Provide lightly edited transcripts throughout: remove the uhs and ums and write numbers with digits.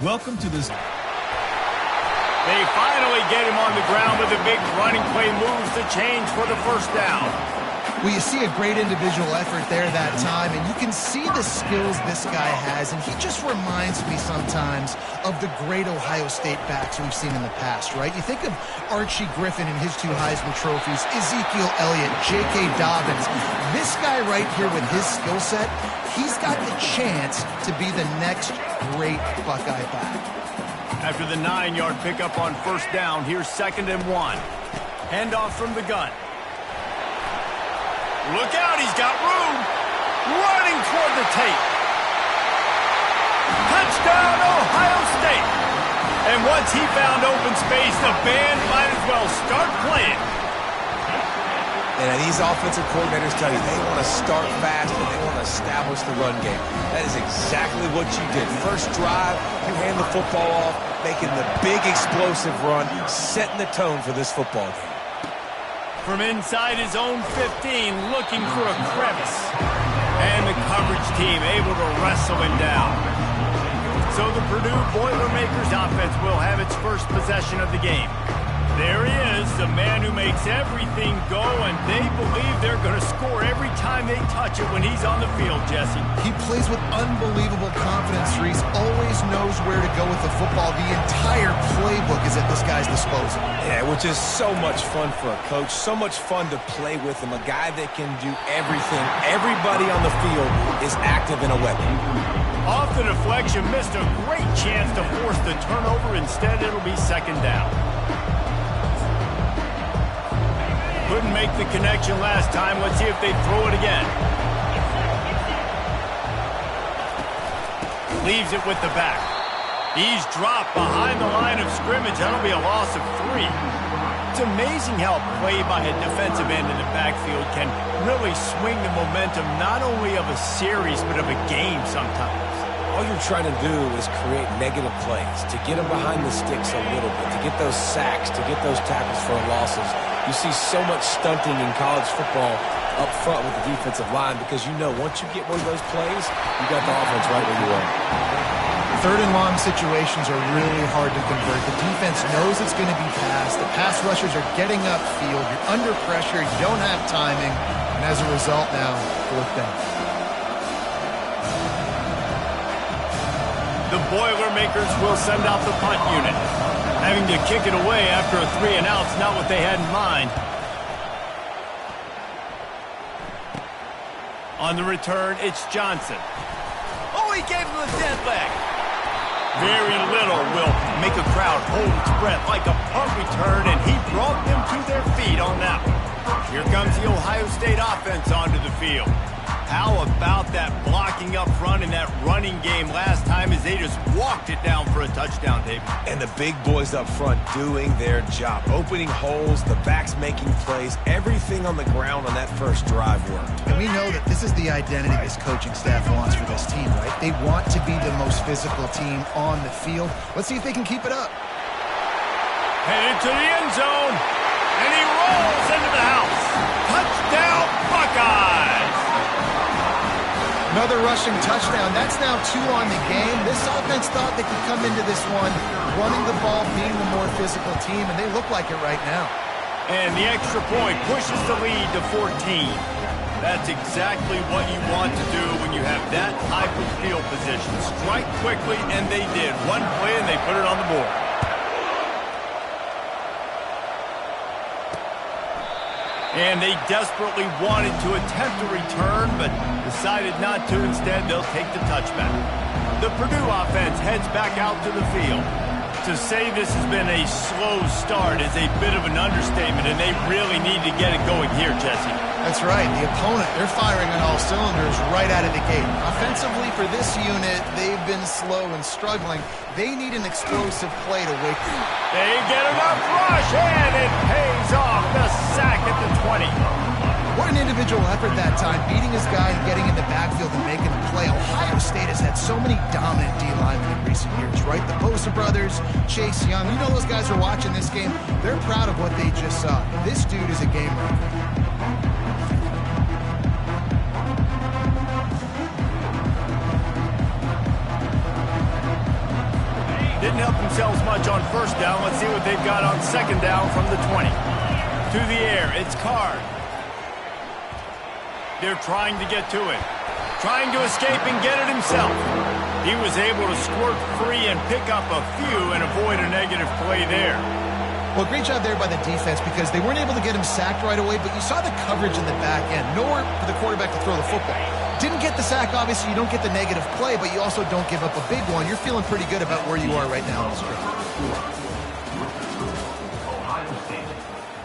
Welcome to this. They finally get him on the ground with a big running play, moves the chains for the first down. Well, you see a great individual effort there that time, and you can see the skills this guy has, and he just reminds me sometimes of the great Ohio State backs we've seen in the past, right? You think of Archie Griffin and his 2 Heisman trophies, Ezekiel Elliott, J.K. Dobbins. This guy right here with his skill set, he's got the chance to be the next great Buckeye back. After the 9-yard pickup on first down, here's 2nd and 1. Handoff from the gun. Look out, he's got room. Running toward the tape. Touchdown, Ohio State. And once he found open space, the band might as well start playing. And these offensive coordinators tell you they want to start fast and they want to establish the run game. That is exactly what you did. First drive, you hand the football off, making the big explosive run, setting the tone for this football game. From inside his own 15, looking for a crevice. And the coverage team able to wrestle him down. So the Purdue Boilermakers offense will have its first possession of the game. There he is, the man who makes everything go, and they believe they're going to score every time they touch it when he's on the field, Jesse. He plays with unbelievable confidence, Reese. Always knows where to go with the football. The entire playbook is at this guy's disposal. Yeah, which is so much fun for a coach, so much fun to play with him, a guy that can do everything. Everybody on the field is active in a weapon. Off the deflection, missed a great chance to force the turnover. Instead, it'll be 2nd down. Couldn't make the connection last time. Let's see if they throw it again. Leaves it with the back. He's dropped behind the line of scrimmage. That'll be a loss of 3. It's amazing how play by a defensive end in the backfield can really swing the momentum not only of a series but of a game sometimes. All you're trying to do is create negative plays, to get them behind the sticks a little bit, to get those sacks, to get those tackles for losses. You see so much stunting in college football up front with the defensive line because you know once you get one of those plays, you got the offense right where you want. 3rd and long situations are really hard to convert. The defense knows it's going to be passed. The pass rushers are getting upfield. You're under pressure. You don't have timing. And as a result now, 4th down. The Boilermakers will send out the punt unit. Having to kick it away after a 3-and-out's not what they had in mind. On the return, it's Johnson. Oh, he gave him the dead leg. Very little will make a crowd hold its breath like a punt return, and he brought them to their feet on that one. Here comes the Ohio State offense onto the field. How about that blocking up front and that running game last time as they just walked it down for a touchdown, David? And the big boys up front doing their job, opening holes, the backs making plays, everything on the ground on that first drive worked. And we know that this is the identity this coaching staff wants for this team, right? They want to be the most physical team on the field. Let's see if they can keep it up. Headed to the end zone, and he rolls into the house. Touchdown, Buckeyes! Another rushing touchdown. That's now 2 on the game. This offense thought they could come into this one running the ball, being the more physical team, and they look like it right now. And the extra point pushes the lead to 14. That's exactly what you want to do when you have that type of field position. Strike quickly, and they did. One play, and they put it on the board. And they desperately wanted to attempt a return, but decided not to. Instead, they'll take the touchback. The Purdue offense heads back out to the field. To say this has been a slow start is a bit of an understatement, and they really need to get it going here, Jesse. That's right. The opponent, they're firing on all cylinders right out of the gate. Offensively, for this unit, they've been slow and struggling. They need an explosive play to wake them. They get enough rush, and it pays off. The sack at the 20. What an individual effort that time, beating his guy and getting in the backfield and making a play. Ohio State has had so many dominant D-linemen in recent years, right? The Bosa brothers, Chase Young. You know those guys are watching this game. They're proud of what they just saw. This dude is a game record. themselves much on first down. Let's see what they've got on second down from the 20. To the air, it's Card. They're trying to get to it. Trying to escape and get it himself. He was able to squirt free and pick up a few and avoid a negative play there. Well, great job there by the defense because they weren't able to get him sacked right away, but you saw the coverage in the back end. Nowhere for the quarterback to throw the football. Didn't get the sack, obviously. You don't get the negative play, but you also don't give up a big one. You're feeling pretty good about where you are right now in the script. Ohio State,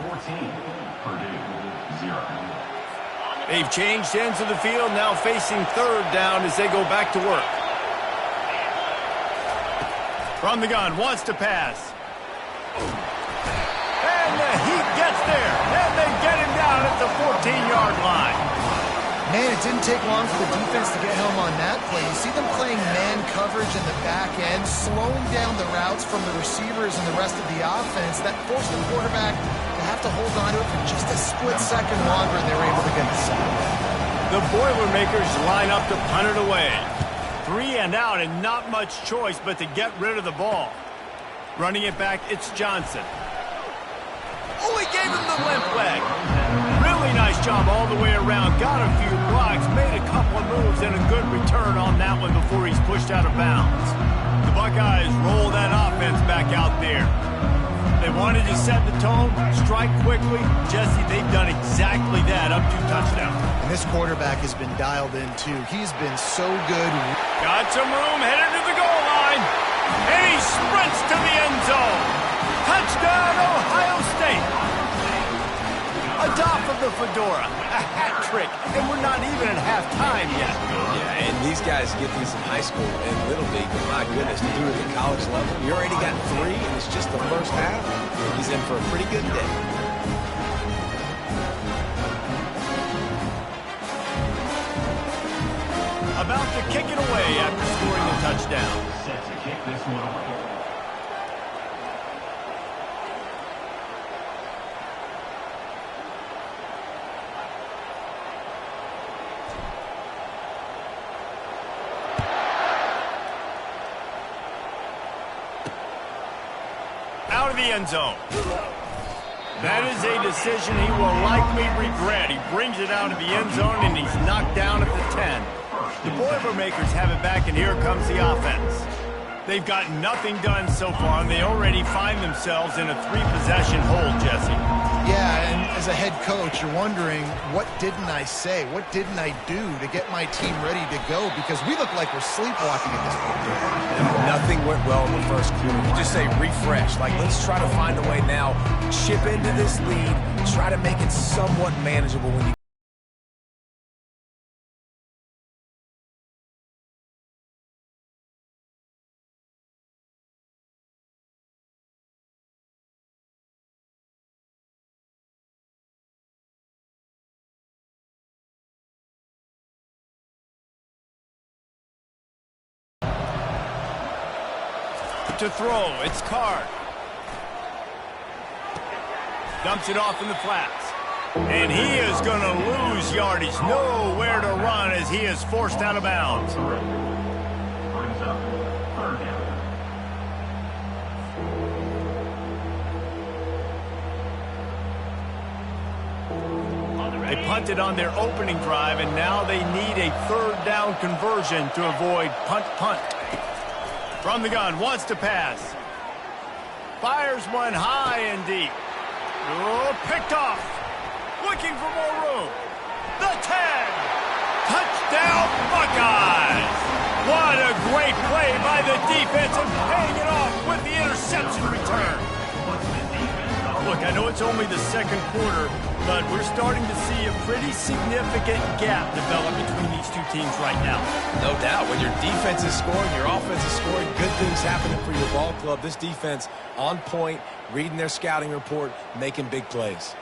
14, Purdue, 0. They've changed ends of the field, now facing third down as they go back to work. From the gun, wants to pass. And he gets there, and they get him down at the 14-yard line. Man, it didn't take long for the defense to get home on that play. You see them playing man coverage in the back end, slowing down the routes from the receivers and the rest of the offense. That forced the quarterback to have to hold on to it for just a split second longer, and they were able to get the sack. The Boilermakers line up to punt it away. 3 and out, and not much choice but to get rid of the ball. Running it back, it's Johnson. Oh, he gave him the limp leg. Really nice job all the way around. Got a few blocks, made a couple of moves, and a good return on that one before he's pushed out of bounds. The Buckeyes roll that offense back out there. They wanted to set the tone, strike quickly. Jesse, they've done exactly that, up 2 touchdowns. And this quarterback has been dialed in, too. He's been so good. Got some room, headed to the goal line. And he sprints to the end zone. Touchdown, Ohio State. A dot from the fedora, a hat trick, and we're not even at halftime yet. Yeah, and these guys get these in high school and Little League, but my goodness, to do it at the college level, you already got 3, and it's just the first half. He's in for a pretty good day. About to kick it away after scoring the touchdown. Set to kick this one away. Out of the end zone. That is a decision he will likely regret. He brings it out of the end zone, and he's knocked down at the 10. The Boilermakers have it back, and here comes the offense. They've got nothing done so far, and they already find themselves in a 3-possession hole, Jesse. Yeah, and as a head coach, you're wondering, what didn't I say? What didn't I do to get my team ready to go? Because we look like we're sleepwalking at this point. Nothing went well in the first quarter. You just say refresh. Like, let's try to find a way now. Chip into this lead. Try to make it somewhat manageable when you to throw. It's Card. Dumps it off in the flats. And he is going to lose yardage. Nowhere to run as he is forced out of bounds. Brings up third down. They punted on their opening drive, and now they need a third down conversion to avoid punt. From the gun, wants to pass. Fires one high and deep. Oh, picked off. Looking for more room. The 10. Touchdown, Buckeyes. What a great play by the defense and paying it off with the interception return. Look, I know it's only the second quarter, but we're starting to see a pretty significant gap develop between these two teams right now. No doubt. When your defense is scoring, your offense is scoring, good things happening for your ball club. This defense on point, reading their scouting report, making big plays.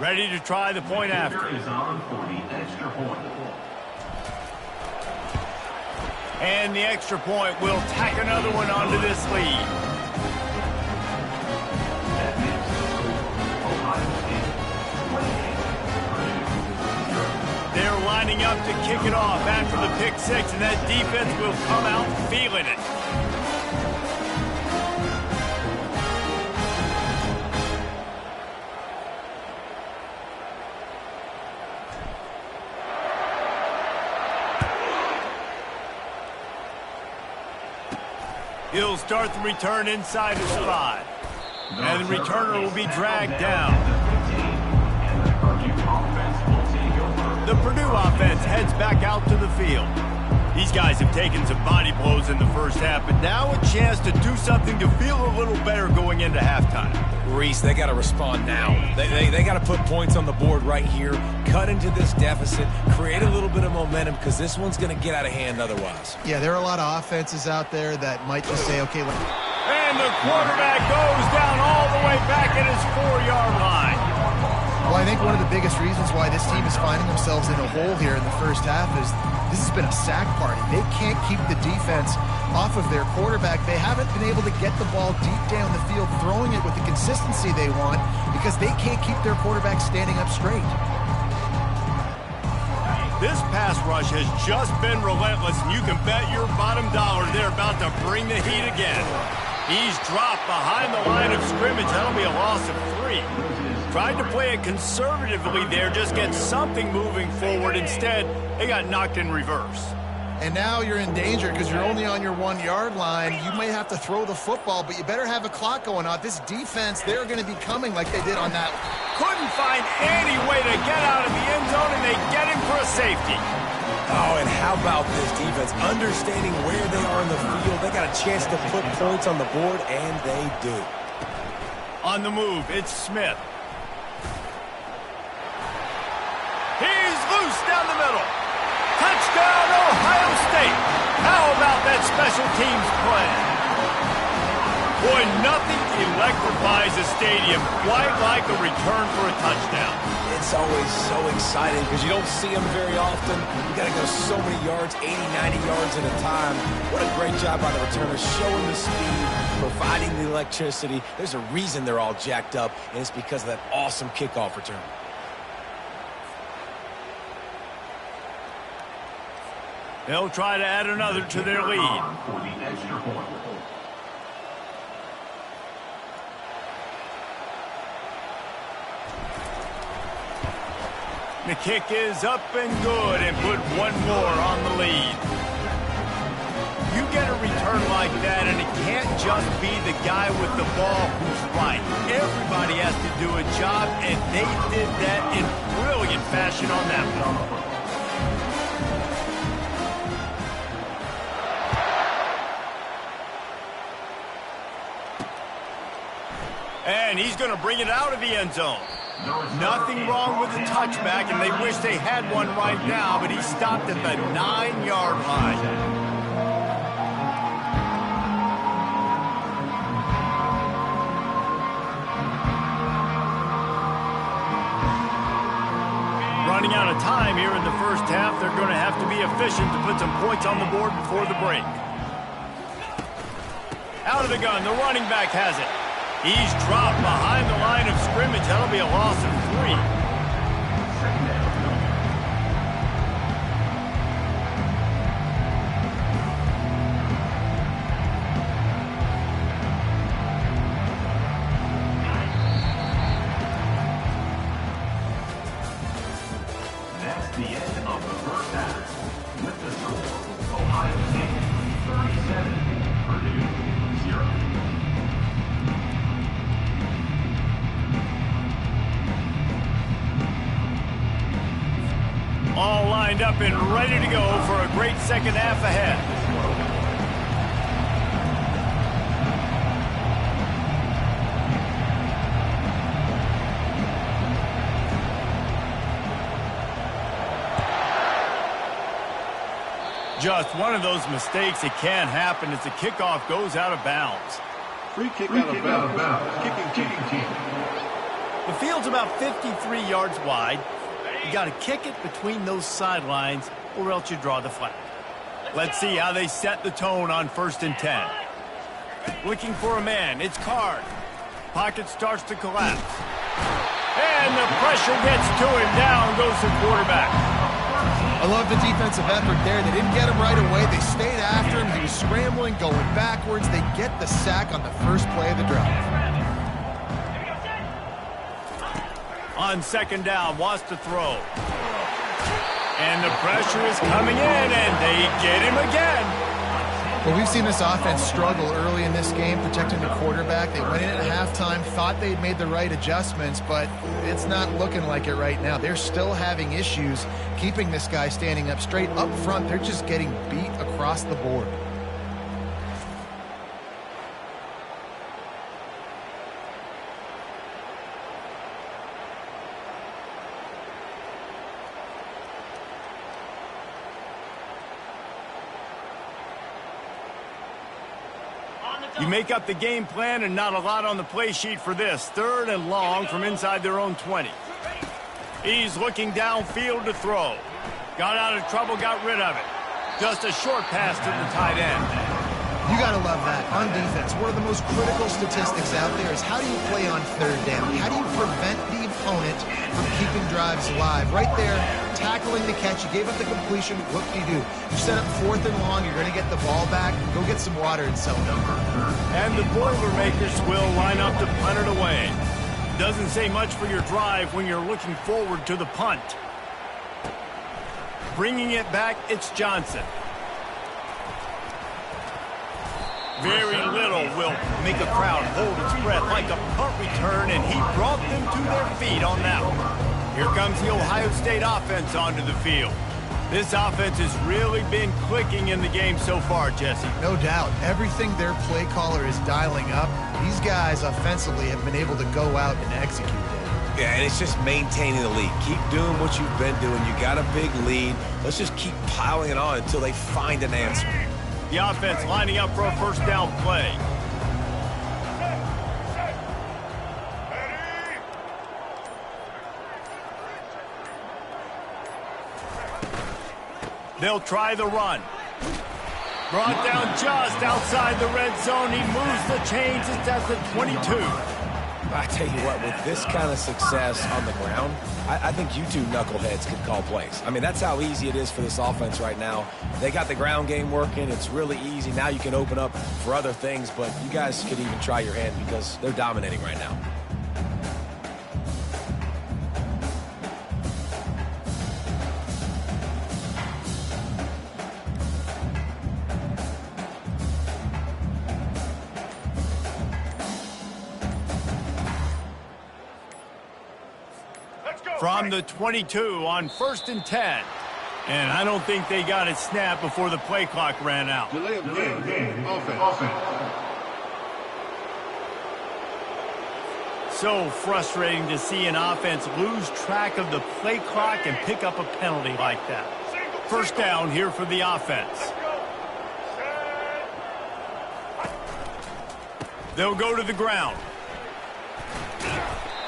Ready to try the point after. Is on for the extra point. And the extra point will tack another one onto this lead. That makes the score Ohio State 28, Purdue 0. They're lining up have to kick it off after the pick six, and that defense will come out feeling it. He'll start the return inside his 5. And the returner will be dragged down. The Purdue offense heads back out to the field. These guys have taken some body blows in the first half, but now a chance to do something to feel a little better going into halftime. Reese, they got to respond now. They got to put points on the board right here, cut into this deficit, create a little bit of momentum, because this one's going to get out of hand otherwise. Yeah, there are a lot of offenses out there that might just say, okay, and the quarterback goes down all the way back at his 4-yard line. Well, I think one of the biggest reasons why this team is finding themselves in a hole here in the first half is this has been a sack party. They can't keep the defense off of their quarterback. They haven't been able to get the ball deep down the field, throwing it with the consistency they want because they can't keep their quarterback standing up straight. This pass rush has just been relentless, and you can bet your bottom dollar they're about to bring the heat again. He's dropped behind the line of scrimmage. That'll be a loss of 3. Tried to play it conservatively there, just get something moving forward. Instead, they got knocked in reverse. And now you're in danger because you're only on your 1-yard line. You may have to throw the football, but you better have a clock going on. This defense, they're going to be coming like they did on that. Couldn't find any way to get out of the end zone, and they get him for a safety. Oh, and how about this defense? Understanding where they are in the field, they got a chance to put points on the board, and they do. On the move, it's Smith. He's loose down the middle. Touchdown, Ohio State. How about that special teams play? Boy, nothing electrifies a stadium quite like a return for a touchdown. It's always so exciting because you don't see them very often. You got to go so many yards, 80, 90 yards at a time. What a great job by the returner, showing the speed, providing the electricity. There's a reason they're all jacked up, and it's because of that awesome kickoff return. They'll try to add another to their lead. For the extra point. The kick is up and good, and put one more on the lead. You get a return like that, and it can't just be the guy with the ball who's right. Everybody has to do a job, and they did that in brilliant fashion on that one. And he's going to bring it out of the end zone. Nothing wrong with the touchback, and they wish they had one right now, but he stopped at the 9-yard line. Running out of time here in the first half, they're going to have to be efficient to put some points on the board before the break. Out of the gun, the running back has it. He's dropped behind the line of scrimmage. That'll be a loss of 3. That's the end of the first half. With the score, Ohio State 37, Purdue 0. All lined up and ready to go for a great second half ahead. Just one of those mistakes that can happen as the kickoff goes out of bounds. Free kick out of bounds. Kicking team. The field's about 53 yards wide. You got to kick it between those sidelines, or else you draw the flag. Let's see how they set the tone on 1st and 10. Looking for a man. It's Card. Pocket starts to collapse. And the pressure gets to him. Down goes the quarterback. I love the defensive effort there. They didn't get him right away. They stayed after him. He was scrambling, going backwards. They get the sack on the first play of the drive. On second down, wants to throw. And the pressure is coming in, and they get him again. Well, we've seen this offense struggle early in this game, protecting the quarterback. They went in at halftime, thought they'd made the right adjustments, but it's not looking like it right now. They're still having issues keeping this guy standing up straight. Up front, they're just getting beat across the board. You make up the game plan and not a lot on the play sheet for this. 3rd and long from inside their own 20. He's looking downfield to throw. Got out of trouble, got rid of it. Just a short pass to the tight end. You got to love that. On defense, one of the most critical statistics out there is how do you play on 3rd down? How do you prevent the opponent from keeping drives alive? Right there, tackling the catch. You gave up the completion. What do? You set up 4th and long. You're going to get the ball back. Go get some water and settle down. And the Boilermakers will line up to punt it away. Doesn't say much for your drive when you're looking forward to the punt. Bringing it back, it's Johnson. Very little will make a crowd hold its breath like a punt return, and he brought them to their feet on that one. Here comes the Ohio State offense onto the field. This offense has really been clicking in the game so far, Jesse. No doubt. Everything their play caller is dialing up, these guys offensively have been able to go out and execute it. Yeah, and it's just maintaining the lead. Keep doing what you've been doing. You got a big lead. Let's just keep piling it on until they find an answer. The offense lining up for a first down play. They'll try the run. Brought down just outside the red zone. He moves the chains. It's at the 22. I tell you what, with this kind of success on the ground, I think you two knuckleheads could call plays. I mean, that's how easy it is for this offense right now. They got the ground game working. It's really easy. Now you can open up for other things, but you guys could even try your hand because they're dominating right now. From the 22 on 1st and 10. And I don't think they got it snapped before the play clock ran out. Delay of game. Offense. So frustrating to see an offense lose track of the play clock and pick up a penalty like that. First down here for the offense. They'll go to the ground.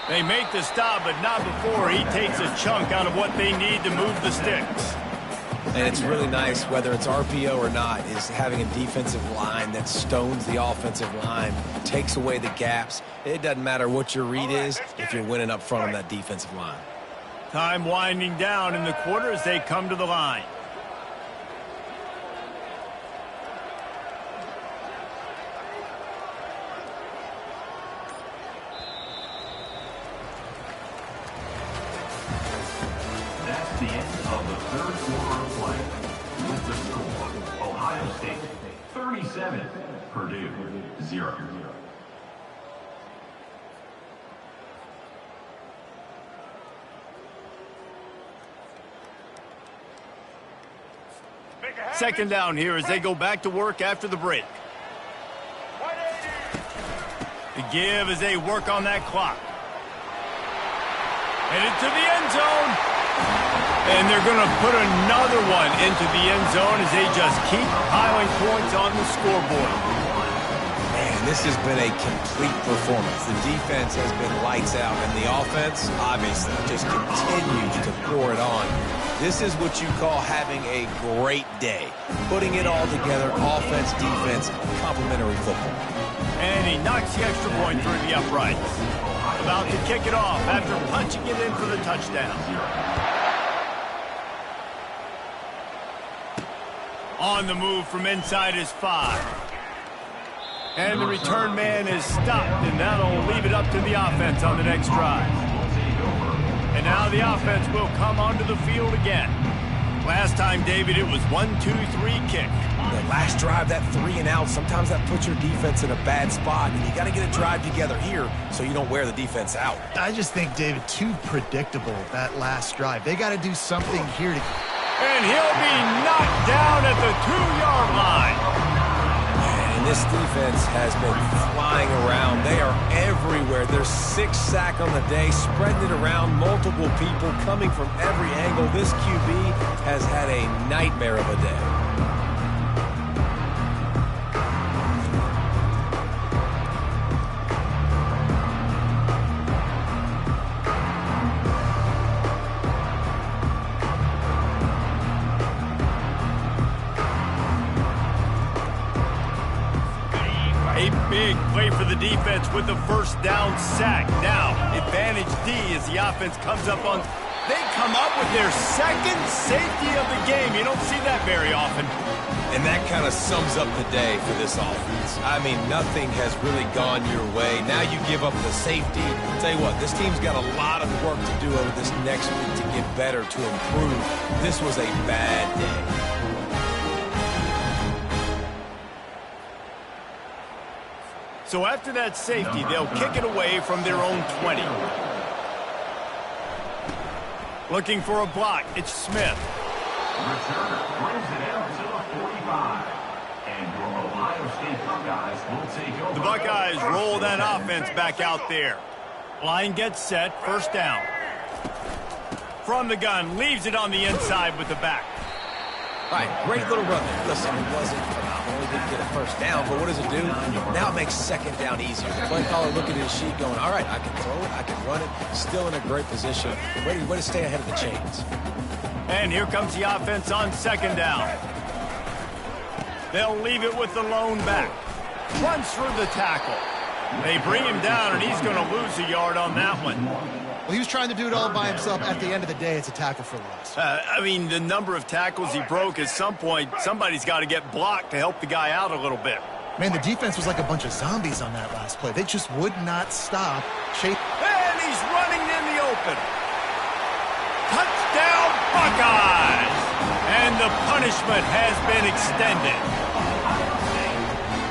They make the stop, but not before he takes a chunk out of what they need to move the sticks. And it's really nice, whether it's RPO or not, is having a defensive line that stones the offensive line, takes away the gaps. It doesn't matter what your read is if you're winning up front on that defensive line. Time winding down in the quarter as they come to the line. That's the end of the 3rd quarter of play. With the score, Ohio State 37, Purdue 0. Second down here as they go back to work after the break. The give as they work on that clock. Headed to the end zone. And they're going to put another one into the end zone as they just keep piling points on the scoreboard. Man, this has been a complete performance. The defense has been lights out, and the offense, obviously, just continues to pour it on. This is what you call having a great day. Putting it all together, offense, defense, complementary football. And he knocks the extra point through the uprights. About to kick it off after punching it in for the touchdown. On the move from inside his 5. And the return man is stopped, and that'll leave it up to the offense on the next drive. And now the offense will come onto the field again. Last time, David, it was 1-2-3 kick. The last drive, that 3 and out, sometimes that puts your defense in a bad spot, and you got to get a drive together here so you don't wear the defense out. I just think, David, too predictable, that last drive. They got to do something here to... And he'll be knocked down at the 2-yard line. And this defense has been flying around. They are everywhere. There's 6 sacks on the day, spreading it around, multiple people coming from every angle. This QB has had a nightmare of a day. Big play for the defense with the first down sack. Now, advantage D as the offense comes up on... They come up with their second safety of the game. You don't see that very often. And that kind of sums up the day for this offense. I mean, nothing has really gone your way. Now you give up the safety. I'll tell you what, this team's got a lot of work to do over this next week to get better, to improve. This was a bad day. So after that safety, they'll kick it away from their own 20. Looking for a block, it's Smith. Returner brings it out to the 45. And your Ohio State Buckeyes will take over. The Buckeyes roll that offense back out there. Line gets set, first down. From the gun, leaves it on the inside with the back. All right, great little run there. Listen, it wasn't phenomenal. He didn't get a first down, but what does it do? Now it makes second down easier. The play caller looking at his sheet going, all right, I can throw it, I can run it. Still in a great position. Way to stay ahead of the chains. And here comes the offense on second down. They'll leave it with the lone back. Runs through the tackle. They bring him down, and he's going to lose a yard on that one. Well, he was trying to do it all by himself. At the end of the day, it's a tackle for loss. I mean, the number of tackles he broke, at some point, somebody's got to get blocked to help the guy out a little bit. Man, the defense was like a bunch of zombies on that last play. They just would not stop. And he's running in the open. Touchdown, Buckeyes! And the punishment has been extended.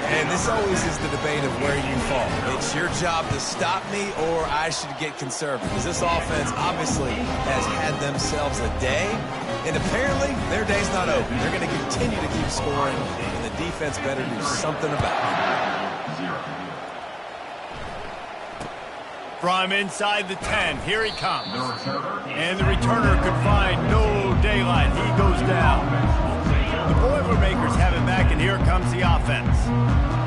And this always is the debate of where you fall. It's your job to stop me, or I should get conservative. Because this offense obviously has had themselves a day, and apparently their day's not over. They're going to continue to keep scoring, and the defense better do something about it. From inside the 10, here he comes. And the returner could find no daylight. He goes down. The Boilermakers have it back, and here comes the offense.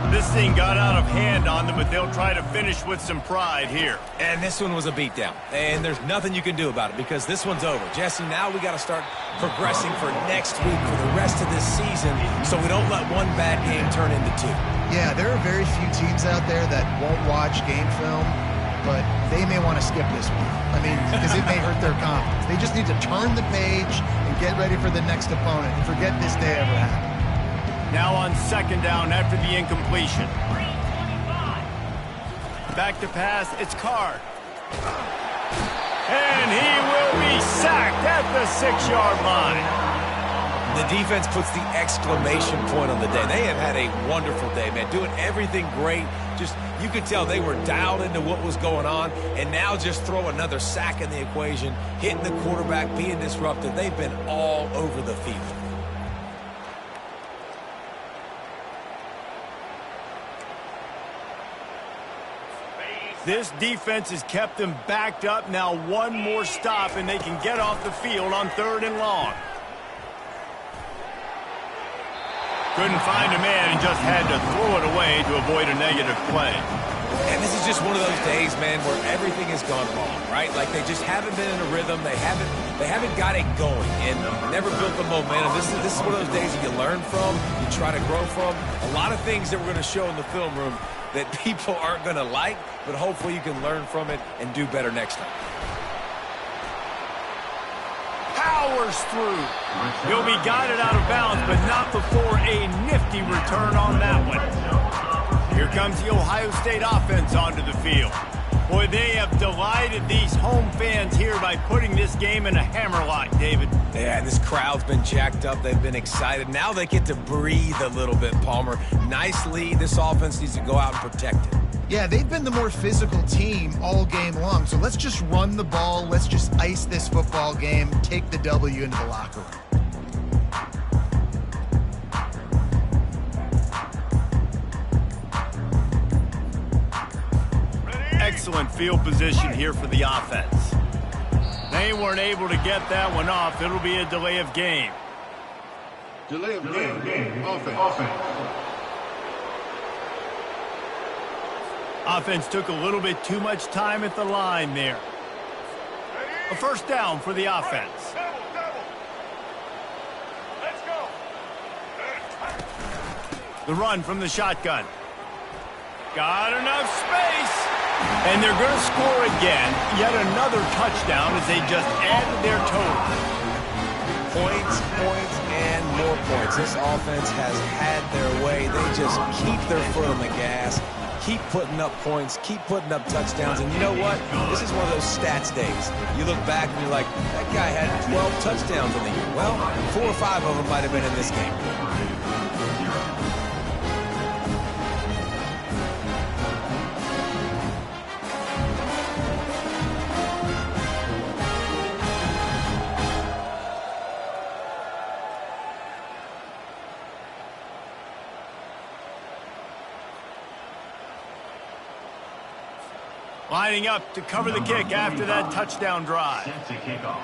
This thing got out of hand on them, but they'll try to finish with some pride here. And this one was a beatdown, and there's nothing you can do about it because this one's over. Jesse, now we got to start progressing for next week, for the rest of this season, so we don't let one bad game turn into 2. Yeah, there are very few teams out there that won't watch game film, but they may want to skip this one. I mean, because it may hurt their confidence. They just need to turn the page and get ready for the next opponent and forget this day ever happened. Now on second down after the incompletion. Back to pass, it's Card. And he will be sacked at the 6-yard line. The defense puts the exclamation point on the day. They have had a wonderful day, man. Doing everything great. Just, you could tell they were dialed into what was going on, and now just throw another sack in the equation, hitting the quarterback, being disruptive. They've been all over the field. This defense has kept them backed up. Now one more stop, and they can get off the field on 3rd and long. Couldn't find a man and just had to throw it away to avoid a negative play. And this is just one of those days, man, where everything has gone wrong, right? Like they just haven't been in a rhythm. They haven't got it going and never built the momentum. This is one of those days that you learn from, you try to grow from. A lot of things that we're going to show in the film room that people aren't going to like, but hopefully you can learn from it and do better next time. How powers through. He'll be guided out of bounds, but not before a nifty return on that one. Here comes the Ohio State offense onto the field. Boy, they have delighted these home fans here by putting this game in a hammerlock, David. Yeah, and this crowd's been jacked up. They've been excited. Now they get to breathe a little bit, Palmer. Nice lead. This offense needs to go out and protect it. Yeah, they've been the more physical team all game long. So let's just run the ball. Let's just ice this football game, take the W into the locker room. Excellent field position here for the offense. They weren't able to get that one off. It'll be a delay of game. Delay of game. Offense. Offense took a little bit too much time at the line there. A first down for the offense. Let's go. The run from the shotgun. Got enough space. And they're going to score again. Yet another touchdown as they just added their total. Points, and more points. This offense has had their way. They just keep their foot on the gas, keep putting up points, keep putting up touchdowns. And you know what? This is one of those stats days. You look back and you're like, that guy had 12 touchdowns in the year. Well, 4 or 5 of them might have been in this game. Lining up to cover the kick after that touchdown drive. Set to kickoff.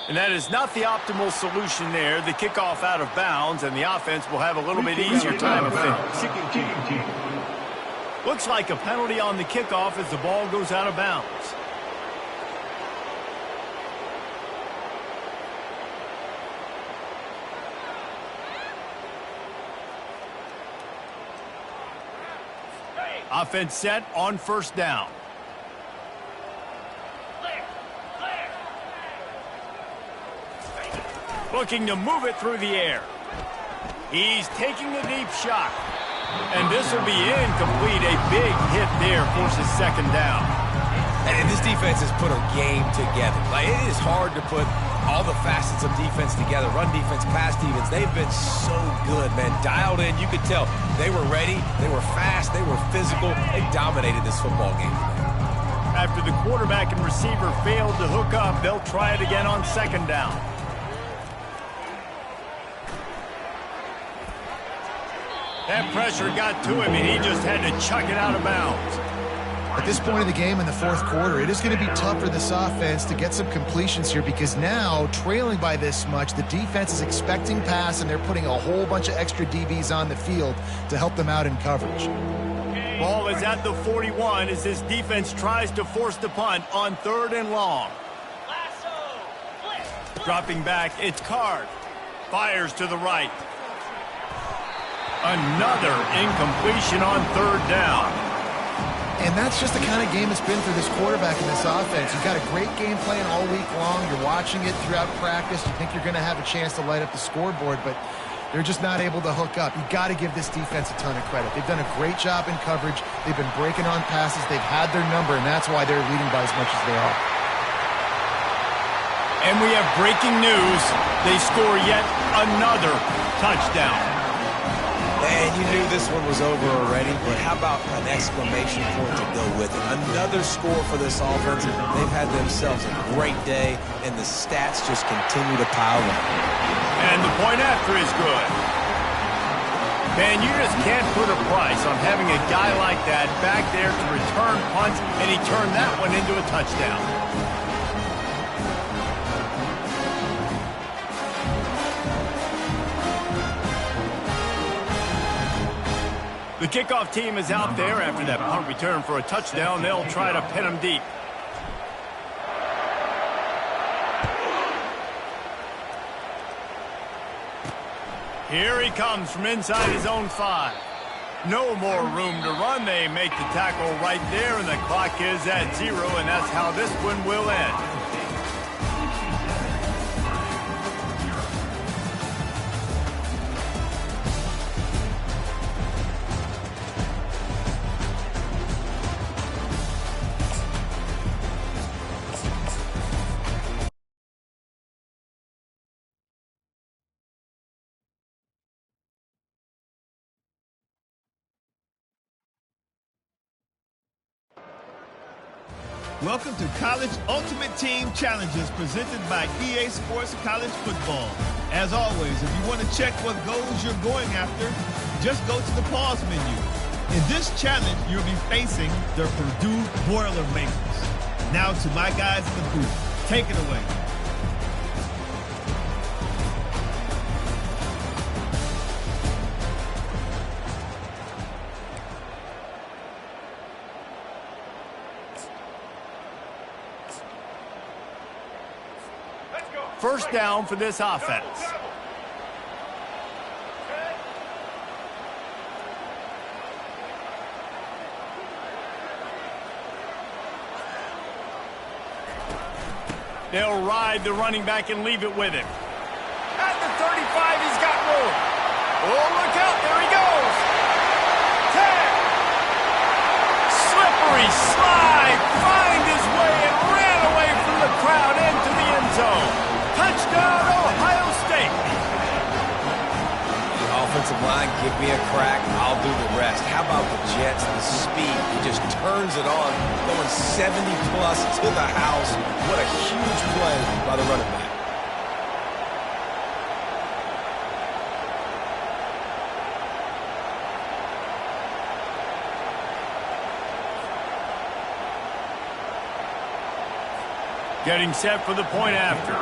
And that is not the optimal solution there. The kickoff out of bounds, and the offense will have a little bit easier time of things. Looks like a penalty on the kickoff as the ball goes out of bounds. Offense set on first down. Looking to move it through the air. He's taking a deep shot. And this will be incomplete. A big hit there forces second down. And this defense has put a game together. Like, it is hard to put all the facets of defense together. Run defense, pass defense. They've been so good, man. Dialed in. You could tell they were ready. They were fast. They were physical. They dominated this football game today. After the quarterback and receiver failed to hook up, they'll try it again on second down. That pressure got to him, and he just had to chuck it out of bounds. At this point of the game in the fourth quarter, it is going to be tough for this offense to get some completions here because now, trailing by this much, the defense is expecting pass, and they're putting a whole bunch of extra DBs on the field to help them out in coverage. Ball is at the 41 as this defense tries to force the punt on third and long. Dropping back, it's Card. Fires to the right. Another incompletion on third down. And that's just the kind of game it's been for this quarterback and this offense. You've got a great game plan all week long. You're watching it throughout practice. You think you're going to have a chance to light up the scoreboard, but they're just not able to hook up. You've got to give this defense a ton of credit. They've done a great job in coverage. They've been breaking on passes. They've had their number, and that's why they're leading by as much as they are. And we have breaking news. They score yet another touchdown. And you knew this one was over already, but how about an exclamation point to go with it? Another score for this offense. They've had themselves a great day, and the stats just continue to pile up. And the point after is good. Man, you just can't put a price on having a guy like that back there to return punts, and he turned that one into a touchdown. The kickoff team is out there after that punt return for a touchdown. They'll try to pin him deep. Here he comes from inside his own 5. No more room to run. They make the tackle right there, and the clock is at 0, and that's how this one will end. Welcome to College Ultimate Team Challenges presented by EA Sports College Football. As always, if you want to check what goals you're going after, just go to the pause menu. In this challenge, you'll be facing the Purdue Boilermakers. Now to my guys in the booth. Take it away. First down for this offense. They'll ride the running back and leave it with him. At the 35, he's got room. Oh, look out, there he goes. 10. Slippery slide, find his way and ran away from the crowd into the end zone. Touchdown, Ohio State. The offensive line, give me a crack, I'll do the rest. How about the Jets, the speed? He just turns it on, going 70-plus to the house. What a huge play by the running back. Getting set for the point after.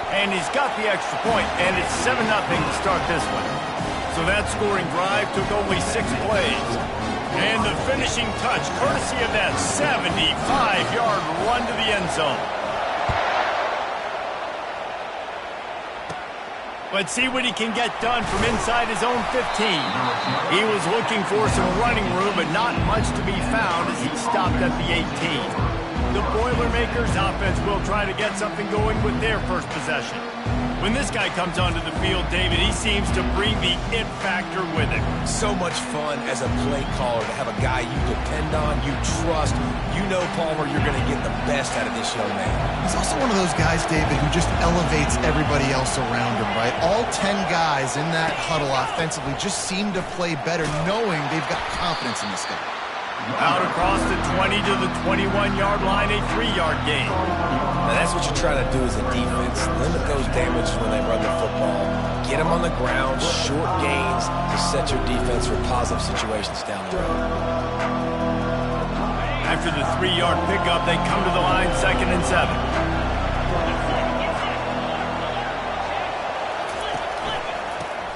And he's got the extra point, and it's 7-0 to start this one. So that scoring drive took only 6 plays. And the finishing touch, courtesy of that 75-yard run to the end zone. Let's see what he can get done from inside his own 15. He was looking for some running room, but not much to be found as he stopped at the 18. The Boilermakers offense will try to get something going with their first possession. When this guy comes onto the field, David, he seems to bring the it factor with him. So much fun as a play caller to have a guy you depend on, you trust. You know, Palmer, you're going to get the best out of this young man. He's also one of those guys, David, who just elevates everybody else around him, right? All 10 guys in that huddle offensively just seem to play better knowing they've got confidence in this guy. Out across the 20 to the 21-yard line, a 3-yard gain. Now that's what you're trying to do as a defense. Limit those damages when they run the football. Get them on the ground, short gains to set your defense for positive situations down the road. After the 3-yard pickup, they come to the line, 2nd and 7.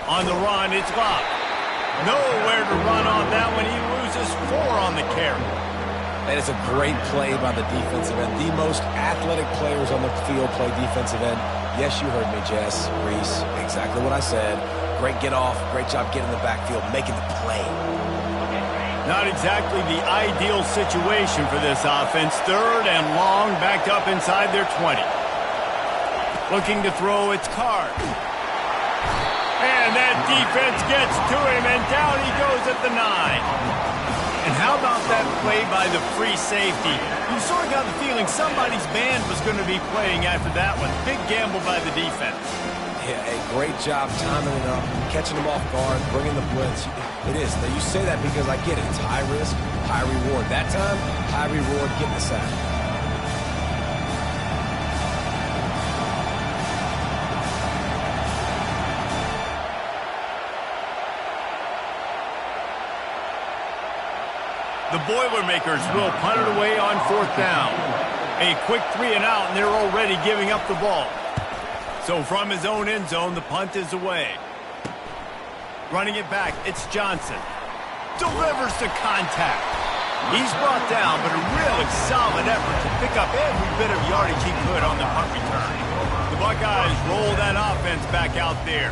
On the run, it's Locke. Nowhere to run on that one. He loses 4 on the carry. And it's a great play by the defensive end. The most athletic players on the field play defensive end. Yes, you heard me, Jess, Reese. Exactly what I said. Great get off. Great job getting in the backfield, making the play. Not exactly the ideal situation for this offense. 3rd and long, backed up inside their 20. Looking to throw, it's Card. And that defense gets to him, and down he goes at the 9. And how about that play by the free safety? You sort of got the feeling somebody's band was going to be playing after that one. Big gamble by the defense. Yeah, a great job timing it up, catching them off guard, bringing the blitz. It is. Now, you say that because I get it. It's high risk, high reward. That time, high reward, getting the sack. The Boilermakers will punt it away on 4th down. A quick 3 and out, and they're already giving up the ball. So from his own end zone, the punt is away. Running it back, it's Johnson. Delivers to contact. He's brought down, but a really solid effort to pick up every bit of yardage he could on the punt return. The Buckeyes roll that offense back out there.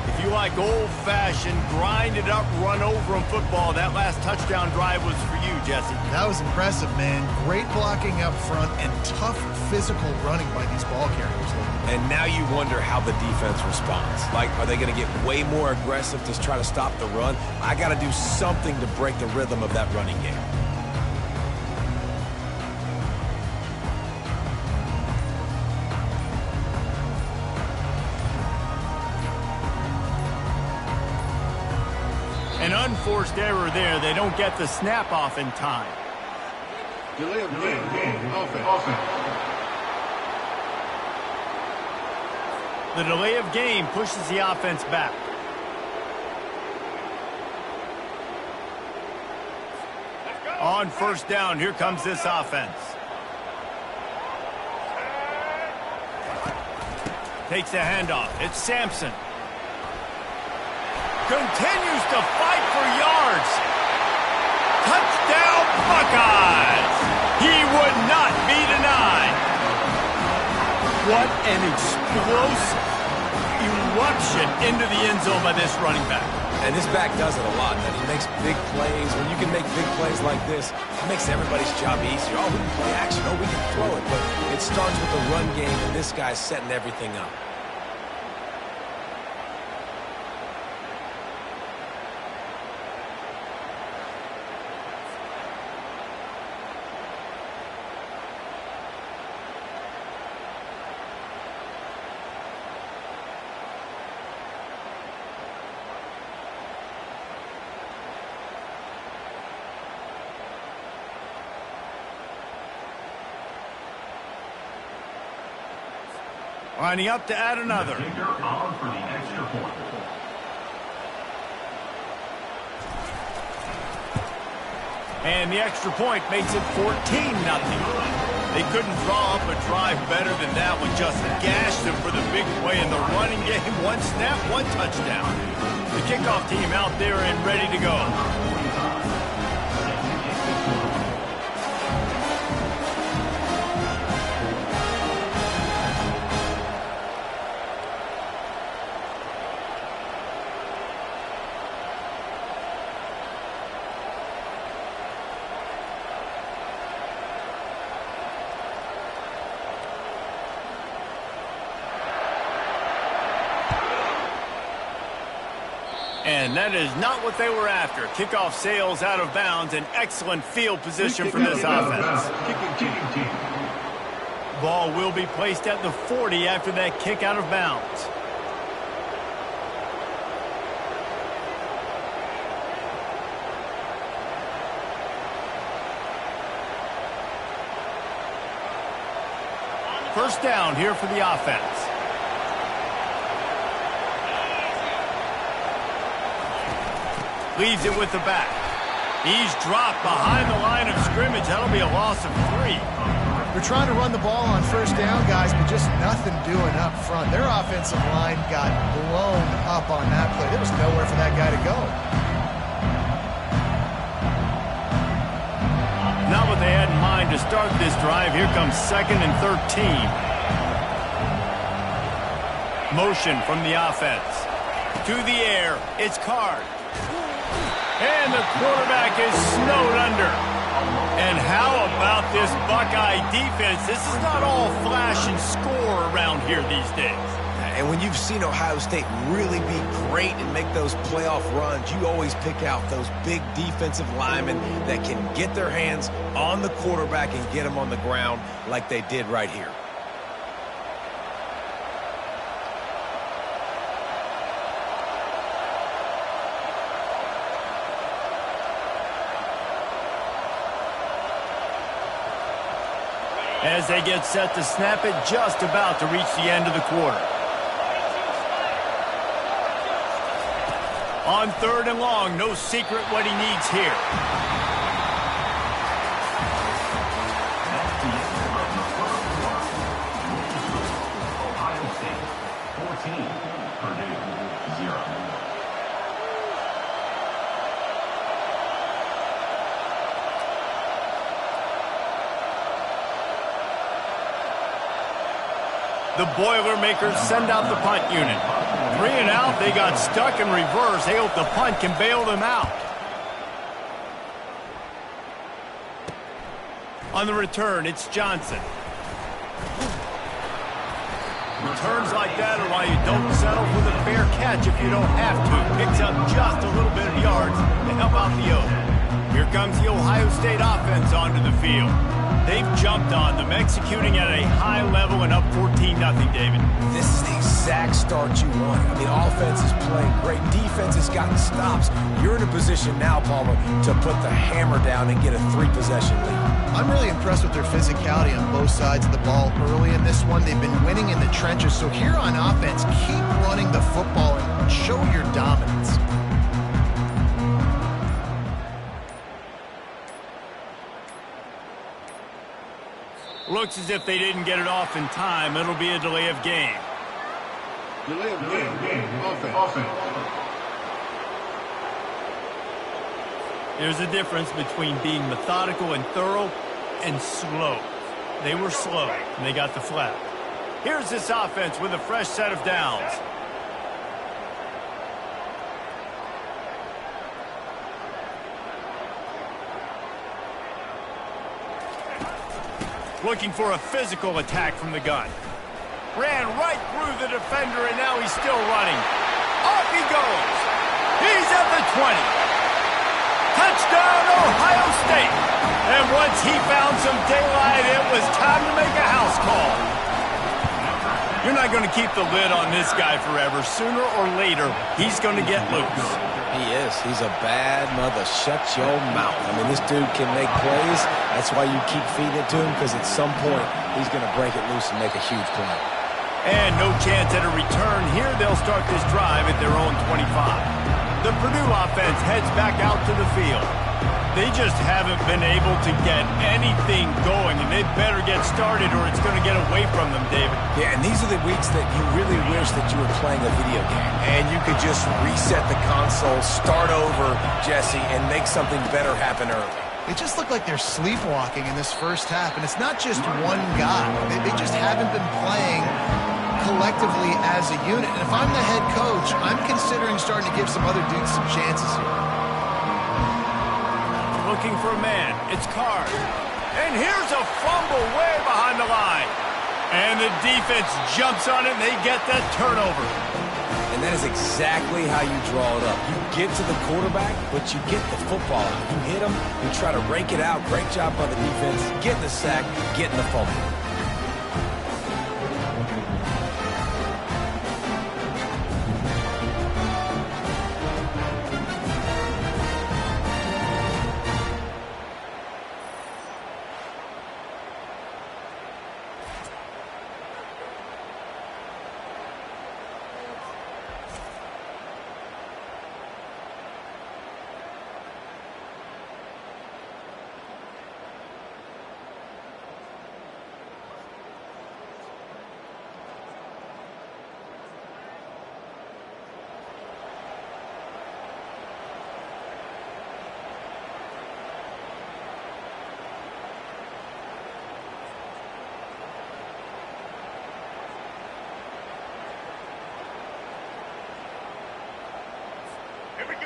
If you like old-fashioned, grind-it-up, run-over-'em football, that last touchdown drive was for you, Jesse. That was impressive, man. Great blocking up front and tough physical running by these ball carriers. And now you wonder how the defense responds. Like, are they going to get way more aggressive to try to stop the run? I got to do something to break the rhythm of that running game. An unforced error there. They don't get the snap off in time. Delay of game. Offense. The delay of game pushes the offense back. On first down, here comes this offense. Takes the handoff. It's Sampson. Continues to fight for yards. Touchdown, Buckeyes! He would not be denied. What an explosive eruption into the end zone by this running back. And this back does it a lot, man. He makes big plays. When you can make big plays like this, it makes everybody's job easier. Oh, we can play action. Oh, we can throw it. But it starts with the run game, and this guy's setting everything up. Lining up to add another. Kicker on for the extra point. And the extra point makes it 14-0. They couldn't draw up a drive better than that one. Just gashed them for the big play in the running game. One snap, one touchdown. The kickoff team out there and ready to go. And that is not what they were after. Kickoff sails out of bounds. An excellent field position for this offense. Ball will be placed at the 40 after that kick out of bounds. First down here for the offense. Leaves it with the back. He's dropped behind the line of scrimmage. That'll be a loss of 3. They're trying to run the ball on first down, guys, but just nothing doing up front. Their offensive line got blown up on that play. There was nowhere for that guy to go. Not what they had in mind to start this drive. Here comes 2nd and 13. Motion from the offense. To the air. It's Card. And the quarterback is snowed under. And how about this Buckeye defense? This is not all flash and score around here these days. And when you've seen Ohio State really be great and make those playoff runs, you always pick out those big defensive linemen that can get their hands on the quarterback and get him on the ground like they did right here. As they get set to snap it, just about to reach the end of the quarter. On 3rd and long, no secret what he needs here. Ohio State The Boilermakers send out the punt unit. 3 and out, they got stuck in reverse. They hope the punt can bail them out. On the return, it's Johnson. Returns like that are why you don't settle for the fair catch if you don't have to. Picks up just a little bit of yards to help out the Oak. Here comes the Ohio State offense onto the field. They've jumped on them, executing at a high level and up 14-0, David. This is the exact start you want. I mean, offense is playing great. Defense has gotten stops. You're in a position now, Palmer, to put the hammer down and get a 3-possession lead. I'm really impressed with their physicality on both sides of the ball early in this one. They've been winning in the trenches. So here on offense, keep running the football and show your dominance. Looks as if they didn't get it off in time. It'll be a delay of game. Delay of game. Offense. There's a difference between being methodical and thorough and slow. They were slow, and they got the flag. Here's this offense with a fresh set of downs. Looking for a physical attack from the gun. Ran right through the defender, and now he's still running. Off he goes. He's at the 20. Touchdown, Ohio State. And once he found some daylight, it was time to make a house call. You're not going to keep the lid on this guy forever. Sooner or later, he's going to get loose. He is. He's a bad mother. Shut your mouth. I mean, this dude can make plays. That's why you keep feeding it to him, because at some point, he's going to break it loose and make a huge play. And no chance at a return. Here they'll start this drive at their own 25. The Purdue offense heads back out to the field. They just haven't been able to get anything going, and they better get started or it's going to get away from them, David. Yeah, and these are the weeks that you really wish that you were playing a video game, and you could just reset the console, start over, Jesse, and make something better happen early. They just look like they're sleepwalking in this first half, and it's not just one guy. They just haven't been playing collectively as a unit. And if I'm the head coach, I'm considering starting to give some other dudes some chances here. Looking for a man. It's Card. And here's a fumble way behind the line. And the defense jumps on it, and they get that turnover. And that is exactly how you draw it up. You get to the quarterback, but you get the football out. You hit him, you try to rake it out. Great job by the defense. Getting the sack, getting the fumble.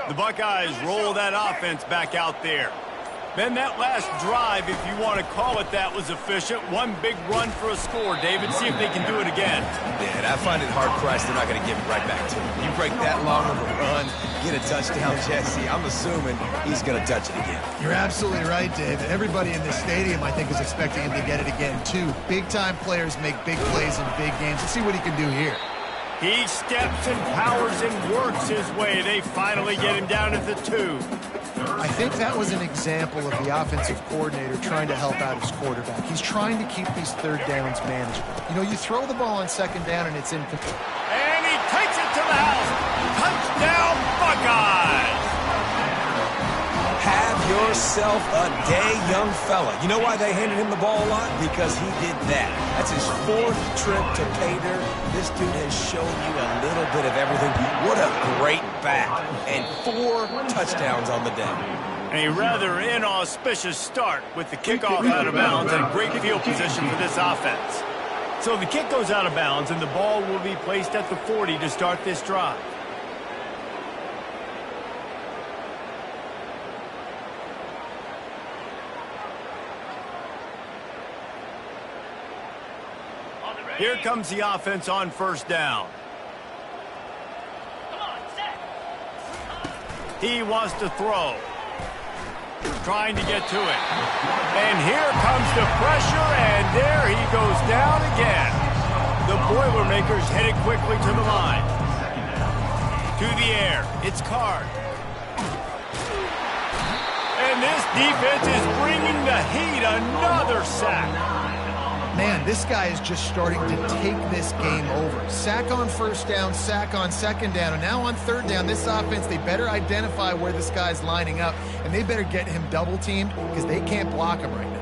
The Buckeyes roll that offense back out there. Then that last drive, if you want to call it that, was efficient. One big run for a score. David, see if they can do it again. Yeah, and I find it hard-pressed they're not going to give it right back to him. You break that long of a run, get a touchdown, Jesse, I'm assuming he's going to touch it again. You're absolutely right, Dave. Everybody in this stadium, I think, is expecting him to get it again, too. Big-time players make big plays in big games. Let's see what he can do here. He steps and powers and works his way. They finally get him down at the 2. I think that was an example of the offensive coordinator trying to help out his quarterback. He's trying to keep these third downs manageable. You know, you throw the ball on second down and it's incomplete. And he takes it to the house. Touchdown, Buckeyes! Have yourself a day, young fella. You know why they handed him the ball a lot? Because he did that. That's his 4th trip to pay dirt. This dude has shown you a little bit of everything. What a great back. And 4 touchdowns on the day. A rather inauspicious start with the kickoff out of bounds and great field position for this offense. So the kick goes out of bounds, and the ball will be placed at the 40 to start this drive. Here comes the offense on first down. He wants to throw. Trying to get to it. And here comes the pressure, and there he goes down again. The Boilermakers headed quickly to the line. To the air. It's Card. And this defense is bringing the heat. Another sack. Man, this guy is just starting to take this game over. Sack on first down, sack on second down, and now on third down, this offense, they better identify where this guy's lining up, and they better get him double-teamed because they can't block him right now.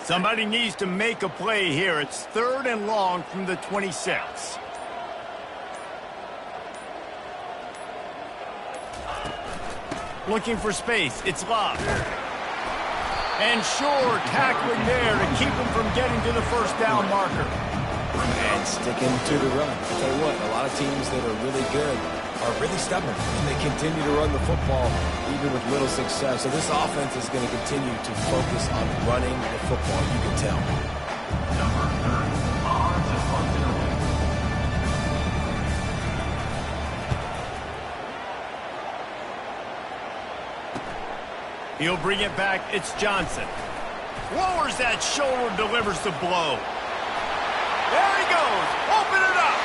Somebody needs to make a play here. It's 3rd and long from the 26. Looking for space. It's Love. And sure, tackling there to keep him from getting to the first down marker. And sticking to the run. I'll tell you what, a lot of teams that are really good are really stubborn, and they continue to run the football even with little success. So this offense is going to continue to focus on running the football, you can tell. Number 30, odds and possibility. He'll bring it back. It's Johnson. Lowers that shoulder, delivers the blow. There he goes. Open it up.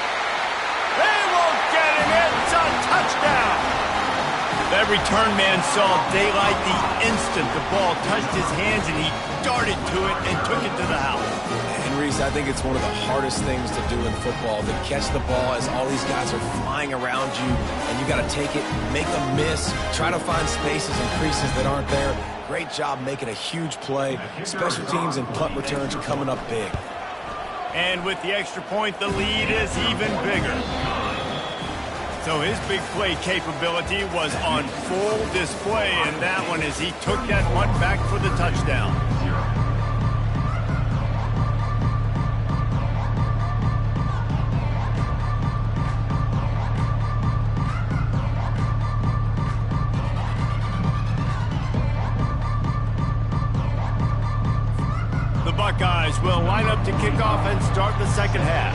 They won't get him. It's a touchdown. That return man saw daylight the instant the ball touched his hands, and he darted to it and took it to the house. And Reese, I think it's one of the hardest things to do in football, to catch the ball as all these guys are flying around you, and you got to take it, make a miss, try to find spaces and creases that aren't there. Great job making a huge play. Special teams and punt returns coming up big. And with the extra point, the lead is even bigger. So his big play capability was on full display in that one as he took that punt back for the touchdown. The Buckeyes will line up to kick off and start the second half.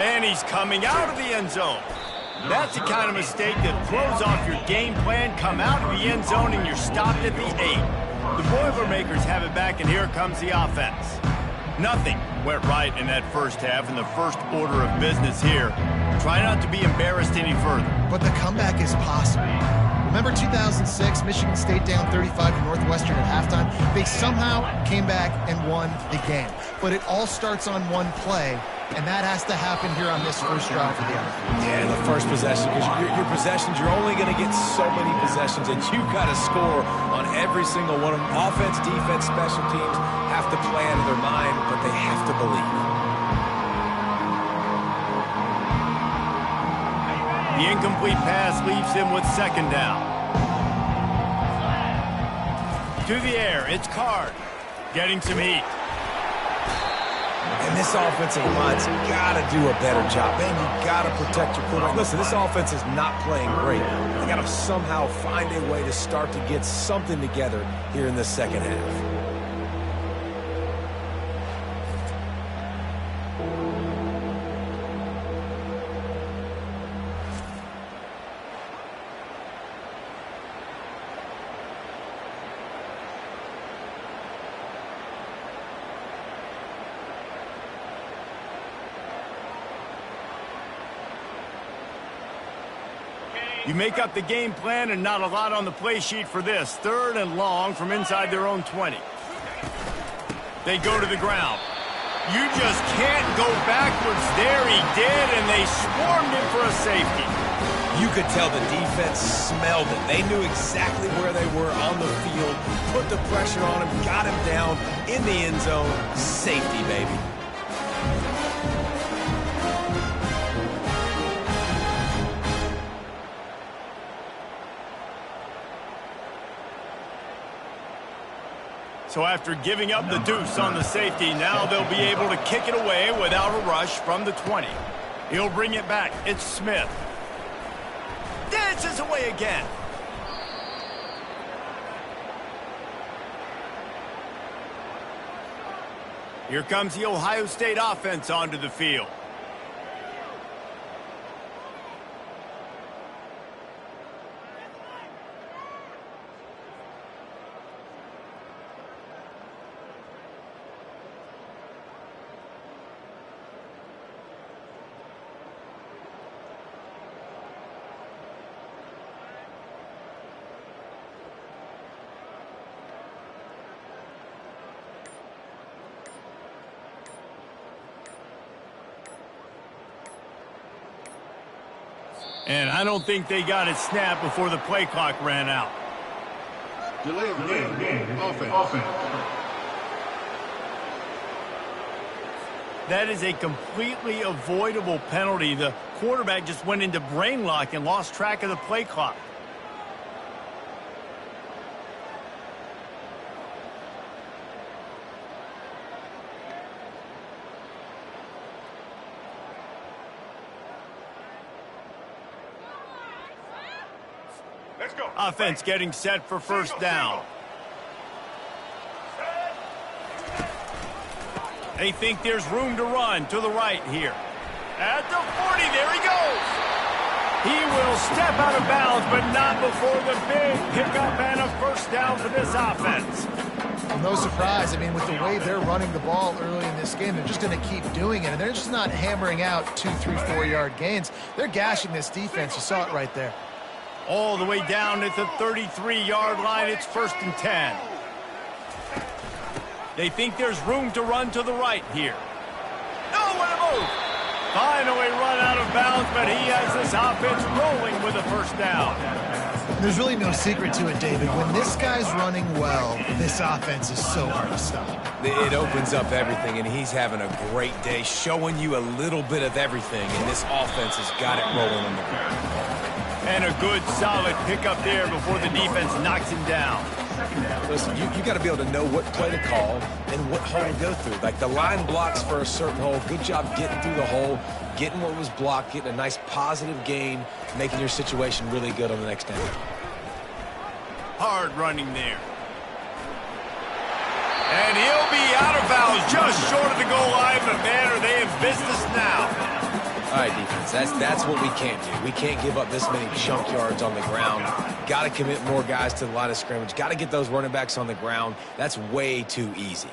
And he's coming out of the end zone. That's the kind of mistake that throws off your game plan. Come out of the end zone and you're stopped at the 8. The Boilermakers have it back, and here comes the offense. Nothing went right in that first half, and the first order of business here. Try not to be embarrassed any further. But the comeback is possible. Remember 2006, Michigan State down 35 to Northwestern at halftime? They somehow came back and won the game. But it all starts on one play, and that has to happen here on this first drive for the offense. Yeah, the first possession, because your possessions, you're only going to get so many possessions, and you've got to score on every single one of them. Offense, defense, special teams have to play out of their mind, but they have to believe. The incomplete pass leaves him with second down. To the air, it's Card. Getting some heat. And this offensive line's got to do a better job. Man, you got to protect your quarterback. Listen, this offense is not playing great. They got to somehow find a way to start to get something together here in the second half. You make up the game plan and not a lot on the play sheet for this. 3rd and long from inside their own 20. They go to the ground. You just can't go backwards there. He did, and they swarmed him for a safety. You could tell the defense smelled it. They knew exactly where they were on the field, put the pressure on him, got him down in the end zone. Safety, baby. So after giving up the deuce on the safety, now they'll be able to kick it away without a rush from the 20. He'll bring it back. It's Smith. Dances away again. Here comes the Ohio State offense onto the field. And I don't think they got it snapped before the play clock ran out. Delay of game. Offense. That is a completely avoidable penalty. The quarterback just went into brain lock and lost track of the play clock. Let's go. Offense getting set for first down. They think there's room to run to the right here. At the 40, there he goes. He will step out of bounds, but not before the big pickup and a first down for this offense. Well, no surprise. I mean, with the way they're running the ball early in this game, they're just going to keep doing it. And they're just not hammering out 2, 3, 4-yard gains. They're gashing this defense. You saw it right there. All the way down at the 33-yard line. It's 1st and 10. They think there's room to run to the right here. Nowhere to move. Finally run out of bounds, but he has this offense rolling with a first down. There's really no secret to it, David. When this guy's running well, this offense is so hard to stop. It opens up everything, and he's having a great day, showing you a little bit of everything, and this offense has got it rolling on the ground. And a good, solid pickup there before the defense knocks him down. Listen, you got to be able to know what play to call and what hole to go through. Like the line blocks for a certain hole. Good job getting through the hole, getting what was blocked, getting a nice positive gain, making your situation really good on the next down. Hard running there. And he'll be out of bounds just short of the goal line, but man, are they in business now. All right, defense, that's what we can't do. We can't give up this many chunk yards on the ground. Got to commit more guys to the line of scrimmage. Got to get those running backs on the ground. That's way too easy.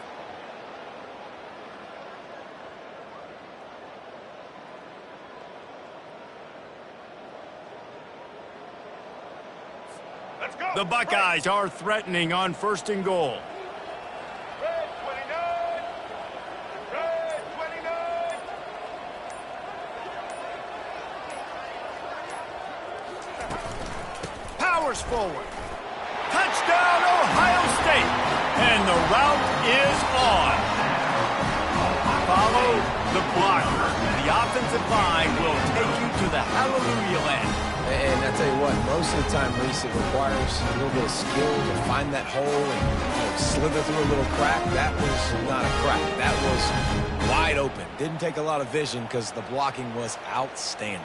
Let's go. The Buckeyes are threatening on 1st and goal. Red 29. Red 29. Powers forward. Touchdown, Ohio State. And the route is on. Follow the blocker. The offensive line will take you to the hallelujah land. And I tell you what, most of the time, Reese, it requires a little bit of skill to find that hole and slither through a little crack. That was not a crack. That was wide open. Didn't take a lot of vision because the blocking was outstanding.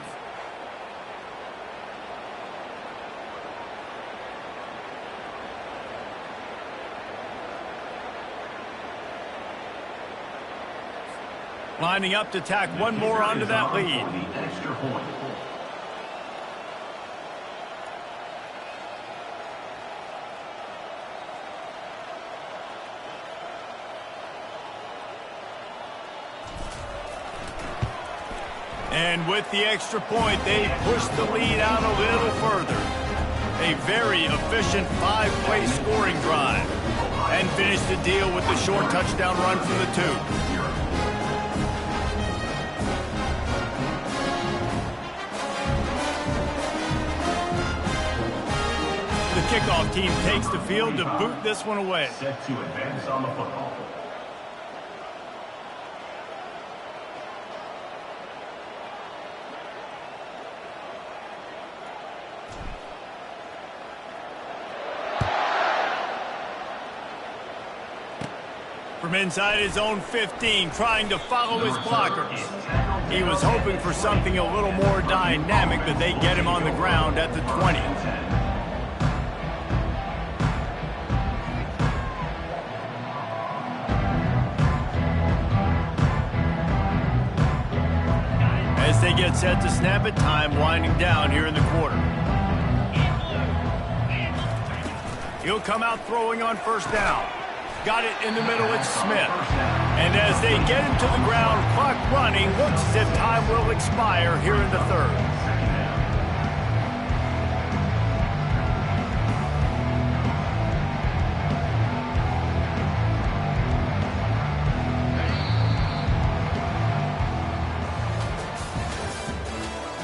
Lining up to tack one more onto that lead. The extra point. And with the extra point, they push the lead out a little further. A very efficient 5-play scoring drive. And finish the deal with the short touchdown run from the 2. kickoff team takes the field to boot this one away. Set to advance on the football. From inside his own 15, trying to follow his blockers. He was hoping for something a little more dynamic, but they get him on the ground at the 20. As they get set to snap it, time winding down here in the quarter. He'll come out throwing on first down. Got it in the middle, it's Smith. And as they get him to the ground, clock running, looks as if time will expire here in the third.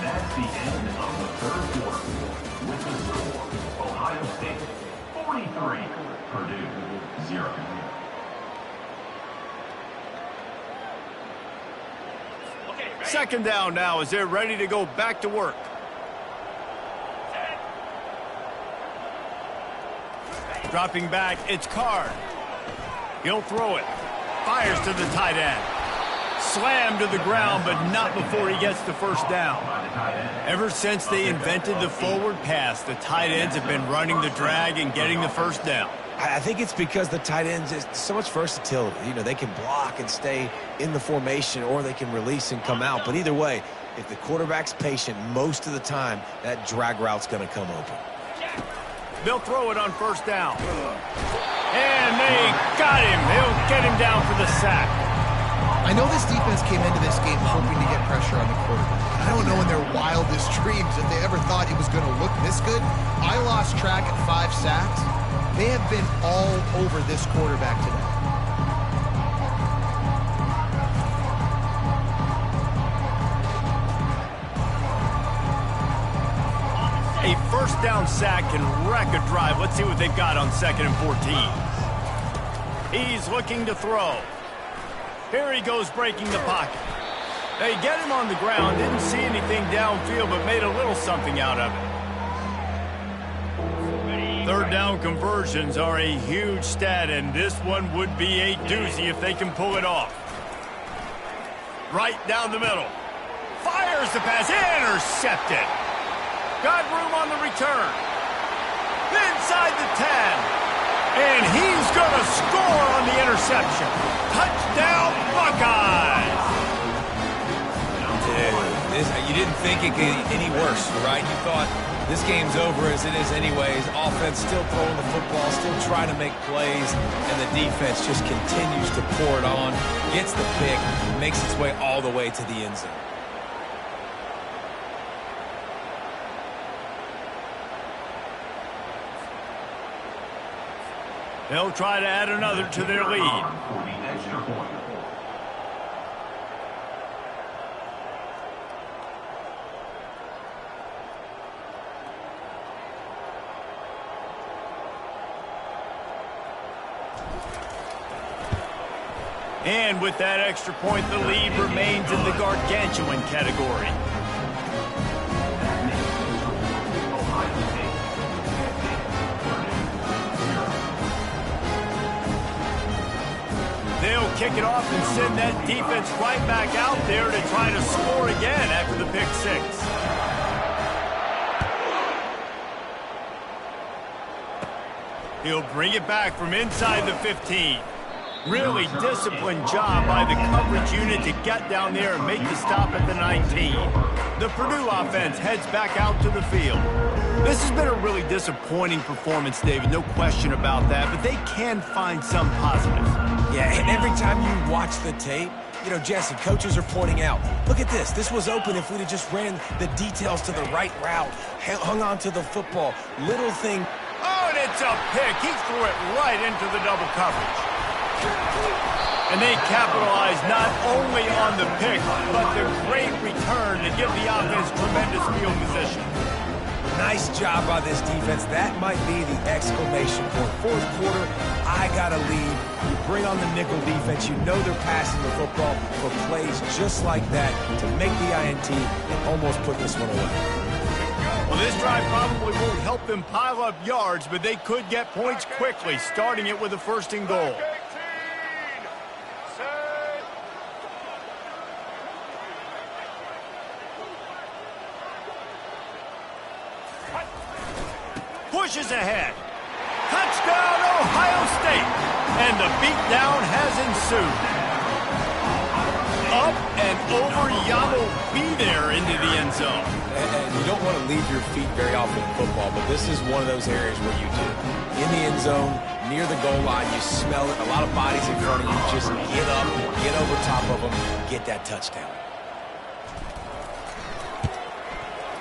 That's the end of the third quarter. With the score, Ohio State 43, Purdue 0. Second down now as they're ready to go back to work. Dropping back, it's Card. He'll throw it. Fires to the tight end. Slammed to the ground, but not before he gets the first down. Ever since they invented the forward pass, the tight ends have been running the drag and getting the first down. I think it's because the tight ends is so much versatility. You know, they can block and stay in the formation, or they can release and come out. But either way, if the quarterback's patient most of the time, that drag route's going to come open. They'll throw it on first down. And they got him. They'll get him down for the sack. I know this defense came into this game hoping to get pressure on the quarterback. I don't know in their wildest dreams if they ever thought it was going to look this good. I lost track at 5 sacks. They have been all over this quarterback today. A first down sack can wreck a drive. Let's see what they've got on 2nd and 14. He's looking to throw. Here he goes breaking the pocket. They get him on the ground, didn't see anything downfield, but made a little something out of it. Third down conversions are a huge stat, and this one would be a doozy if they can pull it off. Right down the middle. Fires the pass. Intercepted. Got room on the return. Inside the 10. And he's going to score on the interception. Touchdown, Buckeyes! You didn't think it could get any worse, right? You thought this game's over as it is anyways. Offense still throwing the football, still trying to make plays, and the defense just continues to pour it on, gets the pick, makes its way all the way to the end zone. They'll try to add another to their lead. For the extra point. And with that extra point, the lead remains in the gargantuan category. They'll kick it off and send that defense right back out there to try to score again after the pick six. He'll bring it back from inside the 15. Really disciplined job by the coverage unit to get down there and make the stop at the 19. The Purdue offense heads back out to the field. This has been a really disappointing performance, David, no question about that, but they can find some positives. Yeah, and every time you watch the tape, you know, Jesse, coaches are pointing out, look at this. This was open if we'd have just ran the details to the right route, hung on to the football. Little thing. Oh, and it's a pick. He threw it right into the double coverage. And they capitalize not only on the pick, but the great return to give the offense tremendous field position. Nice job by this defense. That might be the exclamation point. Fourth quarter, I got to lead. You bring on the nickel defense. You know they're passing the football for plays just like that to make the INT and almost put this one away. Well, this drive probably won't help them pile up yards, but they could get points quickly, starting it with a 1st and goal. Pushes ahead. Touchdown, Ohio State. And the beatdown has ensued. Up and over Yamo be there into the end zone. And you don't want to leave your feet very often in football, but this is one of those areas where you do. In the end zone, near the goal line, you smell it. A lot of bodies in front of you. Just get up, get over top of them, get that touchdown.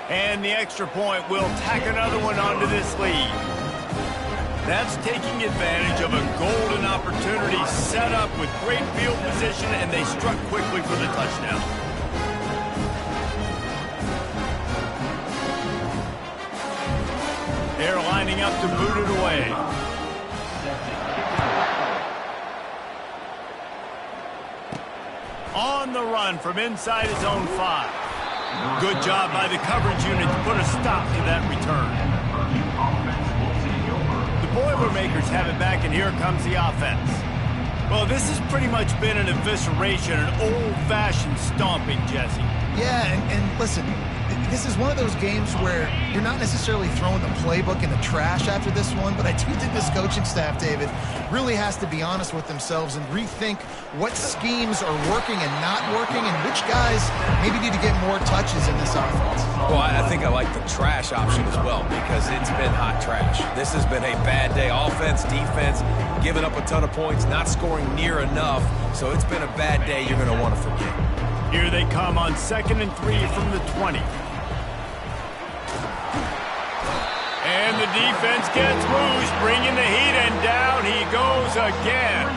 And the extra point will tack another one onto this lead. That's taking advantage of a golden opportunity set up with great field position, and they struck quickly for the touchdown. They're lining up to boot it away. On the run from inside his own 5. Good job by the coverage unit to put a stop to that return. The Boilermakers have it back, and here comes the offense. Well, this has pretty much been an evisceration, an old-fashioned stomping, Jesse. Yeah, and listen, this is one of those games where you're not necessarily throwing the playbook in the trash after this one, but I do think this coaching staff, David, really has to be honest with themselves and rethink what schemes are working and not working and which guys maybe need to get more touches in this offense. Well, I think I like the trash option as well because it's been hot trash. This has been a bad day. Offense, defense, giving up a ton of points, not scoring near enough. So it's been a bad day you're going to want to forget. Here they come on 2nd and 3 from the 20. And the defense gets loose, bringing the heat, and down he goes again.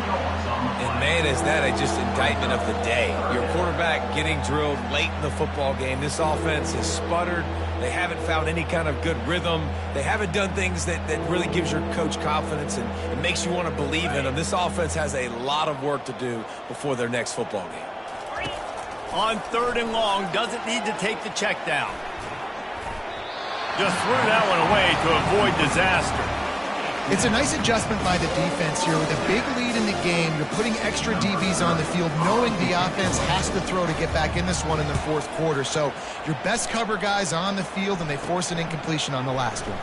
And man, is that just indictment of the day. Your quarterback getting drilled late in the football game. This offense has sputtered. They haven't found any kind of good rhythm. They haven't done things that really gives your coach confidence and it makes you want to believe in them. This offense has a lot of work to do before their next football game. On 3rd and long, doesn't need to take the check down. Just threw that one away to avoid disaster. It's a nice adjustment by the defense here. With a big lead in the game, you're putting extra DBs on the field, knowing the offense has to throw to get back in this one in the 4th quarter. So your best cover guys on the field, and they force an incompletion on the last one.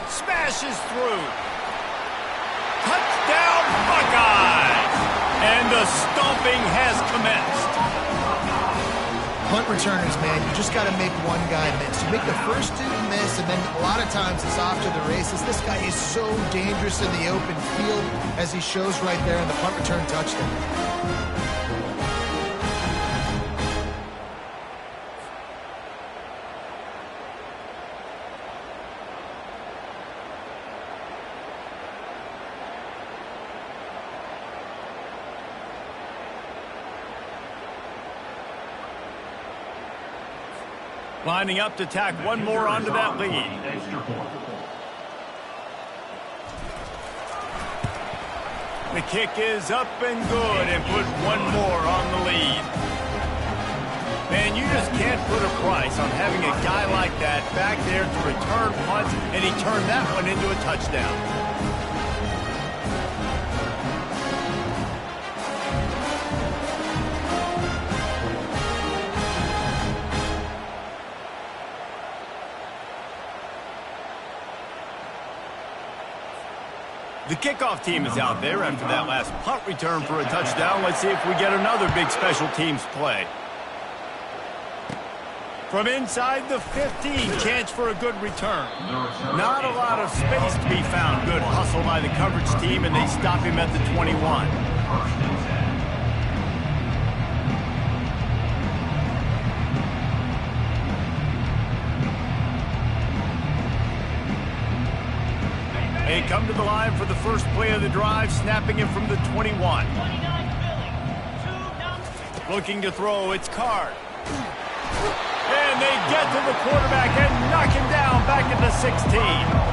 Smashes through. Touchdown, Buckeyes! And the stomping has commenced. Punt returners, man, you just got to make one guy miss. You make the first 2 miss, and then a lot of times it's off to the races. This guy is so dangerous in the open field, as he shows right there in the punt return touchdown. Lining up to tack one more onto that lead. The kick is up and good and put one more on the lead. Man, you just can't put a price on having a guy like that back there to return punts, and he turned that one into a touchdown. The kickoff team is out there after that last punt return for a touchdown. Let's see if we get another big special teams play. From inside the 15, chance for a good return. Not a lot of space to be found. Good hustle by the coverage team, and they stop him at the 21. They come to the line for the first play of the drive, snapping it from the 21. Looking to throw, it's Card. And they get to the quarterback and knock him down back at the 16.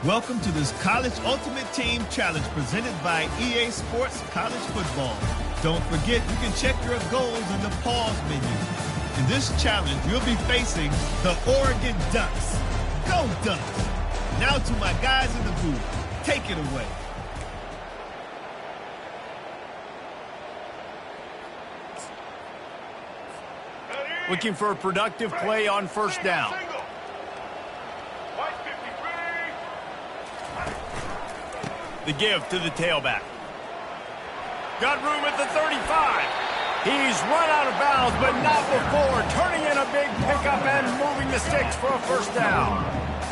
Welcome to this College Ultimate Team Challenge presented by EA Sports College Football. Don't forget, you can check your goals in the pause menu. In this challenge, you'll be facing the Oregon Ducks. Go Ducks! Now to my guys in the booth. Take it away. Looking for a productive play on first down. The give to the tailback. Got room at the 35. He's run out of bounds, but not before turning in a big pickup and moving the sticks for a first down.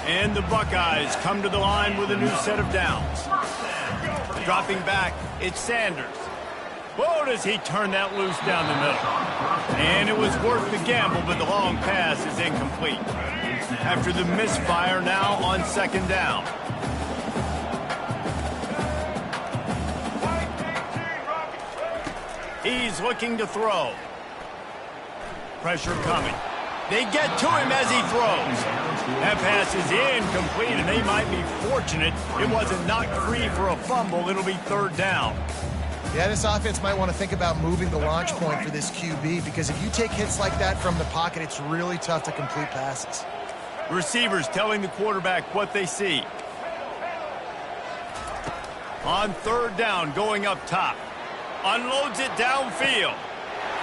And the Buckeyes come to the line with a new set of downs. Dropping back, it's Sanders. Whoa, does he turn that loose down the middle. And it was worth the gamble, but the long pass is incomplete. After the misfire, now on second down. He's looking to throw. Pressure coming. They get to him as he throws. That pass is incomplete, and they might be fortunate it wasn't knocked free for a fumble. It'll be third down. Yeah, this offense might want to think about moving the launch point for this QB, because if you take hits like that from the pocket, it's really tough to complete passes. Receivers telling the quarterback what they see. On third down, going up top. Unloads it downfield.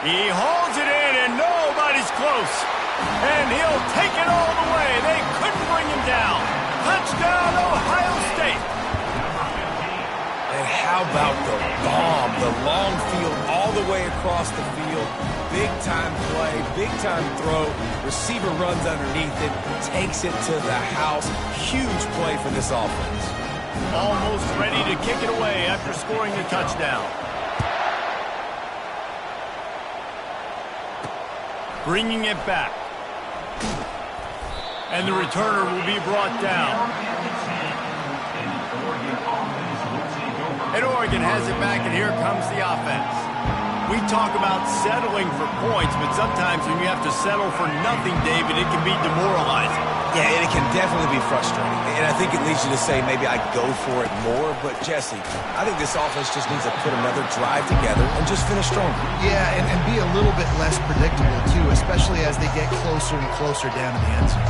He hauls it in, and nobody's close. And he'll take it all the way. They couldn't bring him down. Touchdown, Ohio State. And how about the bomb, the long field all the way across the field. Big-time play, big-time throw. Receiver runs underneath it, takes it to the house. Huge play for this offense. Almost ready to kick it away after scoring the touchdown. Bringing it back. And the returner will be brought down. And Oregon has it back, and here comes the offense. We talk about settling for points, but sometimes when you have to settle for nothing, David, it can be demoralizing. Yeah, and it can definitely be frustrating. And I think it leads you to say maybe I'd go for it more. But, Jesse, I think this offense just needs to put another drive together and just finish stronger. Yeah, and be a little bit less predictable, too, especially as they get closer and closer down to the end zone.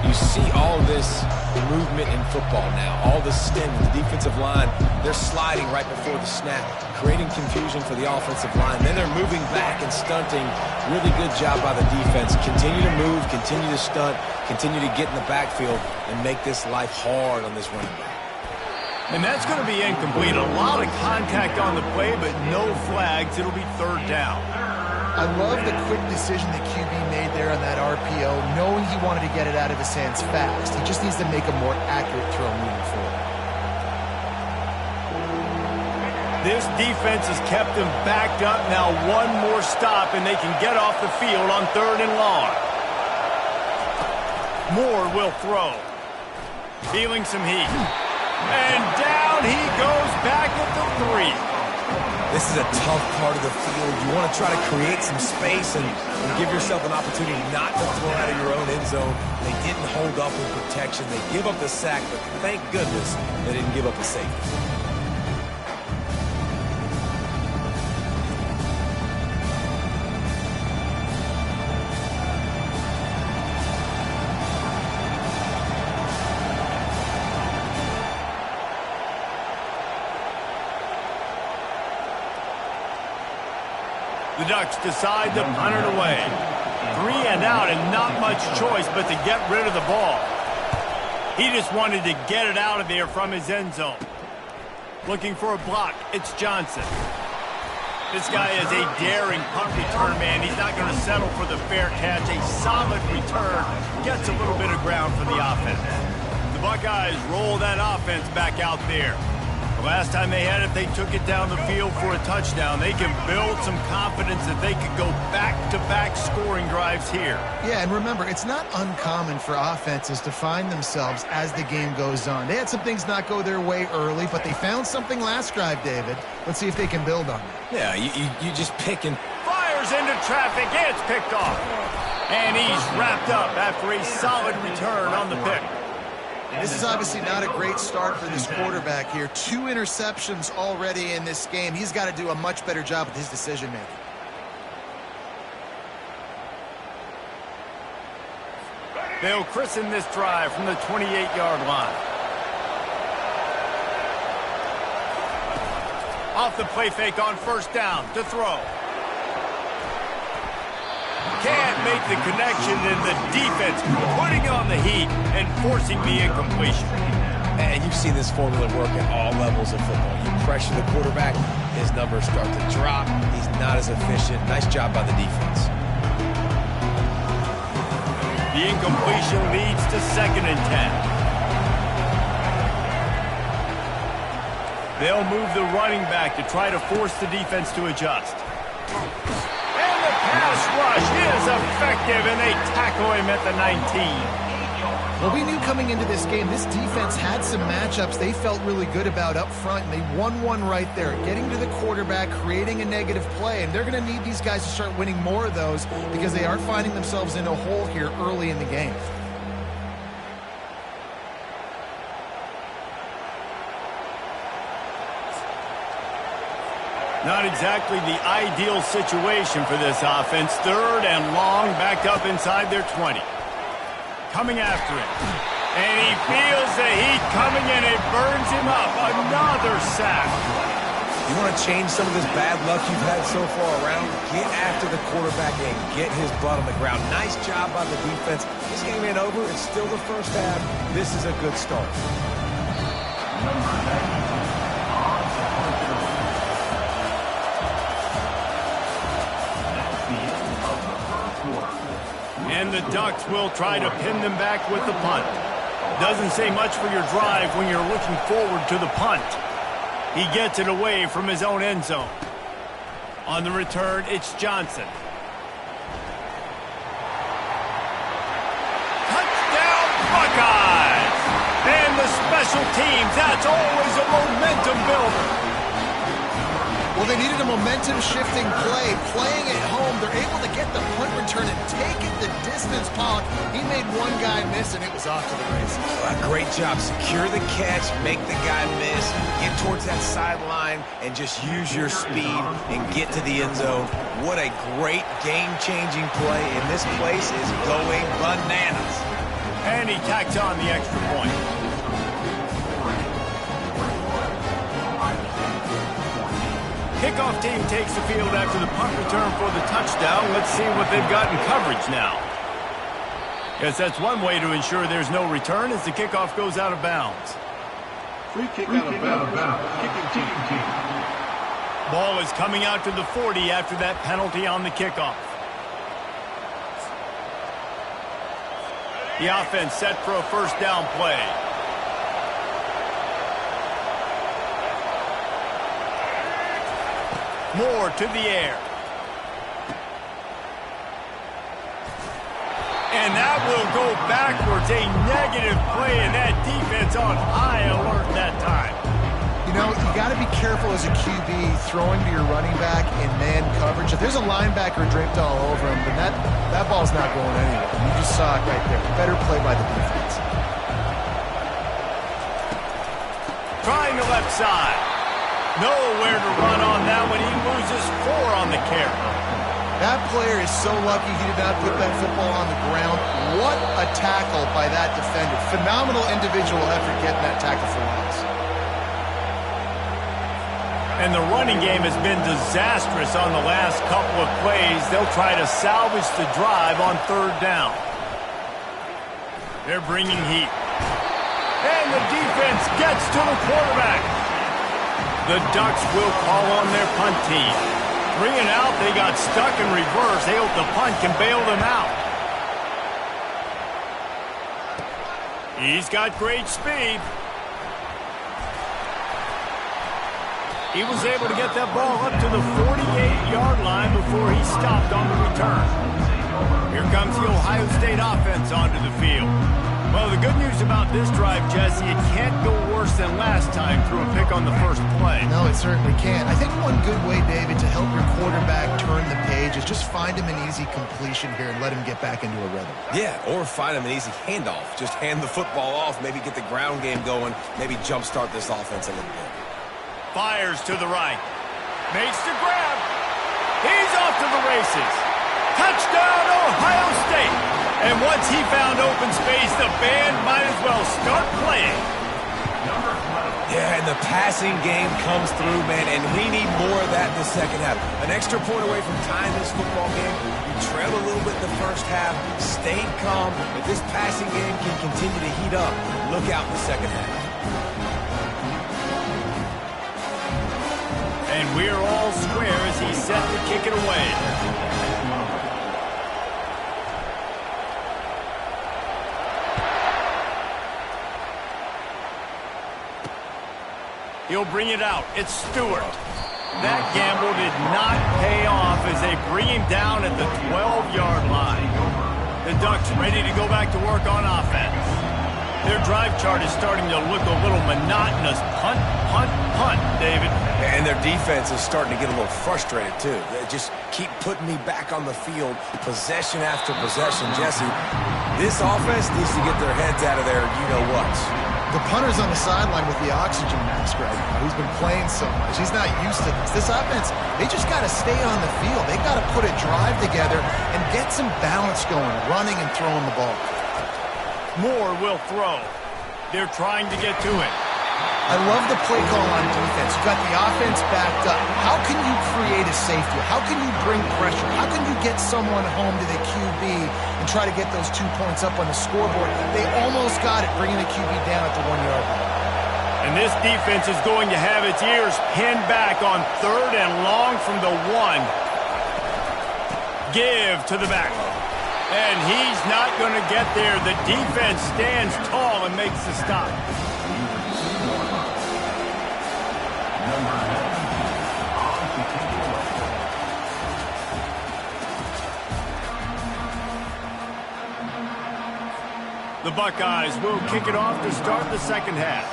You see all this movement in football now, all the stemming, the defensive line, they're sliding right before the snap, creating confusion for the offensive line. Then they're moving back and stunting. Really good job by the defense. Continue to move, continue to stunt, continue to get in the backfield and make this life hard on this running back. And that's going to be incomplete. A lot of contact on the play, but no flags. It'll be third down. I love the quick decision that QB made there on that RPO, knowing he wanted to get it out of his hands fast. He just needs to make a more accurate throw moving forward. This defense has kept them backed up. Now one more stop, and they can get off the field on third and long. Moore will throw. Feeling some heat. And down he goes back at the 3. This is a tough part of the field. You want to try to create some space and give yourself an opportunity not to throw out of your own end zone. They didn't hold up in protection. They give up the sack, but thank goodness they didn't give up a safety. The Ducks decide to punt it away. 3 and out, and not much choice but to get rid of the ball. He just wanted to get it out of there from his end zone. Looking for a block. It's Johnson. This guy is a daring punt return man. He's not going to settle for the fair catch. A solid return. Gets a little bit of ground for the offense. The Buckeyes roll that offense back out there. The last time they had it, they took it down the field for a touchdown. They can build some confidence that they could go back-to-back scoring drives here. Yeah, and remember, it's not uncommon for offenses to find themselves as the game goes on. They had some things not go their way early, but they found something last drive, David. Let's see if they can build on it. Yeah, you just pick and... Fires into traffic. It's picked off. And he's wrapped up after a solid return on the pick. This is obviously not a great start for this quarterback here. 2 interceptions already in this game. He's got to do a much better job with his decision-making. They'll christen this drive from the 28-yard line. Off the play fake on first down to throw. Can't make the connection, and the defense putting on the heat and forcing the incompletion. And you've seen this formula work at all levels of football. You pressure the quarterback, his numbers start to drop. He's not as efficient. Nice job by the defense. The incompletion leads to 2nd and 10. They'll move the running back to try to force the defense to adjust. And the pass rush is effective, and they tackle him at the 19. Well, we knew coming into this game, this defense had some matchups they felt really good about up front, and they won one right there, getting to the quarterback, creating a negative play, and they're going to need these guys to start winning more of those because they are finding themselves in a hole here early in the game. Not exactly the ideal situation for this offense. 3rd and long, backed up inside their 20. Coming after it. And he feels the heat coming in. It burns him up. Another sack. You want to change some of this bad luck you've had so far around? Get after the quarterback and get his butt on the ground. Nice job by the defense. This game ain't over. It's still the first half. This is a good start. And the Ducks will try to pin them back with the punt. Doesn't say much for your drive when you're looking forward to the punt. He gets it away from his own end zone. On the return, it's Johnson. Touchdown, Buckeyes! And the special teams, that's always a momentum builder. Well, they needed a momentum-shifting play. Playing at home, they're able to get the punt return and take it the distance. Pollock, he made one guy miss, and it was off to the races. Great job. Secure the catch, make the guy miss, get towards that sideline, and just use your speed and get to the end zone. What a great game-changing play, and this place is going bananas. And he tacks on the extra point. Kickoff team takes the field after the punt return for the touchdown. Let's see what they've got in coverage now. Yes, that's one way to ensure there's no return as the kickoff goes out of bounds. Free kick out of bounds. Kicking team. Ball is coming out to the 40 after that penalty on the kickoff. The offense set for a first down play. Moore to the air. And that will go backwards. A negative play, and that defense on high alert that time. You know, you got to be careful as a QB throwing to your running back in man coverage. If there's a linebacker draped all over him, then that ball's not going anywhere. You just saw it right there. Better play by the defense. Trying the left side. Nowhere to run on that one. He loses 4 on the carry. That player is so lucky he did not put that football on the ground. What a tackle by that defender. Phenomenal individual effort getting that tackle for loss. And the running game has been disastrous on the last couple of plays. They'll try to salvage the drive on 3rd down. They're bringing heat. And the defense gets to the quarterback. The Ducks will call on their punt team. 3 and out, they got stuck in reverse. They hope the punt can bail them out. He's got great speed. He was able to get that ball up to the 48-yard line before he stopped on the return. Here comes the Ohio State offense onto the field. Well, the good news about this drive, Jesse, it can't go worse than last time through a pick on the first play. No, it certainly can't. I think one good way, David, to help your quarterback turn the page is just find him an easy completion here and let him get back into a rhythm. Yeah, or find him an easy handoff. Just hand the football off, maybe get the ground game going, maybe jumpstart this offense a little bit. Fires to the right. Makes the grab. He's off to the races. Touchdown, Ohio State. And once he found open space, the band might as well start playing. Yeah, and the passing game comes through, man, and we need more of that in the second half. An extra point away from tying this football game. You trailed a little bit in the first half, stayed calm. If this passing game can continue to heat up, look out in the second half. And we're all square as he's set to kick it away. He'll bring it out. It's Stewart. That gamble did not pay off as they bring him down at the 12-yard line. The Ducks ready to go back to work on offense. Their drive chart is starting to look a little monotonous. Punt, punt, punt, David. And their defense is starting to get a little frustrated, too. They just keep putting me back on the field, possession after possession. Jesse, this offense needs to get their heads out of there, you-know-what. The punter's on the sideline with the oxygen mask right now. He's been playing so much. He's not used to this. This offense, they just got to stay on the field. They got to put a drive together and get some balance going, running and throwing the ball. Moore will throw. They're trying to get to it. I love the play call on defense. You got the offense backed up. How can you create a safety? How can you bring pressure? How can you get someone home to the QB and try to get those 2 points up on the scoreboard? They almost got it, bringing the QB down at the 1 yard line. And this defense is going to have its ears pinned back on 3rd and long from the 1. Give to the back. And he's not going to get there. The defense stands tall and makes the stop. The Buckeyes will kick it off to start the second half.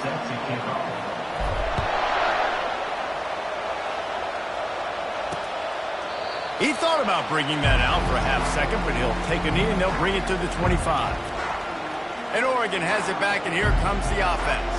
He thought about bringing that out for a half second, but he'll take a knee and they'll bring it to the 25. And Oregon has it back, and here comes the offense.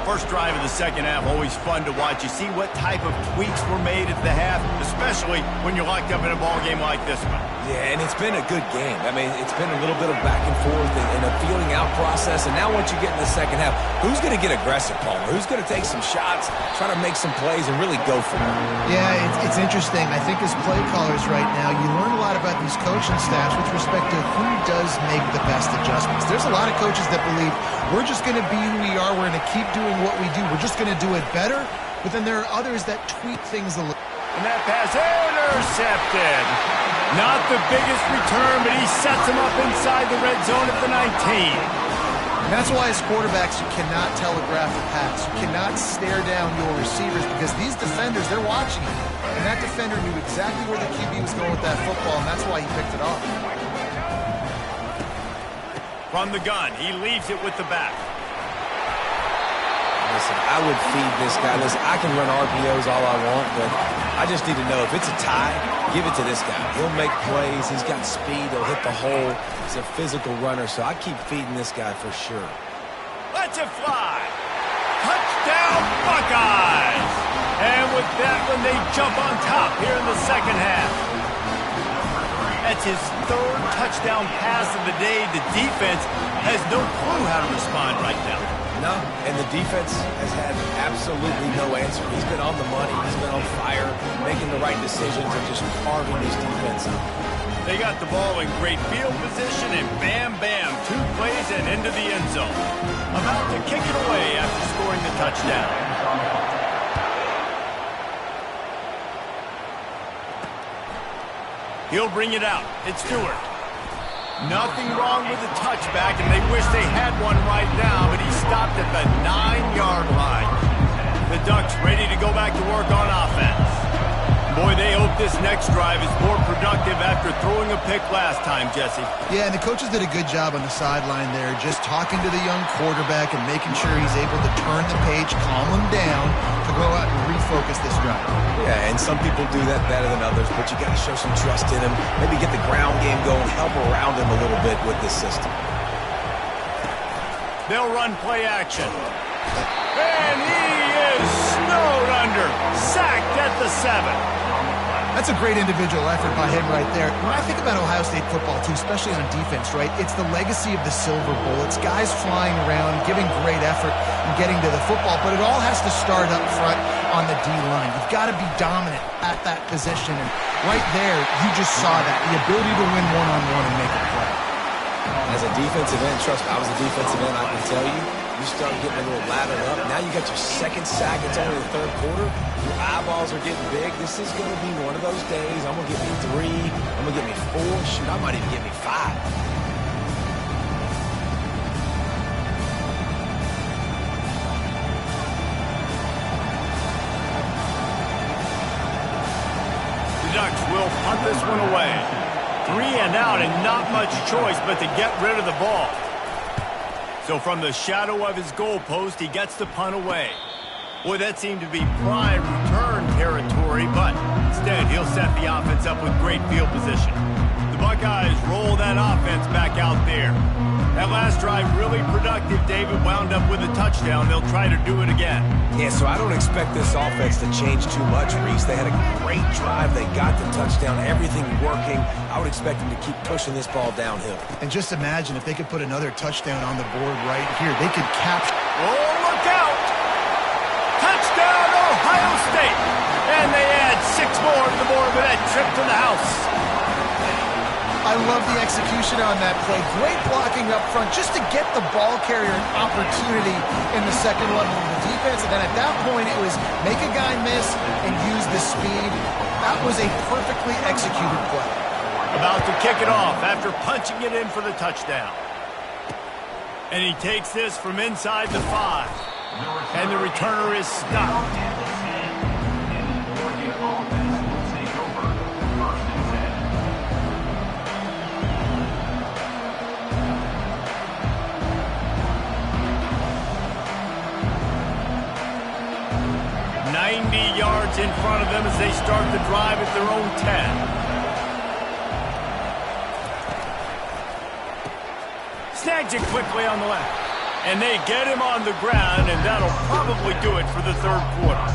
First drive of the second half, always fun to watch. You see what type of tweaks were made at the half, especially when you're locked up in a ball game like this one. Yeah, and it's been a good game. I mean, it's been a little bit of back and forth and a feeling out process. And now once you get in the second half, who's going to get aggressive, Palmer? Who's going to take some shots, try to make some plays, and really go for it? Yeah, it's interesting. I think as play callers right now, you learn a lot about these coaching staffs with respect to who does make the best adjustments. There's a lot of coaches that believe we're just going to be who we are. We're going to keep doing what we do. We're just going to do it better. But then there are others that tweak things a little. And that pass intercepted. Not the biggest return, but he sets him up inside the red zone at the 19. And that's why as quarterbacks, you cannot telegraph the pass. You cannot stare down your receivers because these defenders, they're watching you. And that defender knew exactly where the QB was going with that football, and that's why he picked it off. From the gun, he leaves it with the back. Listen, I would feed this guy. Listen, I can run RPOs all I want, but I just need to know if it's a tie, give it to this guy. He'll make plays. He's got speed. He'll hit the hole. He's a physical runner, so I keep feeding this guy for sure. Let's it fly. Touchdown, Buckeyes. And with that one, they jump on top here in the second half. That's his 3rd touchdown pass of the day. The defense has no clue how to respond right now. No, and the defense has had absolutely no answer. He's been on the money. He's been on fire, making the right decisions and just carving his defense up. They got the ball in great field position, and bam, bam, 2 plays and into the end zone. About to kick it away after scoring the touchdown. He'll bring it out. It's Stewart. Nothing wrong with the touchback, and they wish they had one right now, but he stopped at the 9-yard line. The Ducks ready to go back to work on offense. Boy, they hope this next drive is more productive after throwing a pick last time, Jesse. Yeah, and the coaches did a good job on the sideline there, just talking to the young quarterback and making sure he's able to turn the page, calm him down, to go out and refocus this drive. Yeah, and some people do that better than others, but you got to show some trust in him. Maybe get the ground game going, help around him a little bit with this system. They'll run play action. And he is snowed under, sacked at the 7. That's a great individual effort by him right there. When I think about Ohio State football, too, especially on defense, right, it's the legacy of the Silver Bowl. It's guys flying around, giving great effort and getting to the football, but it all has to start up front on the D-line. You've got to be dominant at that position, and right there, you just saw that, the ability to win one-on-one and make a play. As a defensive end, trust me, I was a defensive end, I can tell you, you start getting a little lathered up. Now you got your 2nd sack. It's only the 3rd quarter. Your eyeballs are getting big. This is going to be one of those days. I'm going to get me 3. I'm going to get me 4. Shoot, I might even get me 5. The Ducks will punt this one away. 3 and out, and not much choice but to get rid of the ball. So from the shadow of his goalpost, he gets the punt away. Boy, that seemed to be prime return territory, but instead he'll set the offense up with great field position. The Buckeyes roll that offense back out there. That last drive really productive. David wound up with a touchdown. They'll try to do it again. Yeah, so I don't expect this offense to change too much, Reese. They had a great drive. They got the touchdown. Everything working. I would expect them to keep pushing this ball downhill. And just imagine if they could put another touchdown on the board right here. They could capture. Oh, look out! Touchdown, Ohio State! And they add 6 more to the board with that trip to the house. I love the execution on that play. Great blocking up front just to get the ball carrier an opportunity in the second level of the defense. And then at that point, it was make a guy miss and use the speed. That was a perfectly executed play. About to kick it off after punching it in for the touchdown. And he takes this from inside the 5. And the returner is stopped. 90 yards in front of them as they start the drive at their own 10. Snags it quickly on the left. And they get him on the ground, and that'll probably do it for the third quarter.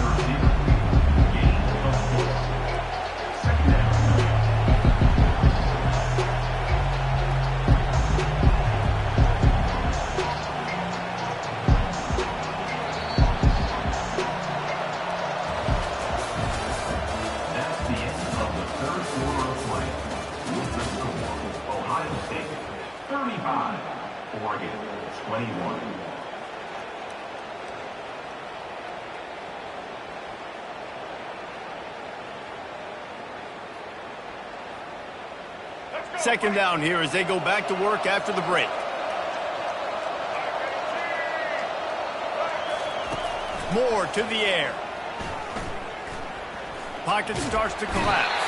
35, Oregon 21. Second down here as they go back to work after the break. Moore to the air. Pocket starts to collapse.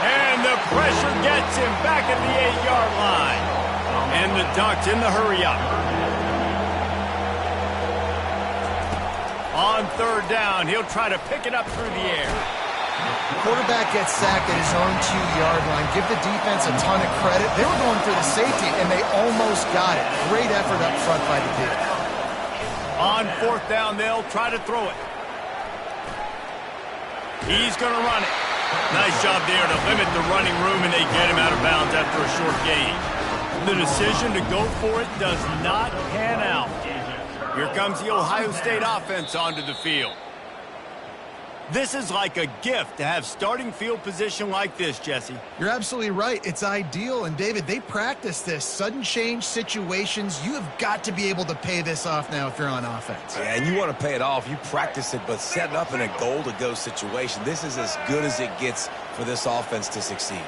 And the pressure gets him back at the 8-yard line. And the Ducks in the hurry-up. On third down, he'll try to pick it up through the air. Quarterback gets sacked at his own 2-yard line. Give the defense a ton of credit. They were going for the safety, and they almost got it. Great effort up front by the D. On fourth down, they'll try to throw it. He's going to run it. Nice job there to limit the running room, and they get him out of bounds after a short gain. The decision to go for it does not pan out. Here comes the Ohio State offense onto the field. This is like a gift to have starting field position like this, Jesse. You're absolutely right. It's ideal. And, David, they practice this. Sudden change situations. You have got to be able to pay this off now if you're on offense. Yeah, and you want to pay it off. You practice it, but setting up in a goal-to-go situation, this is as good as it gets for this offense to succeed.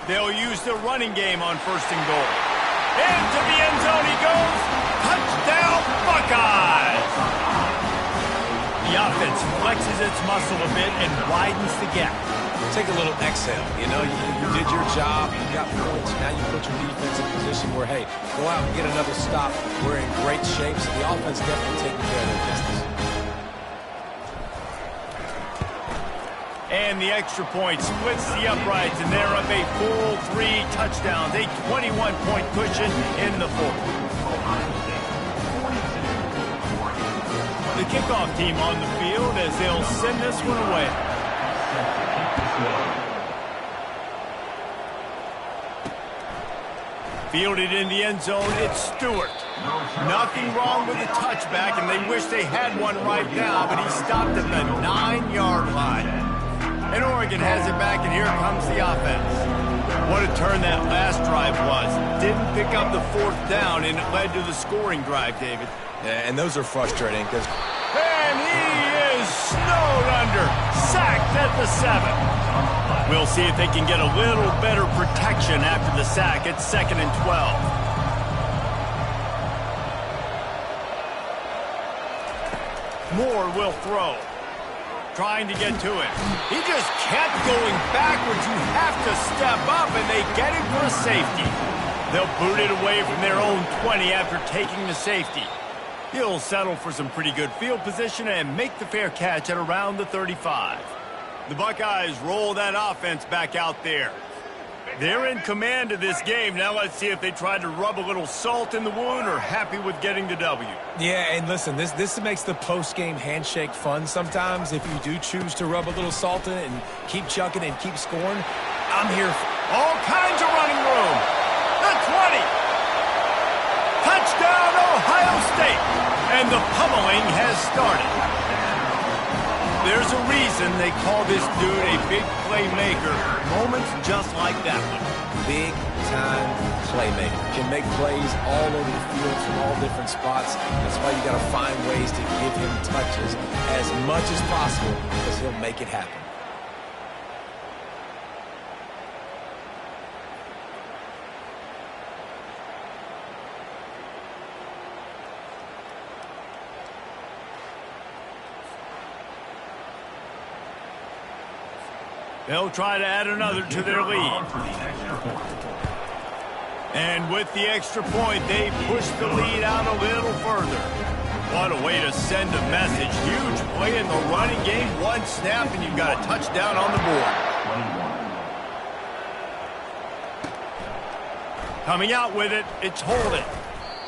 They'll use the running game on first and goal. Into the end zone he goes. Touchdown, Buckeyes! The offense flexes its muscle a bit and widens the gap. Take a little exhale. You know, you did your job. You got points. Now you put your defense in a position where, hey, go out and get another stop. We're in great shape, so the offense definitely taking care of their business. And the extra point splits the uprights, and they're up a full 3 touchdowns, a 21-point cushion in the fourth. The kickoff team on the field as they'll send this one away. Fielded in the end zone, it's Stewart. Nothing wrong with the touchback, and they wish they had one right now, but he stopped at the 9-yard line. And Oregon has it back, and here comes the offense. What a turn that last drive was. Didn't pick up the fourth down, and it led to the scoring drive, David. Yeah, and those are frustrating because... And he is snowed under. Sacked at the 7. We'll see if they can get a little better protection after the sack. It's 2nd and 12. Moore will throw. Trying to get to it. He just kept going backwards. You have to step up, and they get him for a safety. They'll boot it away from their own 20 after taking the safety. He'll settle for some pretty good field position and make the fair catch at around the 35. The Buckeyes roll that offense back out there. They're in command of this game. Now let's see if they try to rub a little salt in the wound or happy with getting the W. Yeah, and listen, this makes the post-game handshake fun sometimes. If you do choose to rub a little salt in it and keep chucking and keep scoring, I'm here for all kinds of running room. The 20. Touchdown, Ohio State. And the pummeling has started. There's a reason they call this dude a big playmaker. Moments just like that one. Big-time playmaker. Can make plays all over the field from all different spots. That's why you got to find ways to give him touches as much as possible because he'll make it happen. They'll try to add another to their lead. And with the extra point, they push the lead out a little further. What a way to send a message. Huge play in the running game. One snap, and you've got a touchdown on the board. Coming out with it, it's holding.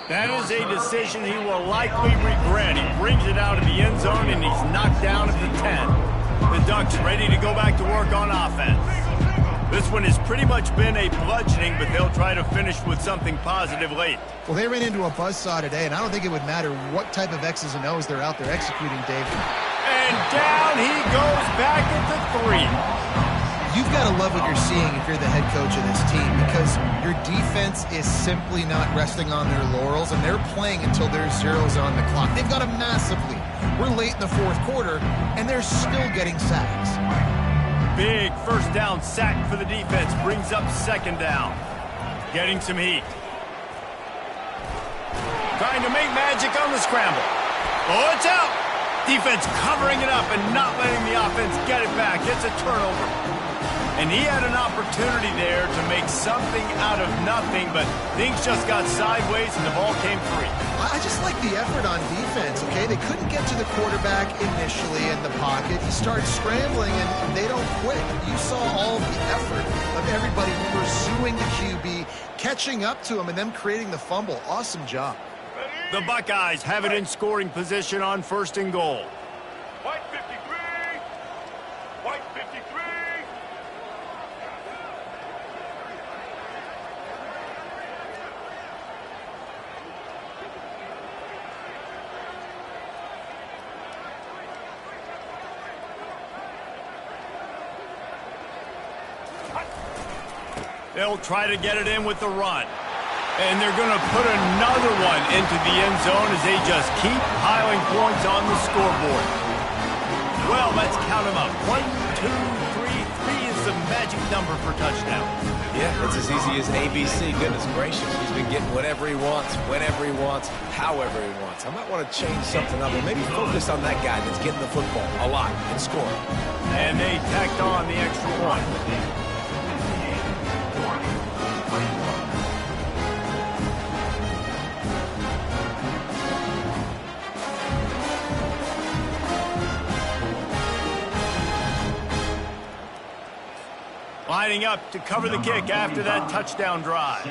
That is a decision he will likely regret. He brings it out of the end zone, and he's knocked down at the 10. The Ducks ready to go back to work on offense. This one has pretty much been a bludgeoning, but they'll try to finish with something positive late. Well, they ran into a buzzsaw today, and I don't think it would matter what type of X's and O's they're out there executing, Dave. And down he goes back at the 3. You've got to love what you're seeing if you're the head coach of this team because your defense is simply not resting on their laurels, and they're playing until there's zeros on the clock. They've got a massive lead. We're late in the fourth quarter, and they're still getting sacks. Big first down sack for the defense. Brings up second down. Getting some heat. Trying to make magic on the scramble. Oh, it's out. Defense covering it up and not letting the offense get it back. It's a turnover. And he had an opportunity there to make something out of nothing, but things just got sideways and the ball came free. I just like the effort on defense, okay? They couldn't get to the quarterback initially in the pocket. He starts scrambling, and they don't quit. You saw all of the effort of everybody pursuing the QB, catching up to him, and them creating the fumble. Awesome job. The Buckeyes have it in scoring position on 1st and goal. White 53. White 53. They'll try to get it in with the run. And they're going to put another one into the end zone as they just keep piling points on the scoreboard. Well, let's count them up. 1, 2, 3. 3 is the magic number for touchdown. Yeah, it's as easy as ABC. Goodness gracious. He's been getting whatever he wants, whenever he wants, however he wants. I might want to change something up or maybe focus on that guy that's getting the football a lot and scoring. And they tacked on the extra point. Lining up to cover the kick after that touchdown drive.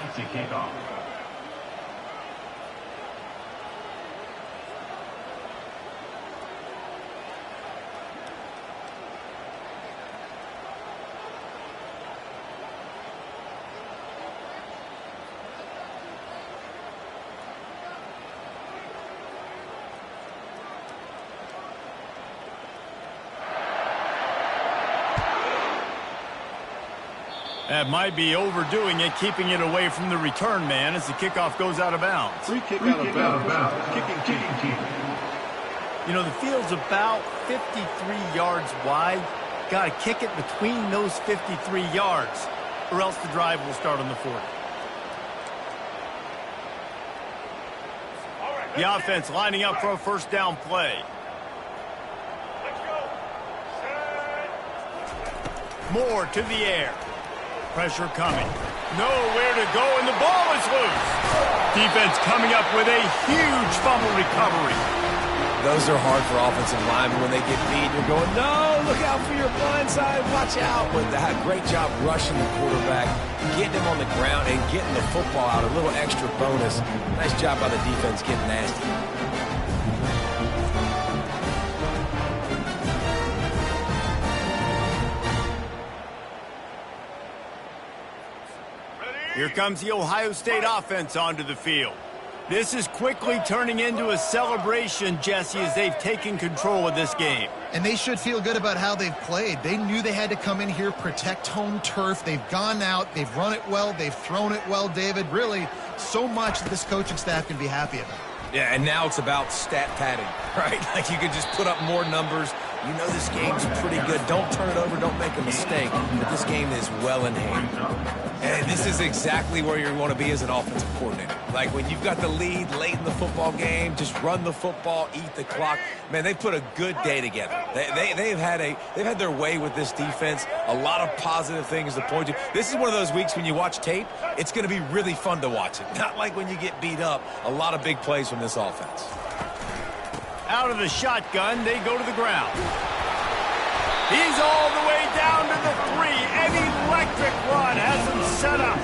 That might be overdoing it, keeping it away from the return man as the kickoff goes out of bounds. Free kick out of bounds. Kicking team. You know, the field's about 53 yards wide. Got to kick it between those 53 yards, or else the drive will start on the 40. The offense lining up for a first down play. Moore to the air. Pressure coming. Nowhere to go, and the ball is loose. Defense coming up with a huge fumble recovery. Those are hard for offensive linemen when they get beat. You're going, no, look out for your blind side, watch out. But they had a great job rushing the quarterback, getting him on the ground, and getting the football out, a little extra bonus. Nice job by the defense getting nasty. Here comes the Ohio State offense onto the field. This is quickly turning into a celebration, Jesse, as they've taken control of this game. And they should feel good about how they've played. They knew they had to come in here, protect home turf. They've gone out, they've run it well, they've thrown it well, David. Really, so much that this coaching staff can be happy about. Yeah, and now it's about stat padding, right? Like you could just put up more numbers. You know this game's pretty good. Don't turn it over. Don't make a mistake. But this game is well in hand. And this is exactly where you want to be as an offensive coordinator. Like when you've got the lead late in the football game, just run the football, eat the clock. Man, they put a good day together. They've had their way with this defense. A lot of positive things to point to. This is one of those weeks when you watch tape, it's going to be really fun to watch it. Not like when you get beat up. A lot of big plays from this offense. Out of the shotgun, they go to the ground. He's all the way down to the 3. An electric run has him set up.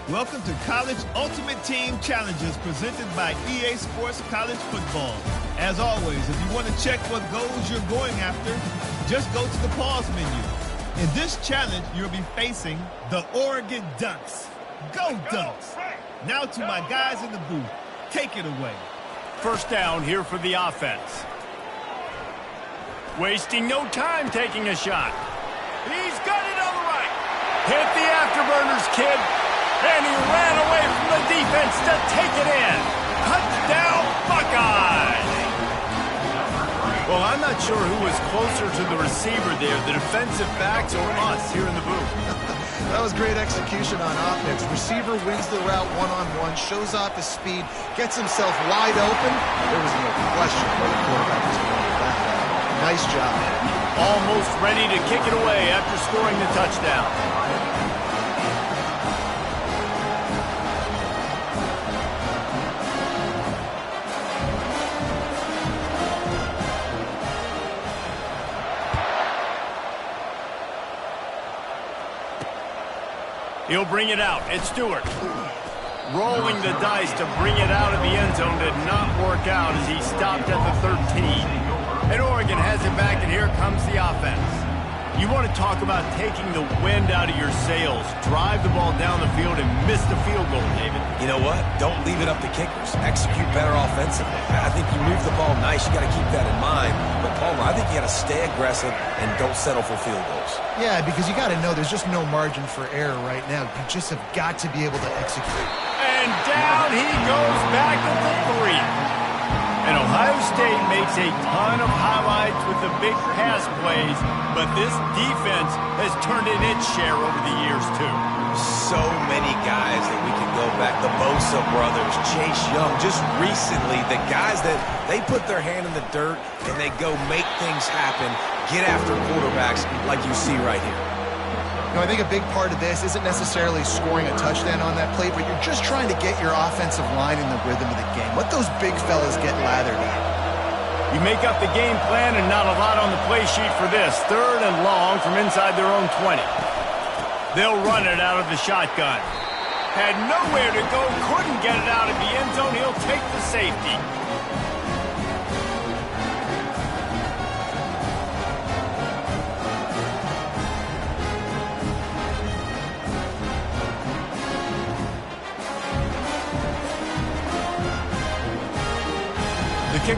Welcome to College Ultimate Team Challenges presented by EA Sports College Football. As always, if you want to check what goals you're going after, just go to the pause menu. In this challenge, you'll be facing the Oregon Ducks. Go Ducks! Now to my guys in the booth. Take it away. First down here for the offense. Wasting no time taking a shot. He's got it on the right. Hit the afterburners, kid. And he ran away from the defense to take it in. Touchdown, Buckeyes! Well, I'm not sure who was closer to the receiver there, the defensive backs or us here in the booth. That was great execution on offense. Receiver wins the route one-on-one, shows off his speed, gets himself wide open. There was no question whether the quarterback was going to that. Nice job. Almost ready to kick it away after scoring the touchdown. He'll bring it out. It's Stewart. Rolling the dice to bring it out of the end zone did not work out as he stopped at the 13. And Oregon has it back, and here comes the offense. You want to talk about taking the wind out of your sails. Drive the ball down the field and miss the field goal, David. You know what? Don't leave it up to kickers. Execute better offensively. I think you move the ball nice. You got to keep that in mind. But, Palmer, I think you got to stay aggressive and don't settle for field goals. Yeah, because you got to know there's just no margin for error right now. You just have got to be able to execute. And down he goes back at the 3. And Ohio State makes a ton of highlights with the big pass plays, but this defense has turned in its share over the years, too. So many guys that we can go back. The Bosa brothers, Chase Young. Just recently, the guys that they put their hand in the dirt and they go make things happen, get after quarterbacks like you see right here. You know, I think a big part of this isn't necessarily scoring a touchdown on that play, but you're just trying to get your offensive line in the rhythm of the game. Let those big fellas get lathered in. You make up the game plan and not a lot on the play sheet for this. 3rd and long from inside their own 20. They'll run it out of the shotgun. Had nowhere to go, couldn't get it out of the end zone. He'll take the safety.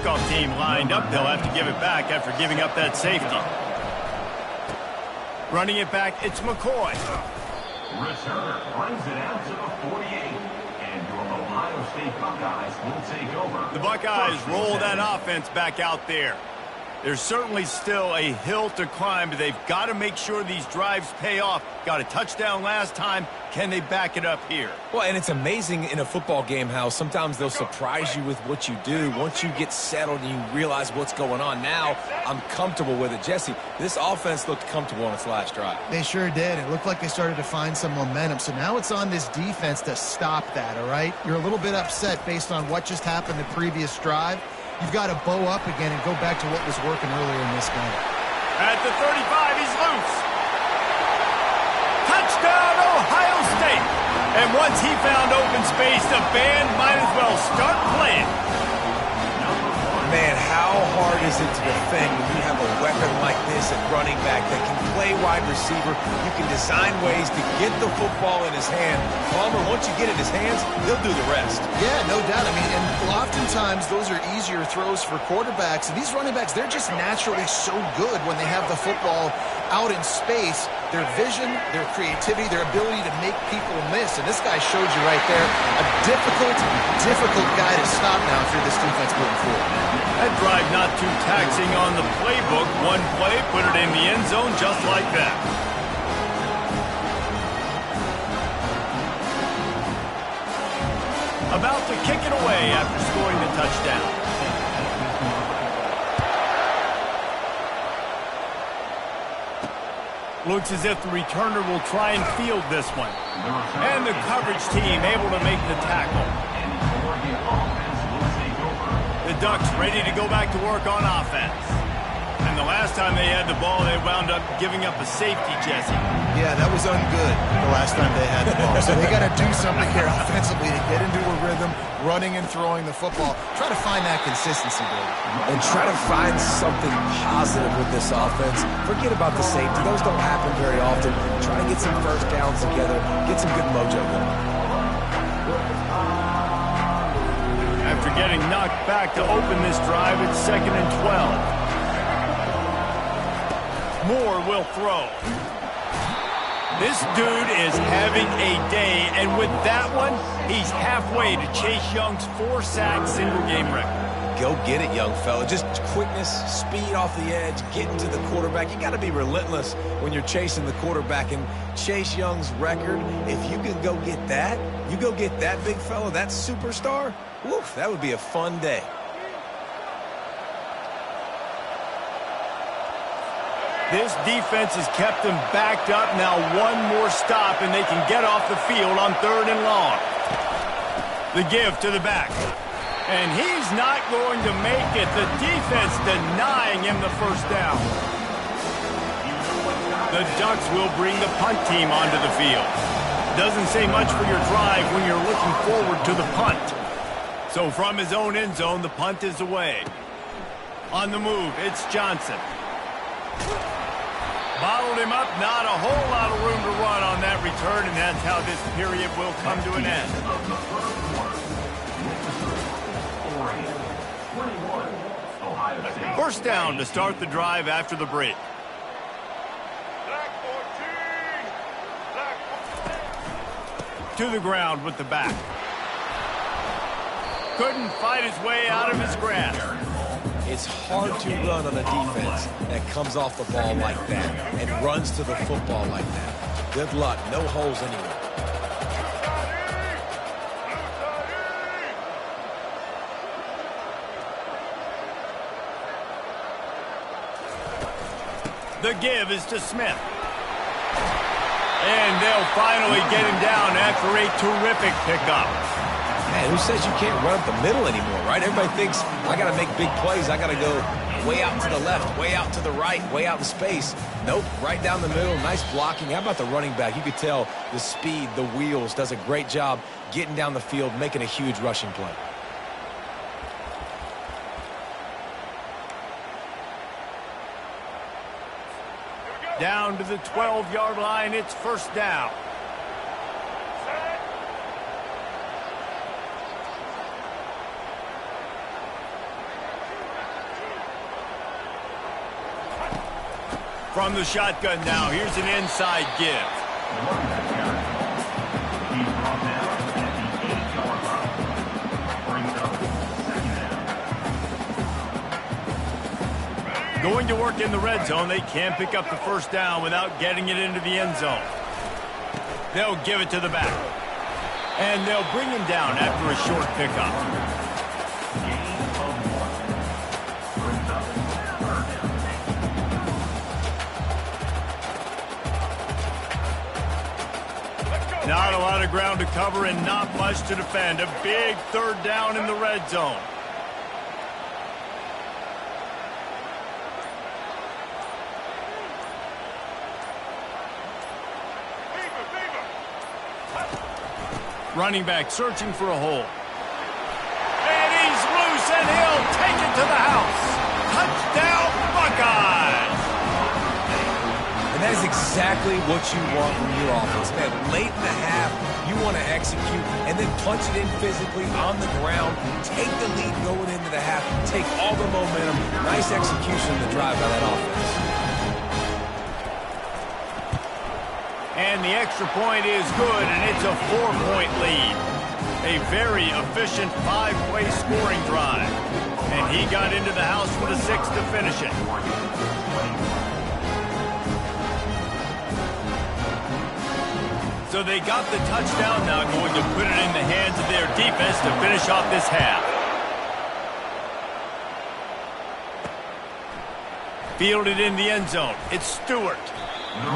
kickoff team lined up. They'll have to give it back after giving up that safety. Running it back, it's McCoy. Returner brings it out to the 48. And your Ohio State Buckeyes will take over. The Buckeyes roll that offense back out there. There's certainly still a hill to climb, but they've got to make sure these drives pay off. Got a touchdown last time. Can they back it up here? Well, and it's amazing in a football game how sometimes they'll surprise you with what you do. Once you get settled and you realize what's going on, now I'm comfortable with it. Jesse, this offense looked comfortable on its last drive. They sure did. It looked like they started to find some momentum. So now it's on this defense to stop that, all right? You're a little bit upset based on what just happened the previous drive. You've got to bow up again and go back to what was working earlier in this game. At the 35, he's loose. Touchdown, Ohio State. And once he found open space, the band might as well start playing. Man, how hard is it to defend when you have a weapon like this at running back that can play wide receiver? You can design ways to get the football in his hand. Palmer, once you get it in his hands, he'll do the rest. Yeah, no doubt. I mean, and oftentimes those are easier throws for quarterbacks. And these running backs, they're just naturally so good when they have the football out in space. Their vision, their creativity, their ability to make people miss. And this guy showed you right there a difficult guy to stop now if you're this defense moving forward. That drive not too taxing on the playbook. One play, put it in the end zone just like that. About to kick it away after scoring the touchdown. Looks as if the returner will try and field this one. And the coverage team able to make the tackle. The Ducks ready to go back to work on offense. And the last time they had the ball, they wound up giving up a safety, Jesse. Yeah, that was ungood the last time they had the ball. So they got to do something here offensively to get into a rhythm, running and throwing the football. Try to find that consistency, baby. And try to find something positive with this offense. Forget about the safety. Those don't happen very often. Try to get some first downs together. Get some good mojo going. After getting knocked back to open this drive, it's 2nd and 12. Moore will throw. This dude is having a day, and with that one, he's halfway to Chase Young's 4-sack single-game record. Go get it, young fella. Just quickness, speed off the edge, getting to the quarterback. You got to be relentless when you're chasing the quarterback. And Chase Young's record, if you can go get that, you go get that big fella, that superstar, woof, that would be a fun day. This defense has kept them backed up. Now one more stop, and they can get off the field on 3rd and long. The give to the back. And he's not going to make it. The defense denying him the first down. The Ducks will bring the punt team onto the field. Doesn't say much for your drive when you're looking forward to the punt. So from his own end zone, the punt is away. On the move, it's Johnson. Bottled him up, not a whole lot of room to run on that return, and that's how this period will come to an end. First down to start the drive after the break. To the ground with the back. Couldn't fight his way out of his grasp. It's hard to run on a defense that comes off the ball like that and runs to the football like that. Good luck. No holes anywhere. The give is to Smith. And they'll finally get him down after a terrific pickup. Man, who says you can't run up the middle anymore, right? Everybody thinks, I got to make big plays. I got to go way out to the left, way out to the right, way out in space. Nope, right down the middle. Nice blocking. How about the running back? You could tell the speed, the wheels, does a great job getting down the field, making a huge rushing play. Down to the 12-yard line, it's first down. From the shotgun now, here's an inside give. He's brought down at the 8-yard line. Brings up second down. Going to work in the red zone. They can't pick up the first down without getting it into the end zone. They'll give it to the back. And they'll bring him down after a short pickup. Gain of 1. Brings up third down. Not a lot of ground to cover and not much to defend. A big third down in the red zone. Running back searching for a hole. And he's loose, and he'll take it to the house. Touchdown, Buckeyes! And that is exactly what you want from your offense. Man, late in the half, you want to execute and then punch it in physically on the ground, take the lead going into the half, take all the momentum. Nice execution of the drive by that offense. And the extra point is good, and it's a 4-point lead. A very efficient 5-play scoring drive. And he got into the house with a 6 to finish it. So they got the touchdown now, going to put it in the hands of their defense to finish off this half. Fielded in the end zone. It's Stewart.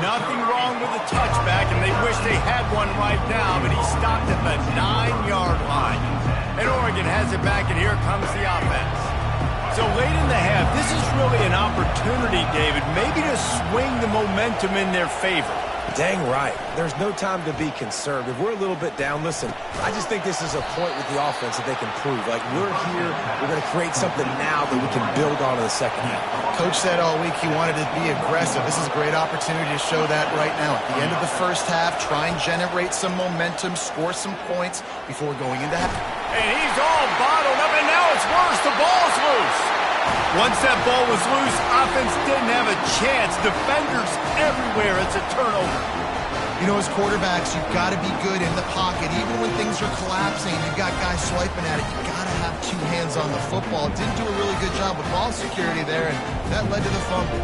Nothing wrong with the touchback, and they wish they had one right now, but he stopped at the 9-yard line. And Oregon has it back, and here comes the offense. So late in the half, this is really an opportunity, David, maybe to swing the momentum in their favor. Dang right. There's no time to be conservative. We're a little bit down. Listen, I just think this is a point with the offense that they can prove. Like, we're here, we're going to create something now that we can build on in the second half. Coach said all week he wanted to be aggressive. This is a great opportunity to show that right now. At the end of the first half, try and generate some momentum, score some points before going into half. And he's all bottled up, and now it's worse. The ball's loose. Once that ball was loose, offense didn't have a chance. Defenders everywhere. It's a turnover. You know, as quarterbacks, you've got to be good in the pocket. Even when things are collapsing, you've got guys swiping at it. You've got to have 2 hands on the football. Didn't do a really good job with ball security there, and that led to the fumble.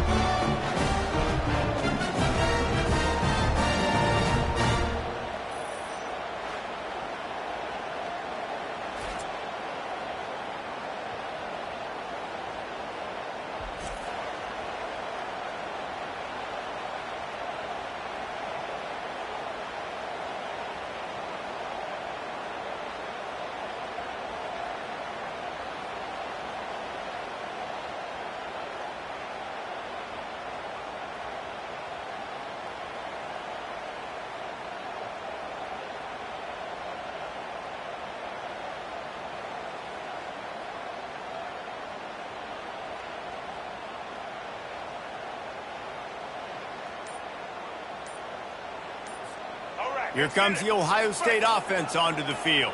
Here comes the Ohio State offense onto the field.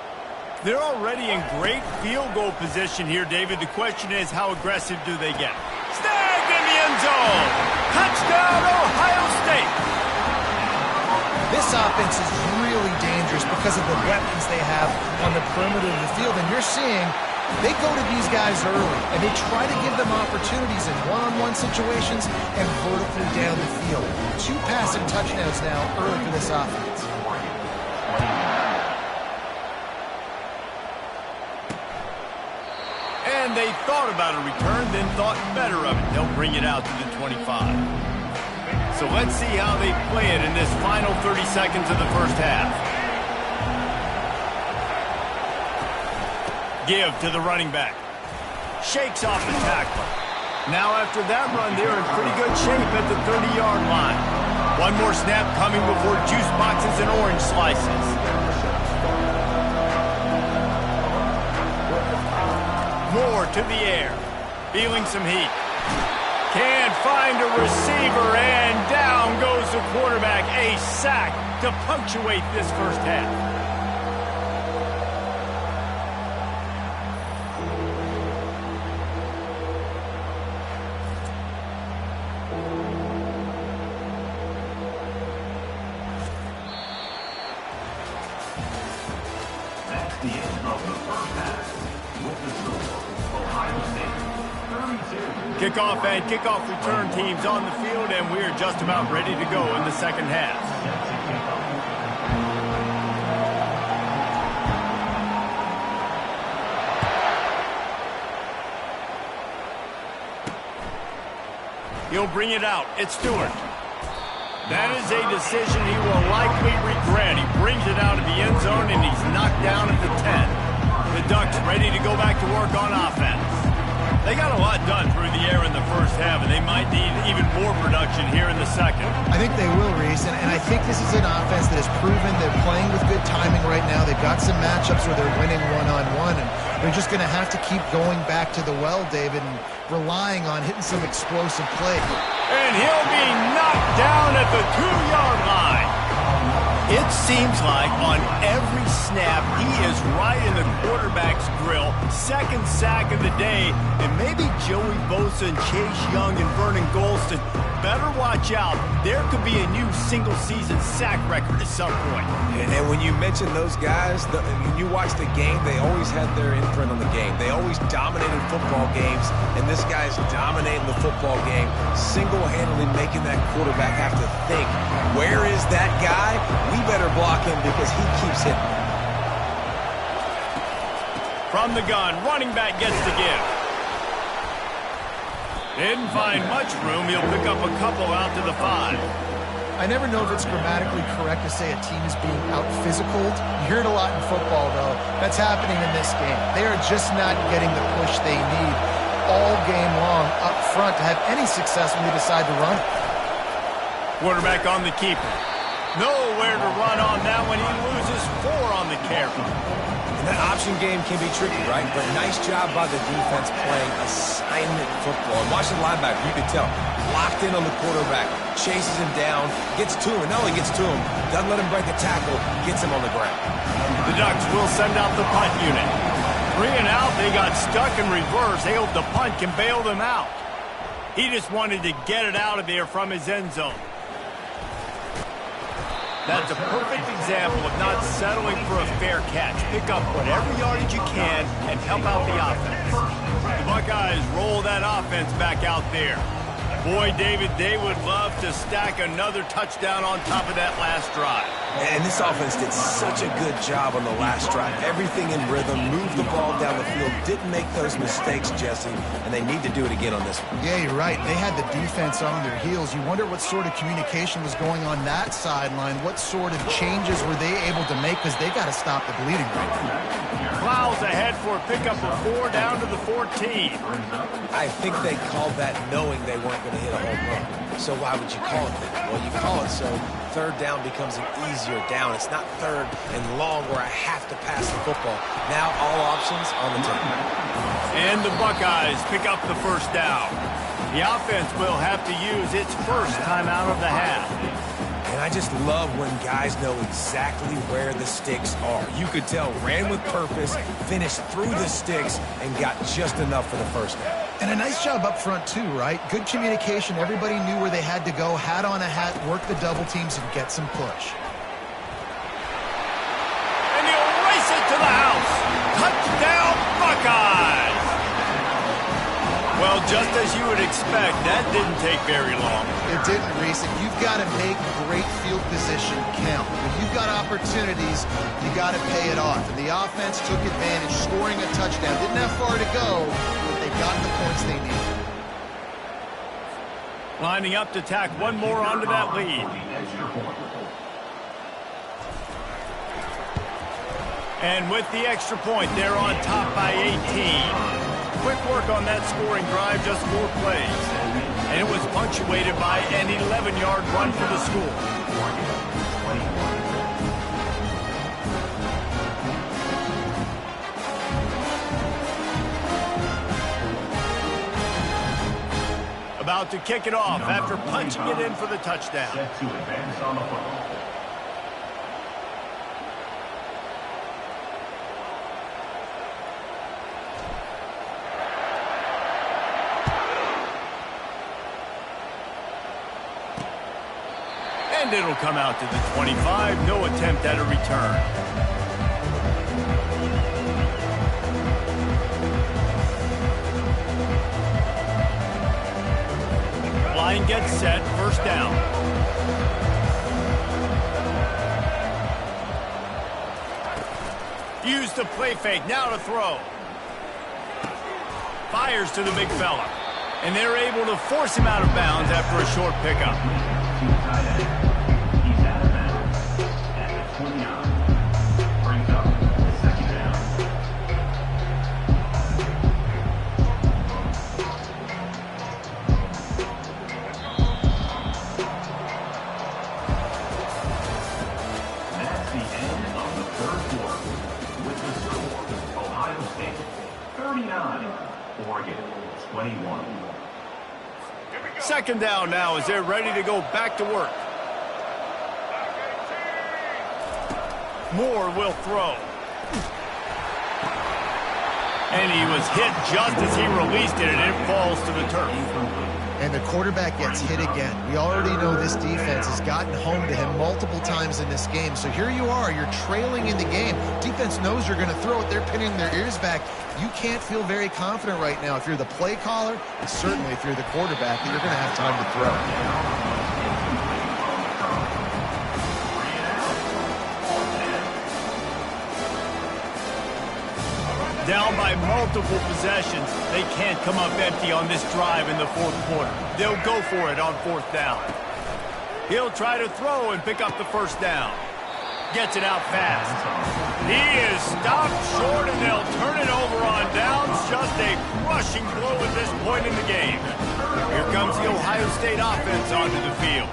They're already in great field goal position here, David. The question is, how aggressive do they get? Snagged in the end zone! Touchdown, Ohio State! This offense is really dangerous because of the weapons they have on the perimeter of the field. And you're seeing they go to these guys early, and they try to give them opportunities in one-on-one situations and vertically down the field. 2 passing touchdowns now early for this offense. And they thought about a return, then thought better of it. They'll bring it out to the 25. So let's see how they play it in this final 30 seconds of the first half. Give to the running back. Shakes off the tackler. Now after that run, they're in pretty good shape at the 30-yard line. One more snap coming before juice boxes and orange slices. More to the air. Feeling some heat. Can't find a receiver, and down goes the quarterback. A sack to punctuate this first half. Kickoff and kickoff return teams on the field, and we're just about ready to go in the second half. He'll bring it out. It's Stewart. That is a decision he will likely regret. He brings it out of the end zone, and he's knocked down at the 10. The Ducks ready to go back to work on offense. They got a lot done through the air in the first half, and they might need even more production here in the second. I think they will, Reese, and I think this is an offense that has proven they're playing with good timing right now. They've got some matchups where they're winning one-on-one, and they're just going to have to keep going back to the well, David, and relying on hitting some explosive play. And he'll be knocked down at the 2-yard line. It seems like on every snap, he is right in the quarterback's grill. Second sack of the day. And maybe Joey Bosa and Chase Young and Vernon Golston better watch out. There could be a new single-season sack record at some point. And when you mention those guys, when you watch the game, they always had their imprint on the game. They always dominated football games, and this guy's dominating the football game, single-handedly making that quarterback have to think, where is that guy? We better block him because he keeps hitting. From the gun, running back gets the give. Didn't find much room. He'll pick up a couple out to the 5. I never know if it's grammatically correct to say a team is being out-physicaled. You hear it a lot in football, though. That's happening in this game. They are just not getting the push they need all game long up front to have any success when they decide to run it. Quarterback on the keeper. Nowhere to run on that one. He loses 4 on the carry. And that option game can be tricky, right? But nice job by the defense playing assignment football. And watch the linebacker, you can tell. Locked in on the quarterback, chases him down, gets to him, and not only gets to him, doesn't let him break a tackle, gets him on the ground. The Ducks will send out the punt unit. 3 and out, they got stuck in reverse. They hope the punt can bail them out. He just wanted to get it out of there from his end zone. That's a perfect example of not settling for a fair catch. Pick up whatever yardage you can and help out the offense. The Buckeyes roll that offense back out there. Boy, David, they would love to stack another touchdown on top of that last drive. And this offense did such a good job on the last drive. Everything in rhythm, moved the ball down the field, didn't make those mistakes, Jesse, and they need to do it again on this one. Yeah, you're right. They had the defense on their heels. You wonder what sort of communication was going on that sideline. What sort of changes were they able to make, because they got to stop the bleeding right now. Clouds ahead for a pickup of 4 down to the 14. I think they called that knowing they weren't going to hit a home run. So why would you call it that? Well, you call it so third down becomes an easier down. It's not third and long where I have to pass the football. Now all options on the table. And the Buckeyes pick up the first down. The offense will have to use its first timeout of the half. And I just love when guys know exactly where the sticks are. You could tell, ran with purpose, finished through the sticks, and got just enough for the first down. And a nice job up front, too, right? Good communication. Everybody knew where they had to go, hat on a hat, work the double teams, and get some push. And he'll race it to the house. Touchdown, Buckeyes! Well, just as you would expect, that didn't take very long. It didn't, Reese. You've got to make great field position count. When you've got opportunities, you got to pay it off. And the offense took advantage, scoring a touchdown. Didn't have far to go, but they got the points they needed. Lining up to tack one more onto that lead. And with the extra point, they're on top by 18. Quick work on that scoring drive, just 4 plays. And it was punctuated by an 11-yard run for the school. About to kick it off after punching it in for the touchdown. Set to advance on the football. And it'll come out to the 25. No attempt at a return. Line gets set, first down. Use the play fake, now to throw. Fires to the big fella. And they're able to force him out of bounds after a short pickup. He's out of bounds at the 29. Brings up second down. That's the end of the third quarter. With the score, Ohio State 39, Oregon 21. Second down now as they're ready to go back to work. Moore will throw. And he was hit just as he released it, and it falls to the turf. And the quarterback gets hit again. We already know this defense has gotten home to him multiple times in this game. So here you are, you're trailing in the game. Defense knows you're going to throw it. They're pinning their ears back. You can't feel very confident right now if you're the play caller, and certainly if you're the quarterback, that you're going to have time to throw. Down by multiple possessions, they can't come up empty on this drive in the fourth quarter. They'll go for it on fourth down. He'll try to throw and pick up the first down. Gets it out fast. He is stopped short, and they'll turn it over on downs. Just a crushing blow at this point in the game. Here comes the Ohio State offense onto the field.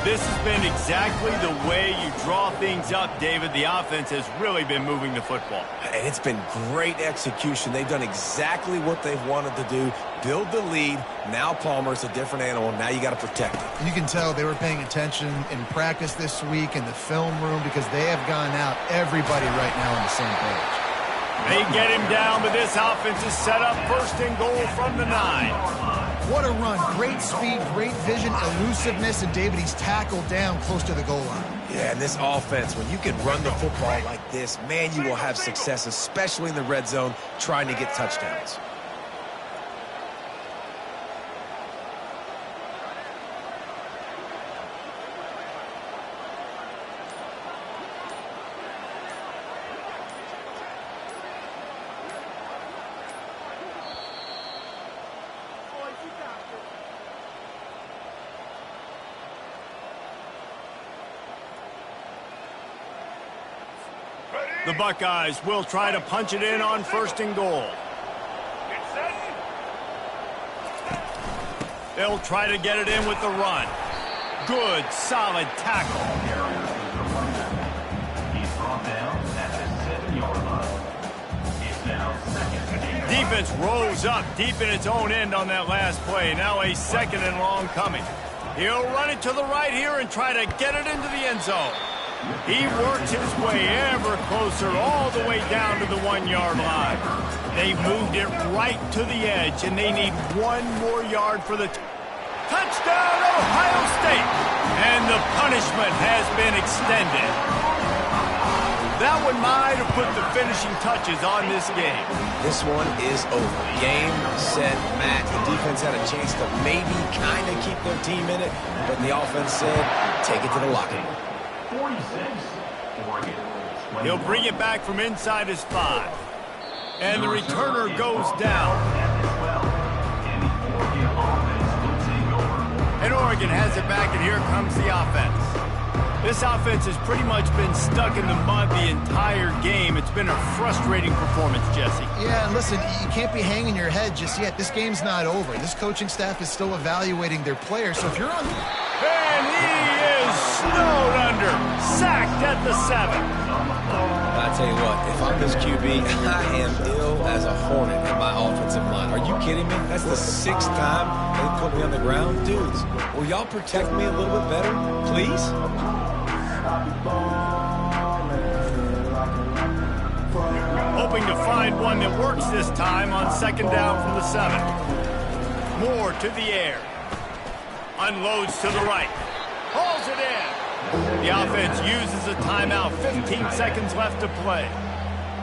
This has been exactly the way you draw things up, David. The offense has really been moving the football. And it's been great execution. They've done exactly what they've wanted to do. Build the lead. Now Palmer's a different animal. Now you got to protect it. You can tell they were paying attention in practice this week in the film room because they have gone out, everybody right now on the same page. They get him down, but this offense is set up first and goal from the 9. What a run. Great speed, great vision, elusiveness, and David, he's tackled down close to the goal line. Yeah, and this offense, when you can run the football like this, man, you will have success, especially in the red zone, trying to get touchdowns. The Buckeyes will try to punch it in on first and goal. They'll try to get it in with the run. Good, solid tackle. He's brought down at the 7-yard line. It's now second and 8. Defense rose up deep in its own end on that last play. Now a second and long coming. He'll run it to the right here and try to get it into the end zone. He works his way ever closer all the way down to the 1-yard line. They've moved it right to the edge, and they need one more yard for the touchdown, Ohio State. And the punishment has been extended. That one might have put the finishing touches on this game. This one is over. Game, set, match. The defense had a chance to maybe kind of keep their team in it, but the offense said, take it to the locker room. 46, Oregon. He'll bring it back from inside his 5. And the returner goes down. And Oregon has it back, and here comes the offense. This offense has pretty much been stuck in the mud the entire game. It's been a frustrating performance, Jesse. Yeah, and listen, you can't be hanging your head just yet. This game's not over. This coaching staff is still evaluating their players. So if you're on... And he is snowed under, sacked at the 7. I tell you what, if I'm this QB, I am ill as a hornet in my offensive line. Are you kidding me? That's the 6th time they put me on the ground. Dudes, will y'all protect me a little bit better, please? Hoping to find one that works this time on second down from the 7. Moore to the air. Unloads to the right. Hauls it in. The offense uses a timeout. 15 seconds left to play.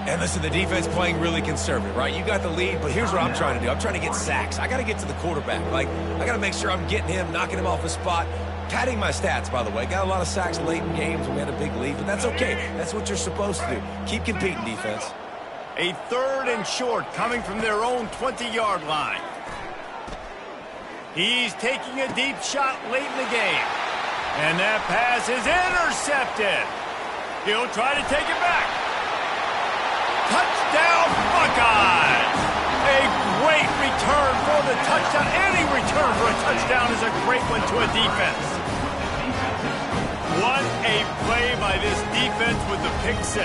And listen, the defense playing really conservative, right? You got the lead, but here's what I'm trying to do. I'm trying to get sacks. I got to get to the quarterback. Like, I got to make sure I'm getting him, knocking him off his spot. Padding my stats, by the way. Got a lot of sacks late in games when we had a big lead, but that's okay. That's what you're supposed to do. Keep competing, defense. A 3rd and short coming from their own 20-yard line. He's taking a deep shot late in the game. And that pass is intercepted. He'll try to take it back. Touchdown, Buckeyes! A great return for the touchdown. Any return for a touchdown is a great one to a defense. What a play by this defense with the pick 6.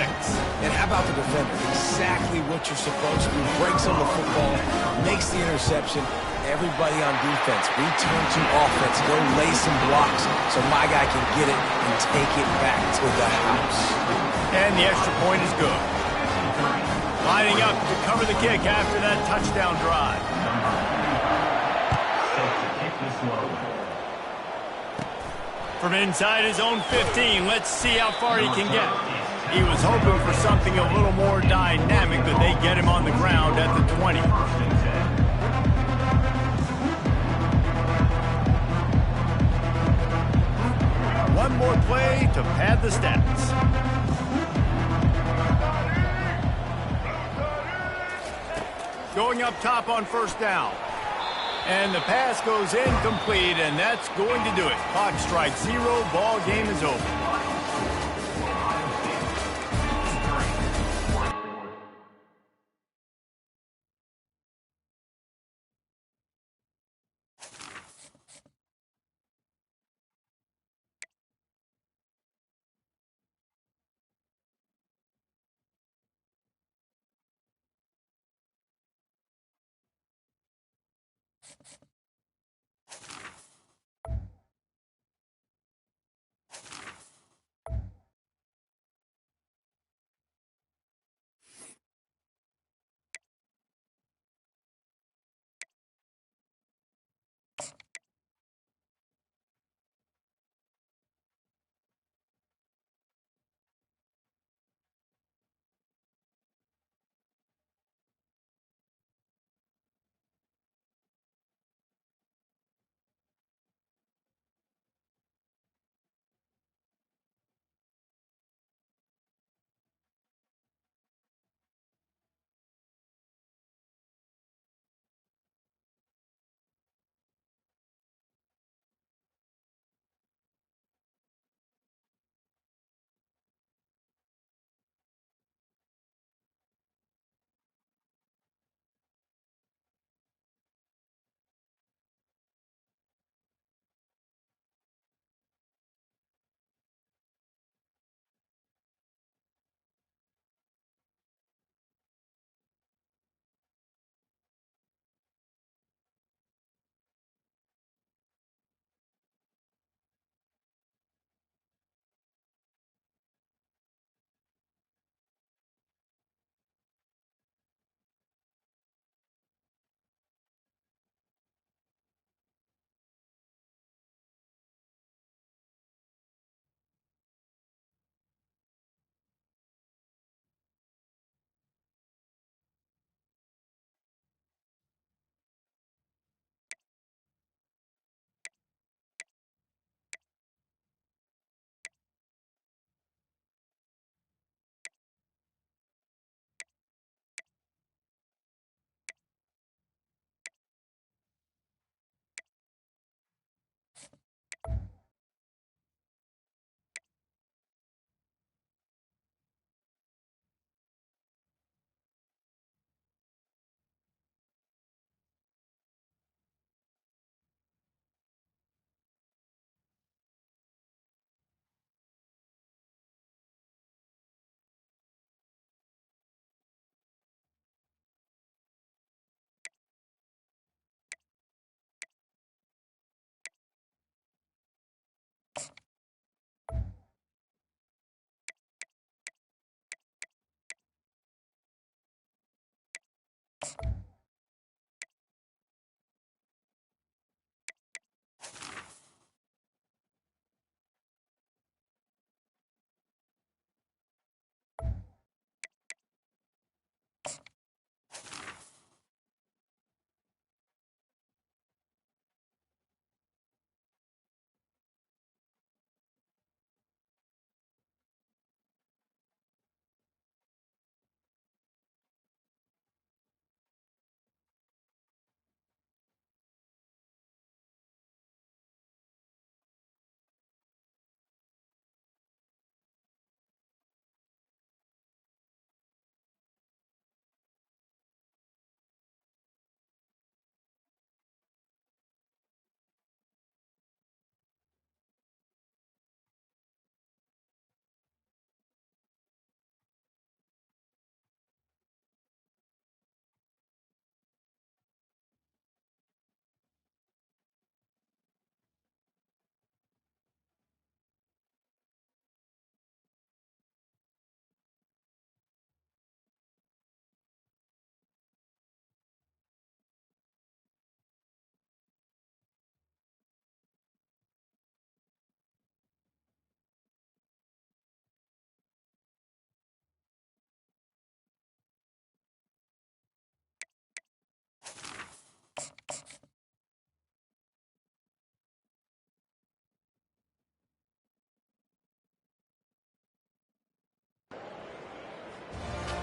And how about the defender? Exactly what you're supposed to do. Breaks on the football, makes the interception. Everybody on defense, return to offense. Go lay some blocks so my guy can get it and take it back to the house. And the extra point is good. Lining up to cover the kick after that touchdown drive. From inside his own 15, let's see how far he can get. He was hoping for something a little more dynamic, but they get him on the ground at the 20. One more play to pad the stats. Going up top on 1st down. And the pass goes incomplete, and that's going to do it. Clock strikes 0, ball game is over.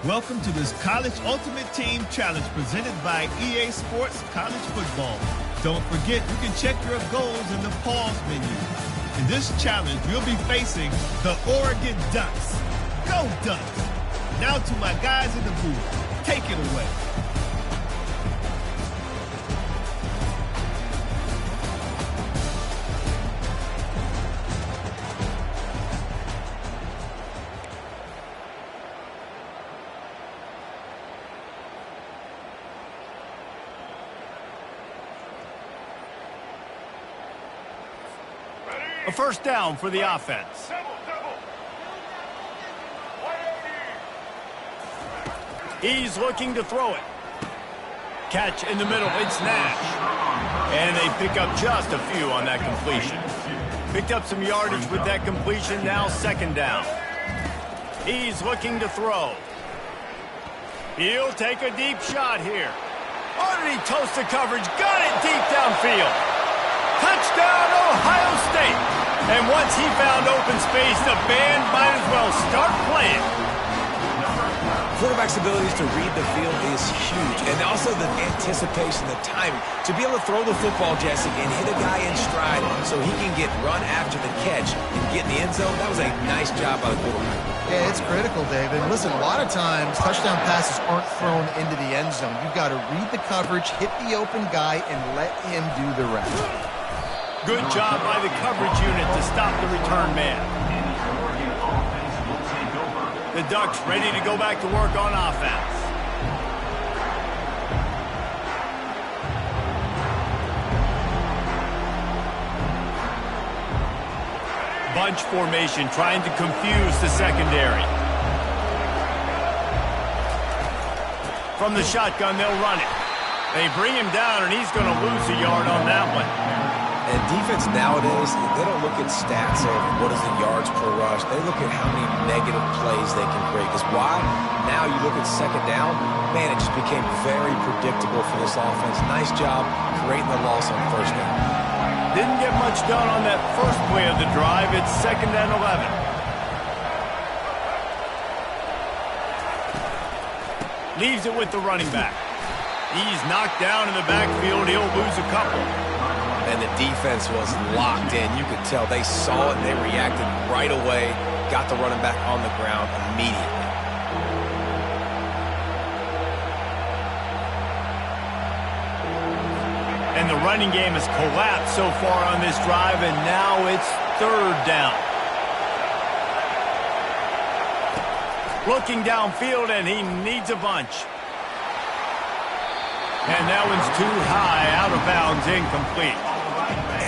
Welcome to this College Ultimate Team Challenge presented by EA Sports College Football. Don't forget, you can check your goals in the pause menu. In this challenge, you'll be facing the Oregon Ducks. Go Ducks! Now to my guys in the booth. Take it away. A first down for the offense. He's looking to throw it. Catch in the middle, it's Nash. And they pick up just a few on that completion. Picked up some yardage with that completion, now second down. He's looking to throw. He'll take a deep shot here. Oh, did he toast the coverage? Got it deep downfield. Touchdown, Ohio State. And once he found open space, the band might as well start playing. Quarterback's abilities to read the field is huge, and also the anticipation, the timing. To be able to throw the football, Jesse, and hit a guy in stride so he can get run after the catch and get in the end zone, that was a nice job by the quarterback. Yeah, it's critical, David. Listen, a lot of times touchdown passes aren't thrown into the end zone. You've got to read the coverage, hit the open guy, and let him do the rest. Good job by the coverage unit to stop the return man. The Ducks ready to go back to work on offense. Bunch formation trying to confuse the secondary. From the shotgun, they'll run it. They bring him down, and he's going to lose a yard on that one. And defense nowadays, they don't look at stats of what is the yards per rush. They look at how many negative plays they can create. Because why? Now you look at second down, man, it just became very predictable for this offense. Nice job creating the loss on first down. Didn't get much done on that first play of the drive. It's 2nd and 11. Leaves it with the running back. He's knocked down in the backfield. He'll lose a couple. And the defense was locked in. You could tell they saw it and they reacted right away. Got the running back on the ground immediately. And the running game has collapsed so far on this drive, and now it's 3rd down. Looking downfield, and he needs a bunch. And that one's too high, out of bounds, incomplete.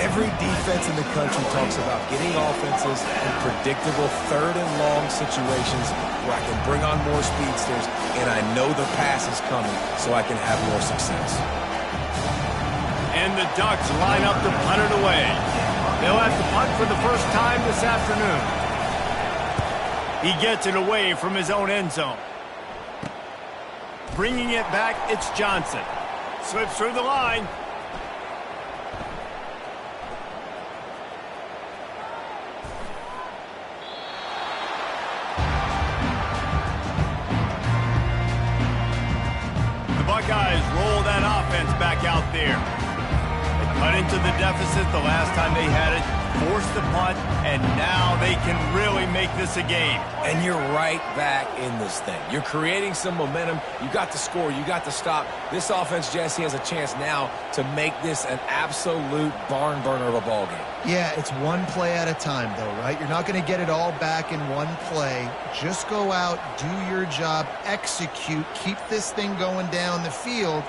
Every defense in the country talks about getting offenses in predictable 3rd and long situations where I can bring on more speedsters and I know the pass is coming so I can have more success. And the Ducks line up to punt it away. They'll have to punt for the first time this afternoon. He gets it away from his own end zone. Bringing it back, it's Johnson. Slips through the line. The Buckeyes roll that offense back out there. They cut into the deficit the last time they had it, forced the punt, and now they can really make this a game. And you're right back in this thing. You're creating some momentum. You got to score. You got to stop. This offense, Jesse, has a chance now to make this an absolute barn burner of a ball game. Yeah, it's one play at a time, though, right? You're not going to get it all back in one play. Just go out, do your job, execute, keep this thing going down the field.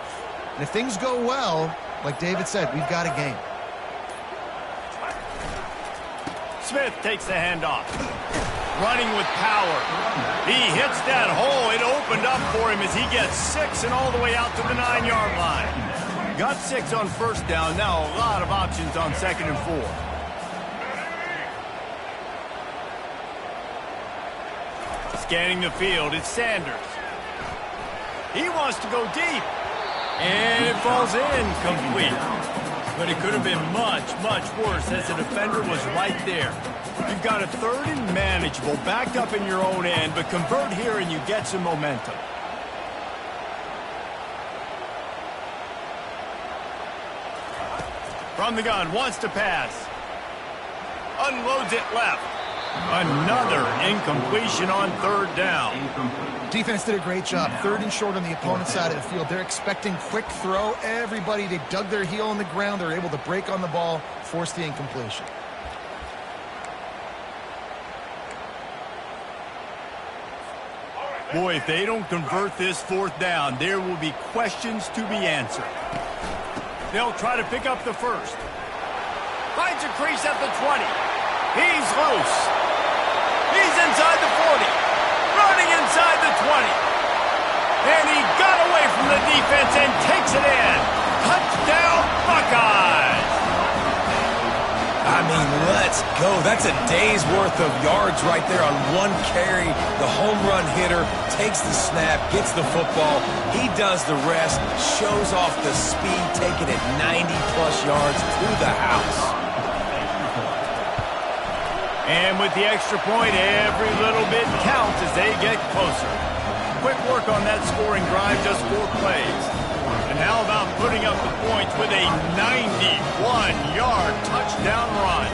And if things go well, like David said, we've got a game. Smith takes the handoff. Running with power. He hits that hole. It opened up for him as he gets 6 and all the way out to the 9-yard line. Got 6 on first down. Now a lot of options on 2nd and 4. Scanning the field, it's Sanders. He wants to go deep. And it falls in, complete. But it could have been much, much worse as the defender was right there. You've got a 3rd and manageable, backed up in your own end, but convert here and you get some momentum. From the gun, wants to pass. Unloads it left. Another incompletion on 3rd down. Defense did a great job. 3rd and short on the opponent's side of the field. They're expecting quick throw. Everybody, they dug their heel on the ground. They're able to break on the ball, force the incompletion. Boy, if they don't convert this 4th down, there will be questions to be answered. They'll try to pick up the 1st. Finds a crease at the 20. He's loose. He's inside the 40. Running inside the 20. And he got away from the defense and takes it in. Touchdown, Buckeyes. I mean, let's go. That's a day's worth of yards right there on one carry. The home run hitter takes the snap, gets the football. He does the rest, shows off the speed, taking it 90-plus yards to the house. And with the extra point, every little bit counts as they get closer. Quick work on that scoring drive, just 4 plays. And how about putting up the points with a 91-yard touchdown run?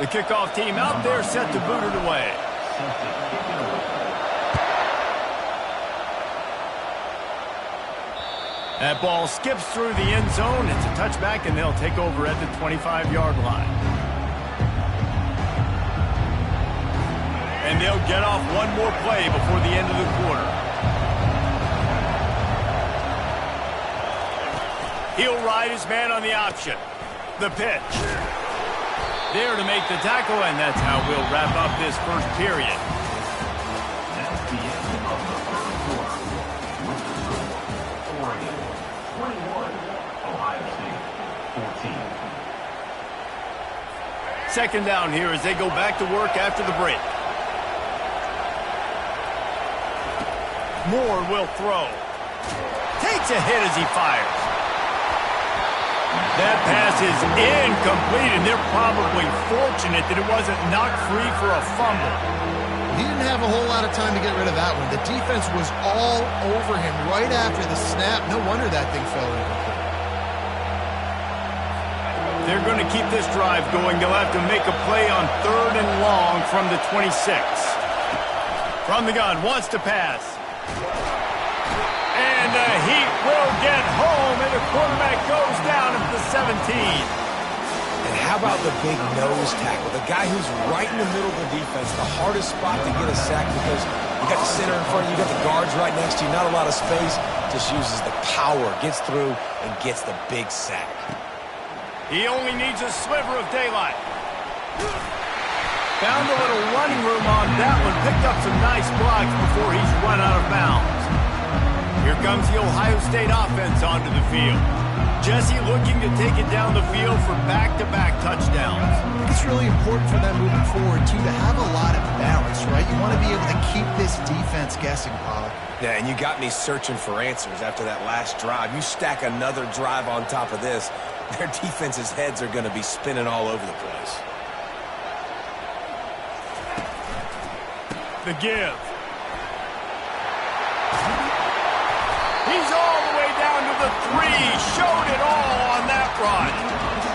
The kickoff team out there set to boot it away. That ball skips through the end zone. It's a touchback, and they'll take over at the 25-yard line. And they'll get off one more play before the end of the quarter. He'll ride his man on the option. The pitch. There to make the tackle, and that's how we'll wrap up this first period. That's the end of the 3rd quarter. With the score, Oregon 21, Ohio State 14. Second down here as they go back to work after the break. Moore will throw. Takes a hit as he fires. That pass is incomplete, and they're probably fortunate that it wasn't knocked free for a fumble. He didn't have a whole lot of time to get rid of that one. The defense was all over him right after the snap. No wonder that thing fell incomplete. They're going to keep this drive going. They'll have to make a play on 3rd and long from the 26. From the gun, wants to pass. And the Heat will get home, and the quarterback goes down at the 17. And how about the big nose tackle? The guy who's right in the middle of the defense, the hardest spot to get a sack because you got the center in front of you, you got the guards right next to you, not a lot of space. Just uses the power, gets through, and gets the big sack. He only needs a sliver of daylight. Found a little running room on that one. Picked up some nice blocks before he's run out of bounds. Here comes the Ohio State offense onto the field. Jesse looking to take it down the field for back-to-back touchdowns. I think it's really important for them moving forward, too, to have a lot of balance, right? You want to be able to keep this defense guessing, Pollard. Yeah, and you got me searching for answers after that last drive. You stack another drive on top of this, their defense's heads are going to be spinning all over the place. The give. He's all the way down to the 3. Showed it all on that run.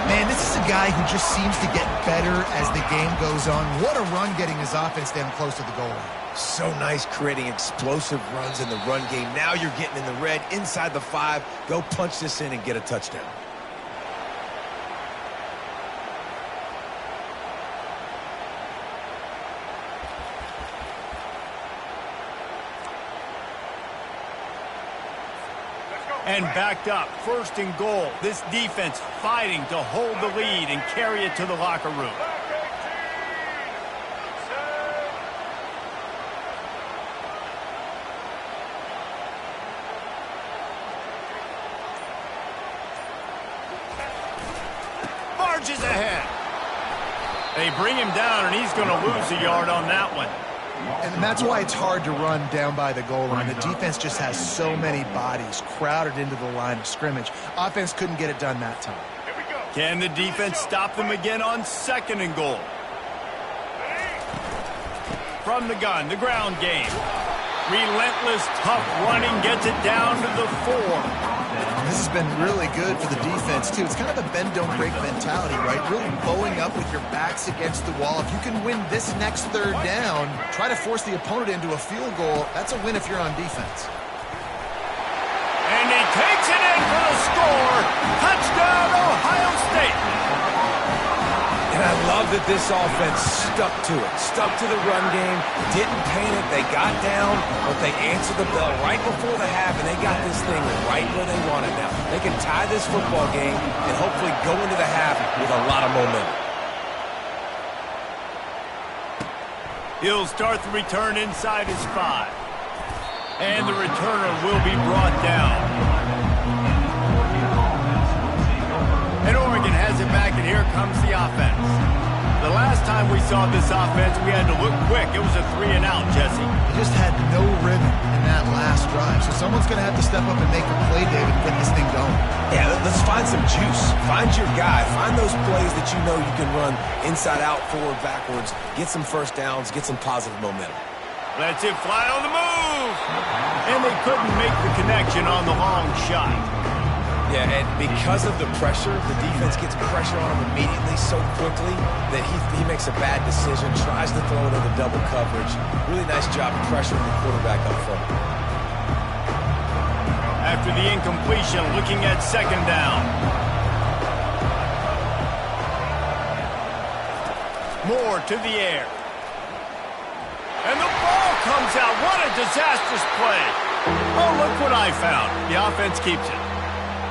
Man, this is a guy who just seems to get better as the game goes on. What a run getting his offense down close to the goal line. So nice creating explosive runs in the run game. Now you're getting in the red, inside the 5. Go punch this in and get a touchdown. And backed up, 1st and goal. This defense fighting to hold the lead and carry it to the locker room. Marches ahead. They bring him down, and he's going to lose a yard on that one. And that's why it's hard to run down by the goal line. The defense just has so many bodies crowded into the line of scrimmage. Offense couldn't get it done that time. Can the defense stop them again on 2nd and goal? From the gun, the ground game. Relentless, tough running gets it down to the 4. This has been really good for the defense, too. It's kind of a bend-don't-break mentality, right? Really bowing up with your backs against the wall. If you can win this next 3rd down, try to force the opponent into a field goal, that's a win if you're on defense. And he takes it in for the score. Touchdown, Ohio State. And I love that this offense stuck to it, stuck to the run game, didn't panic. They got down, but they answered the bell right before the half, and they got this thing right where they want it now. They can tie this football game and hopefully go into the half with a lot of momentum. He'll start the return inside his 5. And the returner will be brought down. And Oregon has it back, and here comes the offense. The last time we saw this offense, we had to look quick. It was a 3-and-out, Jesse. They just had no rhythm in that last drive. So someone's going to have to step up and make a play, David, and get this thing going. Yeah, let's find some juice. Find your guy. Find those plays that you know you can run inside out, forward, backwards. Get some first downs. Get some positive momentum. Lets it fly on the move. And they couldn't make the connection on the long shot. Yeah, and because of the pressure, the defense gets pressure on him immediately so quickly that he makes a bad decision, tries to throw it into double coverage. Really nice job pressuring the quarterback up front. After the incompletion, looking at 2nd down. Moore to the air. And the ball comes out. What a disastrous play. Oh, look what I found. The offense keeps it.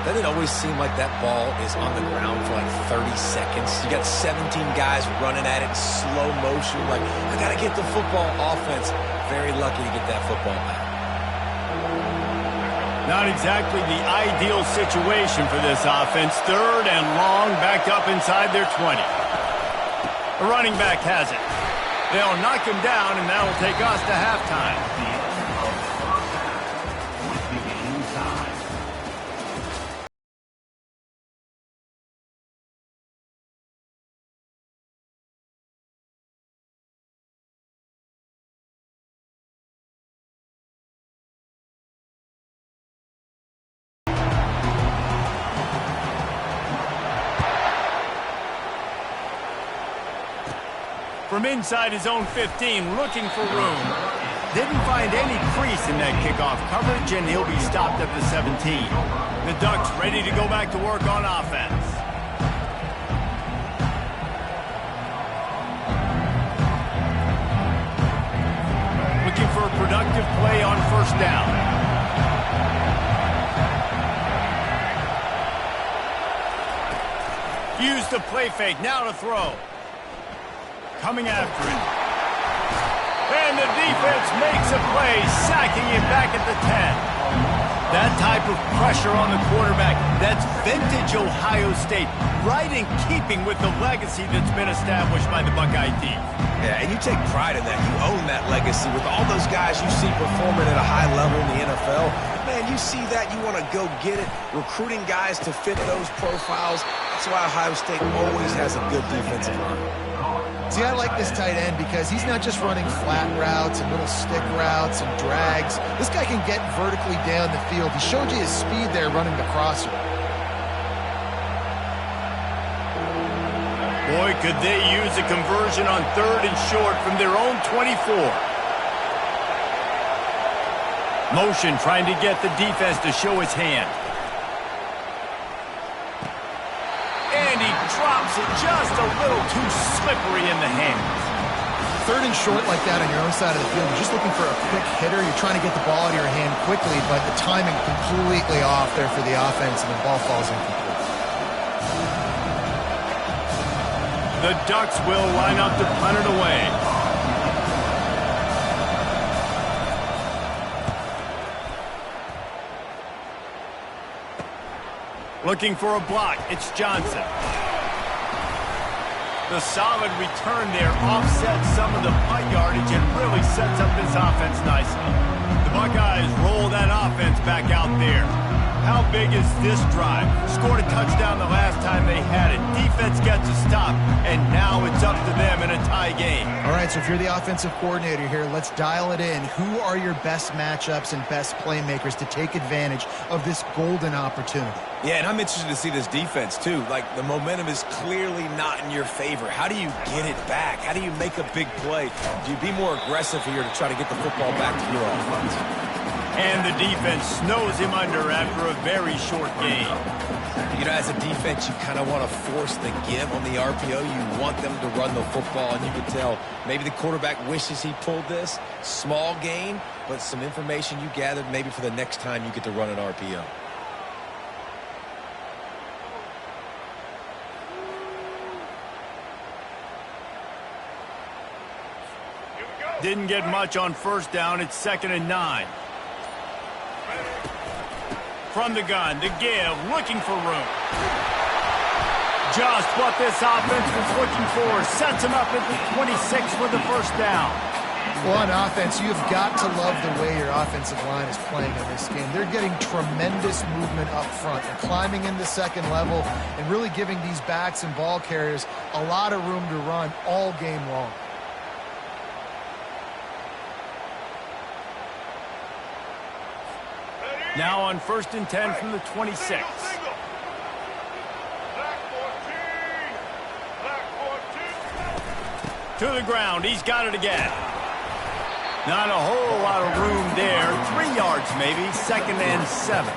Doesn't it always seem like that ball is on the ground for like 30 seconds? You got 17 guys running at it in slow motion. Like, I got to get the football. Offense, very lucky to get that football back. Not exactly the ideal situation for this offense. 3rd and long, backed up inside their 20. The running back has it. They'll knock him down, and that will take us to halftime. From inside his own 15, looking for room. Didn't find any crease in that kickoff coverage, and he'll be stopped at the 17. The Ducks ready to go back to work on offense. Looking for a productive play on 1st down. Use the play fake, now to throw. Coming after it. And the defense makes a play, sacking him back at the 10. That type of pressure on the quarterback, that's vintage Ohio State, right in keeping with the legacy that's been established by the Buckeye team. Yeah, and you take pride in that. You own that legacy with all those guys you see performing at a high level in the NFL. Man, you see that, you want to go get it, recruiting guys to fit those profiles. That's why Ohio State always has a good defensive line. See, I like this tight end because he's not just running flat routes and little stick routes and drags. This guy can get vertically down the field. He showed you his speed there running the crosser. Boy, could they use a conversion on 3rd and short from their own 24. Motion trying to get the defense to show his hand. And he drops it just a little too slippery in the hands. 3rd and short like that on your own side of the field, you're just looking for a quick hitter. You're trying to get the ball out of your hand quickly, but the timing completely off there for the offense, and the ball falls incomplete. The Ducks will line up to punt it away. Looking for a block. It's Johnson. The solid return there offsets some of the punt yardage and really sets up this offense nicely. The Buckeyes roll that offense back out there. How big is this drive? Scored a touchdown the last time they had it. Defense gets a stop, and now it's up to them in a tie game. All right, so if you're the offensive coordinator here, let's dial it in. Who are your best matchups and best playmakers to take advantage of this golden opportunity? Yeah, and I'm interested to see this defense, too. Like, the momentum is clearly not in your favor. How do you get it back? How do you make a big play? Do you be more aggressive here to try to get the football back to your offense? And the defense snows him under after a very short game. You know, as a defense, you kind of want to force the give on the RPO. You want them to run the football, and you can tell maybe the quarterback wishes he pulled this. Small gain, but some information you gathered maybe for the next time you get to run an RPO. Didn't get much on first down. It's 2nd and 9. From the gun, the give, looking for room. Just what this offense was looking for. Sets him up at the 26 for the first down. Well, on offense, you've got to love the way your offensive line is playing in this game. They're getting tremendous movement up front. They're climbing into second level and really giving these backs and ball carriers a lot of room to run all game long. Now on 1st and 10 from the 26. To the ground. He's got it again. Not a whole lot of room there. 3 yards maybe. 2nd and 7.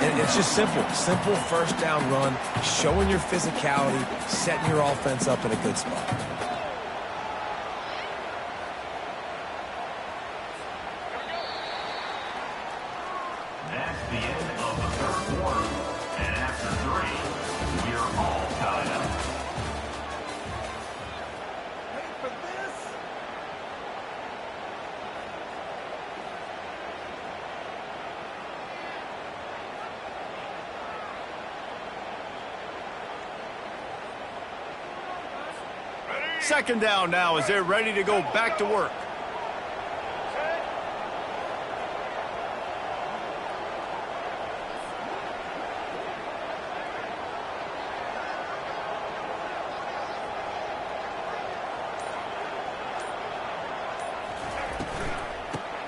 And it's just simple. Simple first down run. Showing your physicality. Setting your offense up in a good spot. That's the end of the third quarter. And after 3, we're all tied up. Wait for this. Second down now as they're ready to go back to work.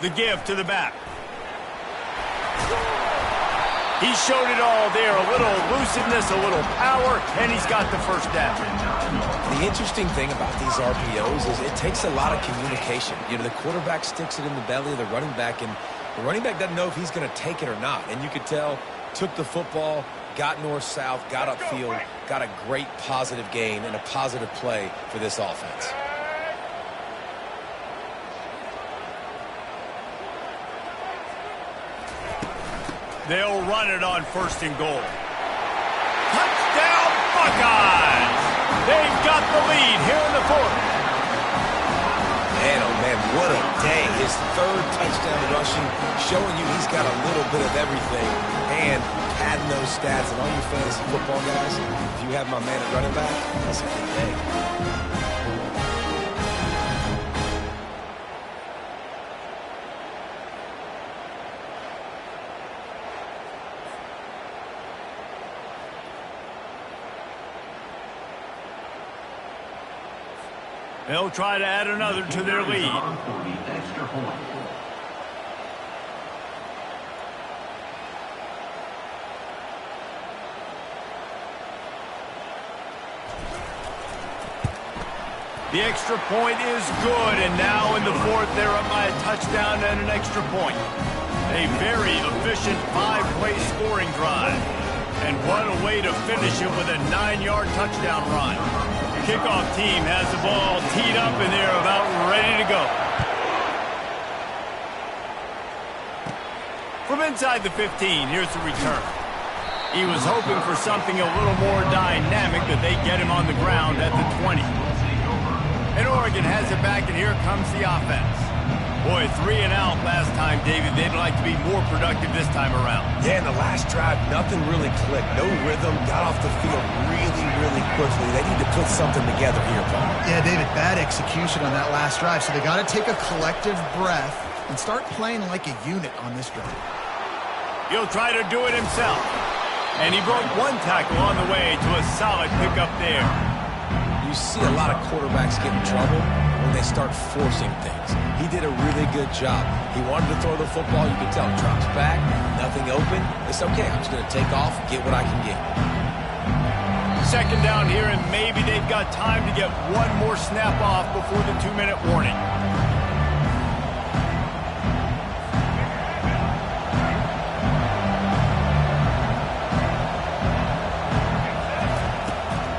The give to the back. He showed it all there. A little elusiveness, a little power, and he's got the first down. The interesting thing about these RPOs is it takes a lot of communication. You know, the quarterback sticks it in the belly of the running back, and the running back doesn't know if he's going to take it or not. And you could tell, took the football, got north-south, got upfield, got a great positive gain and a positive play for this offense. They'll run it on 1st and goal. Touchdown, Buckeyes! They've got the lead here in the 4th. Man, oh man, what a day. His 3rd touchdown rushing, showing you he's got a little bit of everything. And adding those stats, and all you fantasy football guys, if you have my man at running back, that's a good day. They'll try to add another to their lead. For the extra point. The extra point is good, and now in the 4th, they're up by a touchdown and an extra point. A very efficient 5-play scoring drive. And what a way to finish it with a 9-yard touchdown run. Kickoff team has the ball teed up, and they're about ready to go. From inside the 15, here's the return. He was hoping for something a little more dynamic, that they get him on the ground at the 20. And Oregon has it back, and here comes the offense. Boy, 3 and out last time, David. They'd like to be more productive this time around. Yeah, in the last drive, nothing really clicked. No rhythm, got off the field really, really quickly. They need to put something together here, Paul. Yeah, David, bad execution on that last drive, so they got to take a collective breath and start playing like a unit on this drive. He'll try to do it himself. And he broke one tackle on the way to a solid pickup there. You see a lot of quarterbacks get in trouble when they start forcing things. He did a really good job. He wanted to throw the football. You can tell. Drops back, nothing open. It's okay. I'm just going to take off, get what I can get. Second down here, and maybe they've got time to get one more snap off before the 2-minute warning.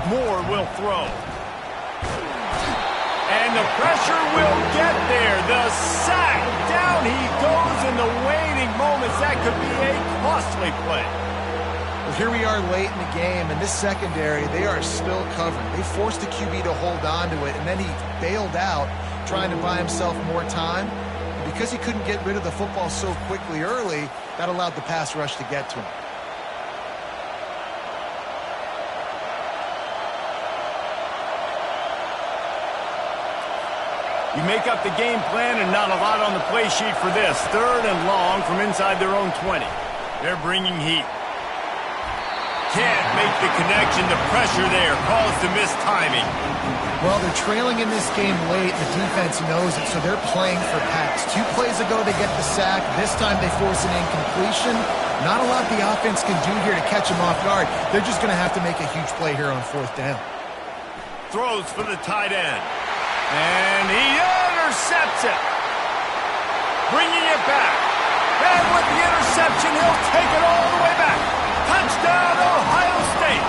Moore will throw. And the pressure will get there. The sack. Down he goes in the waning moments. That could be a costly play. Well, here we are late in the game, and this secondary, they are still covering. They forced the QB to hold on to it, and then he bailed out trying to buy himself more time. And because he couldn't get rid of the football so quickly early, that allowed the pass rush to get to him. You make up the game plan and not a lot on the play sheet for this. 3rd and long from inside their own 20. They're bringing heat. Can't make the connection. The pressure there caused the missed timing. Well, they're trailing in this game late. The defense knows it, so they're playing for pass. 2 plays ago, they get the sack. This time, they force an incompletion. Not a lot the offense can do here to catch them off guard. They're just going to have to make a huge play here on 4th down. Throws for the tight end. And he intercepts it. Bringing it back. And with the interception, he'll take it all the way back. Touchdown, Ohio State.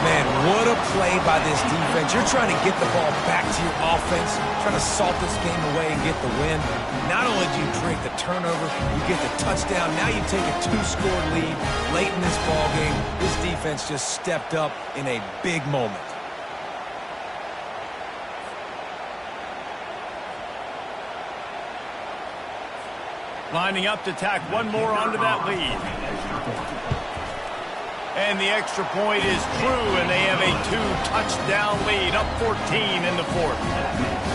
Man, what a play by this defense. You're trying to get the ball back to your offense, trying to salt this game away and get the win. Not only do you create the turnover, you get the touchdown. Now you take a 2-score lead late in this ball game. This defense just stepped up in a big moment. Lining up to tack one more onto that lead. And the extra point is true, and they have a 2-touchdown lead, up 14 in the 4th.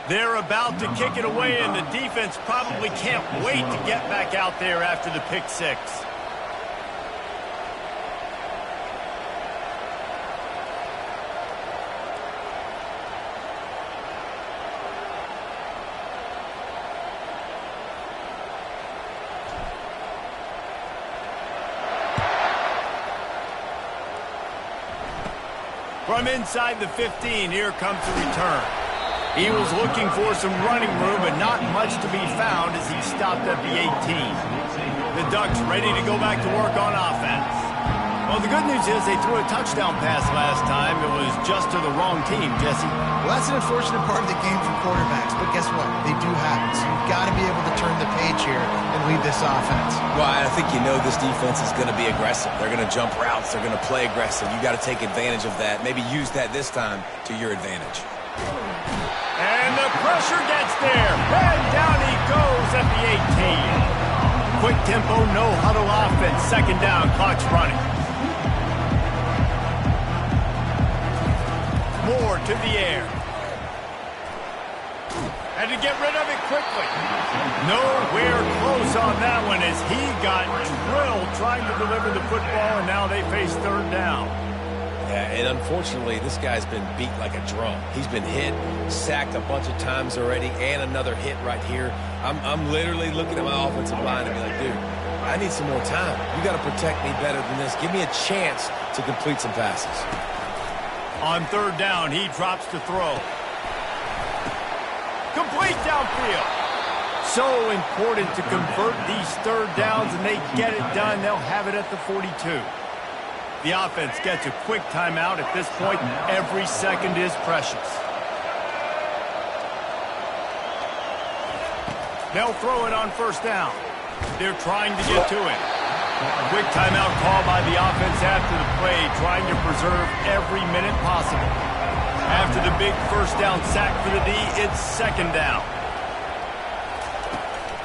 They're about to kick it away, and the defense probably can't wait to get back out there after the pick 6. From inside the 15, here comes the return. He was looking for some running room, but not much to be found as he stopped at the 18. The Ducks ready to go back to work on offense. Well, the good news is they threw a touchdown pass last time. It was just to the wrong team, Jesse. Well, that's an unfortunate part of the game for quarterbacks, but guess what? They do happen, so you've got to be able to turn the page here and lead this offense. Well, I think you know this defense is going to be aggressive. They're going to jump routes. They're going to play aggressive. You got to take advantage of that. Maybe use that this time to your advantage. And the pressure gets there. And down he goes at the 18. Quick tempo, no huddle offense. 2nd down, clock's running. Moore to the air. Had to get rid of it quickly. Nowhere close on that one as he got drilled trying to deliver the football, and now they face 3rd down. Yeah, and unfortunately, this guy's been beat like a drum. He's been hit, sacked a bunch of times already, and another hit right here. I'm literally looking at my offensive line and be like, dude, I need some more time. You got to protect me better than this. Give me a chance to complete some passes. On third down, he drops to throw. Complete downfield. So important to convert these third downs, and they get it done. They'll have it at the 42. The offense gets a quick timeout. At this point, every second is precious. They'll throw it on first down. They're trying to get to it. A quick timeout call by the offense after the play, trying to preserve every minute possible. After the big first down sack for the D, it's second down.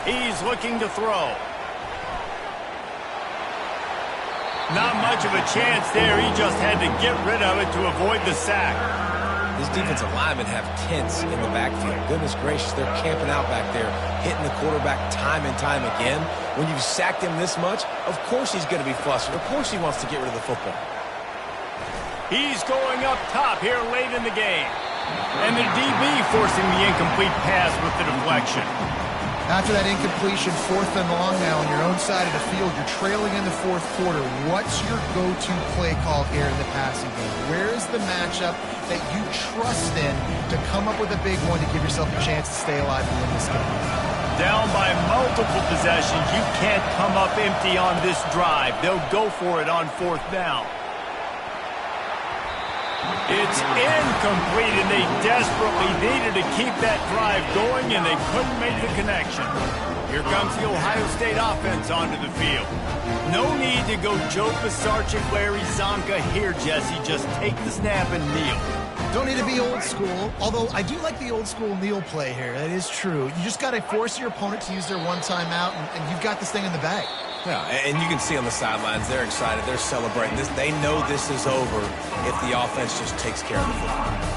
He's looking to throw. Not much of a chance there. He just had to get rid of it to avoid the sack. These defensive linemen have tents in the backfield. Goodness gracious, they're camping out back there, hitting the quarterback time and time again. When you've sacked him this much, of course he's going to be flustered. Of course he wants to get rid of the football. He's going up top here late in the game. And the DB forcing the incomplete pass with the deflection. After that incompletion, 4th and long now on your own side of the field, you're trailing in the 4th quarter. What's your go-to play call here in the passing game? Where is the matchup that you trust in to come up with a big one to give yourself a chance to stay alive and win this game? Down by multiple possessions, you can't come up empty on this drive. They'll go for it on 4th down. It's incomplete, and they desperately needed to keep that drive going, and they couldn't make the connection. Here comes the Ohio State offense onto the field. No need to go Joe Pisarcik, Larry Zonka here, Jesse. Just take the snap and kneel. Don't need to be old school, although I do like the old school kneel play here. That is true. You just got to force your opponent to use their one timeout, and you've got this thing in the bag. Yeah, and you can see on the sidelines, they're excited. They're celebrating this. They know this is over if the offense just takes care of the football.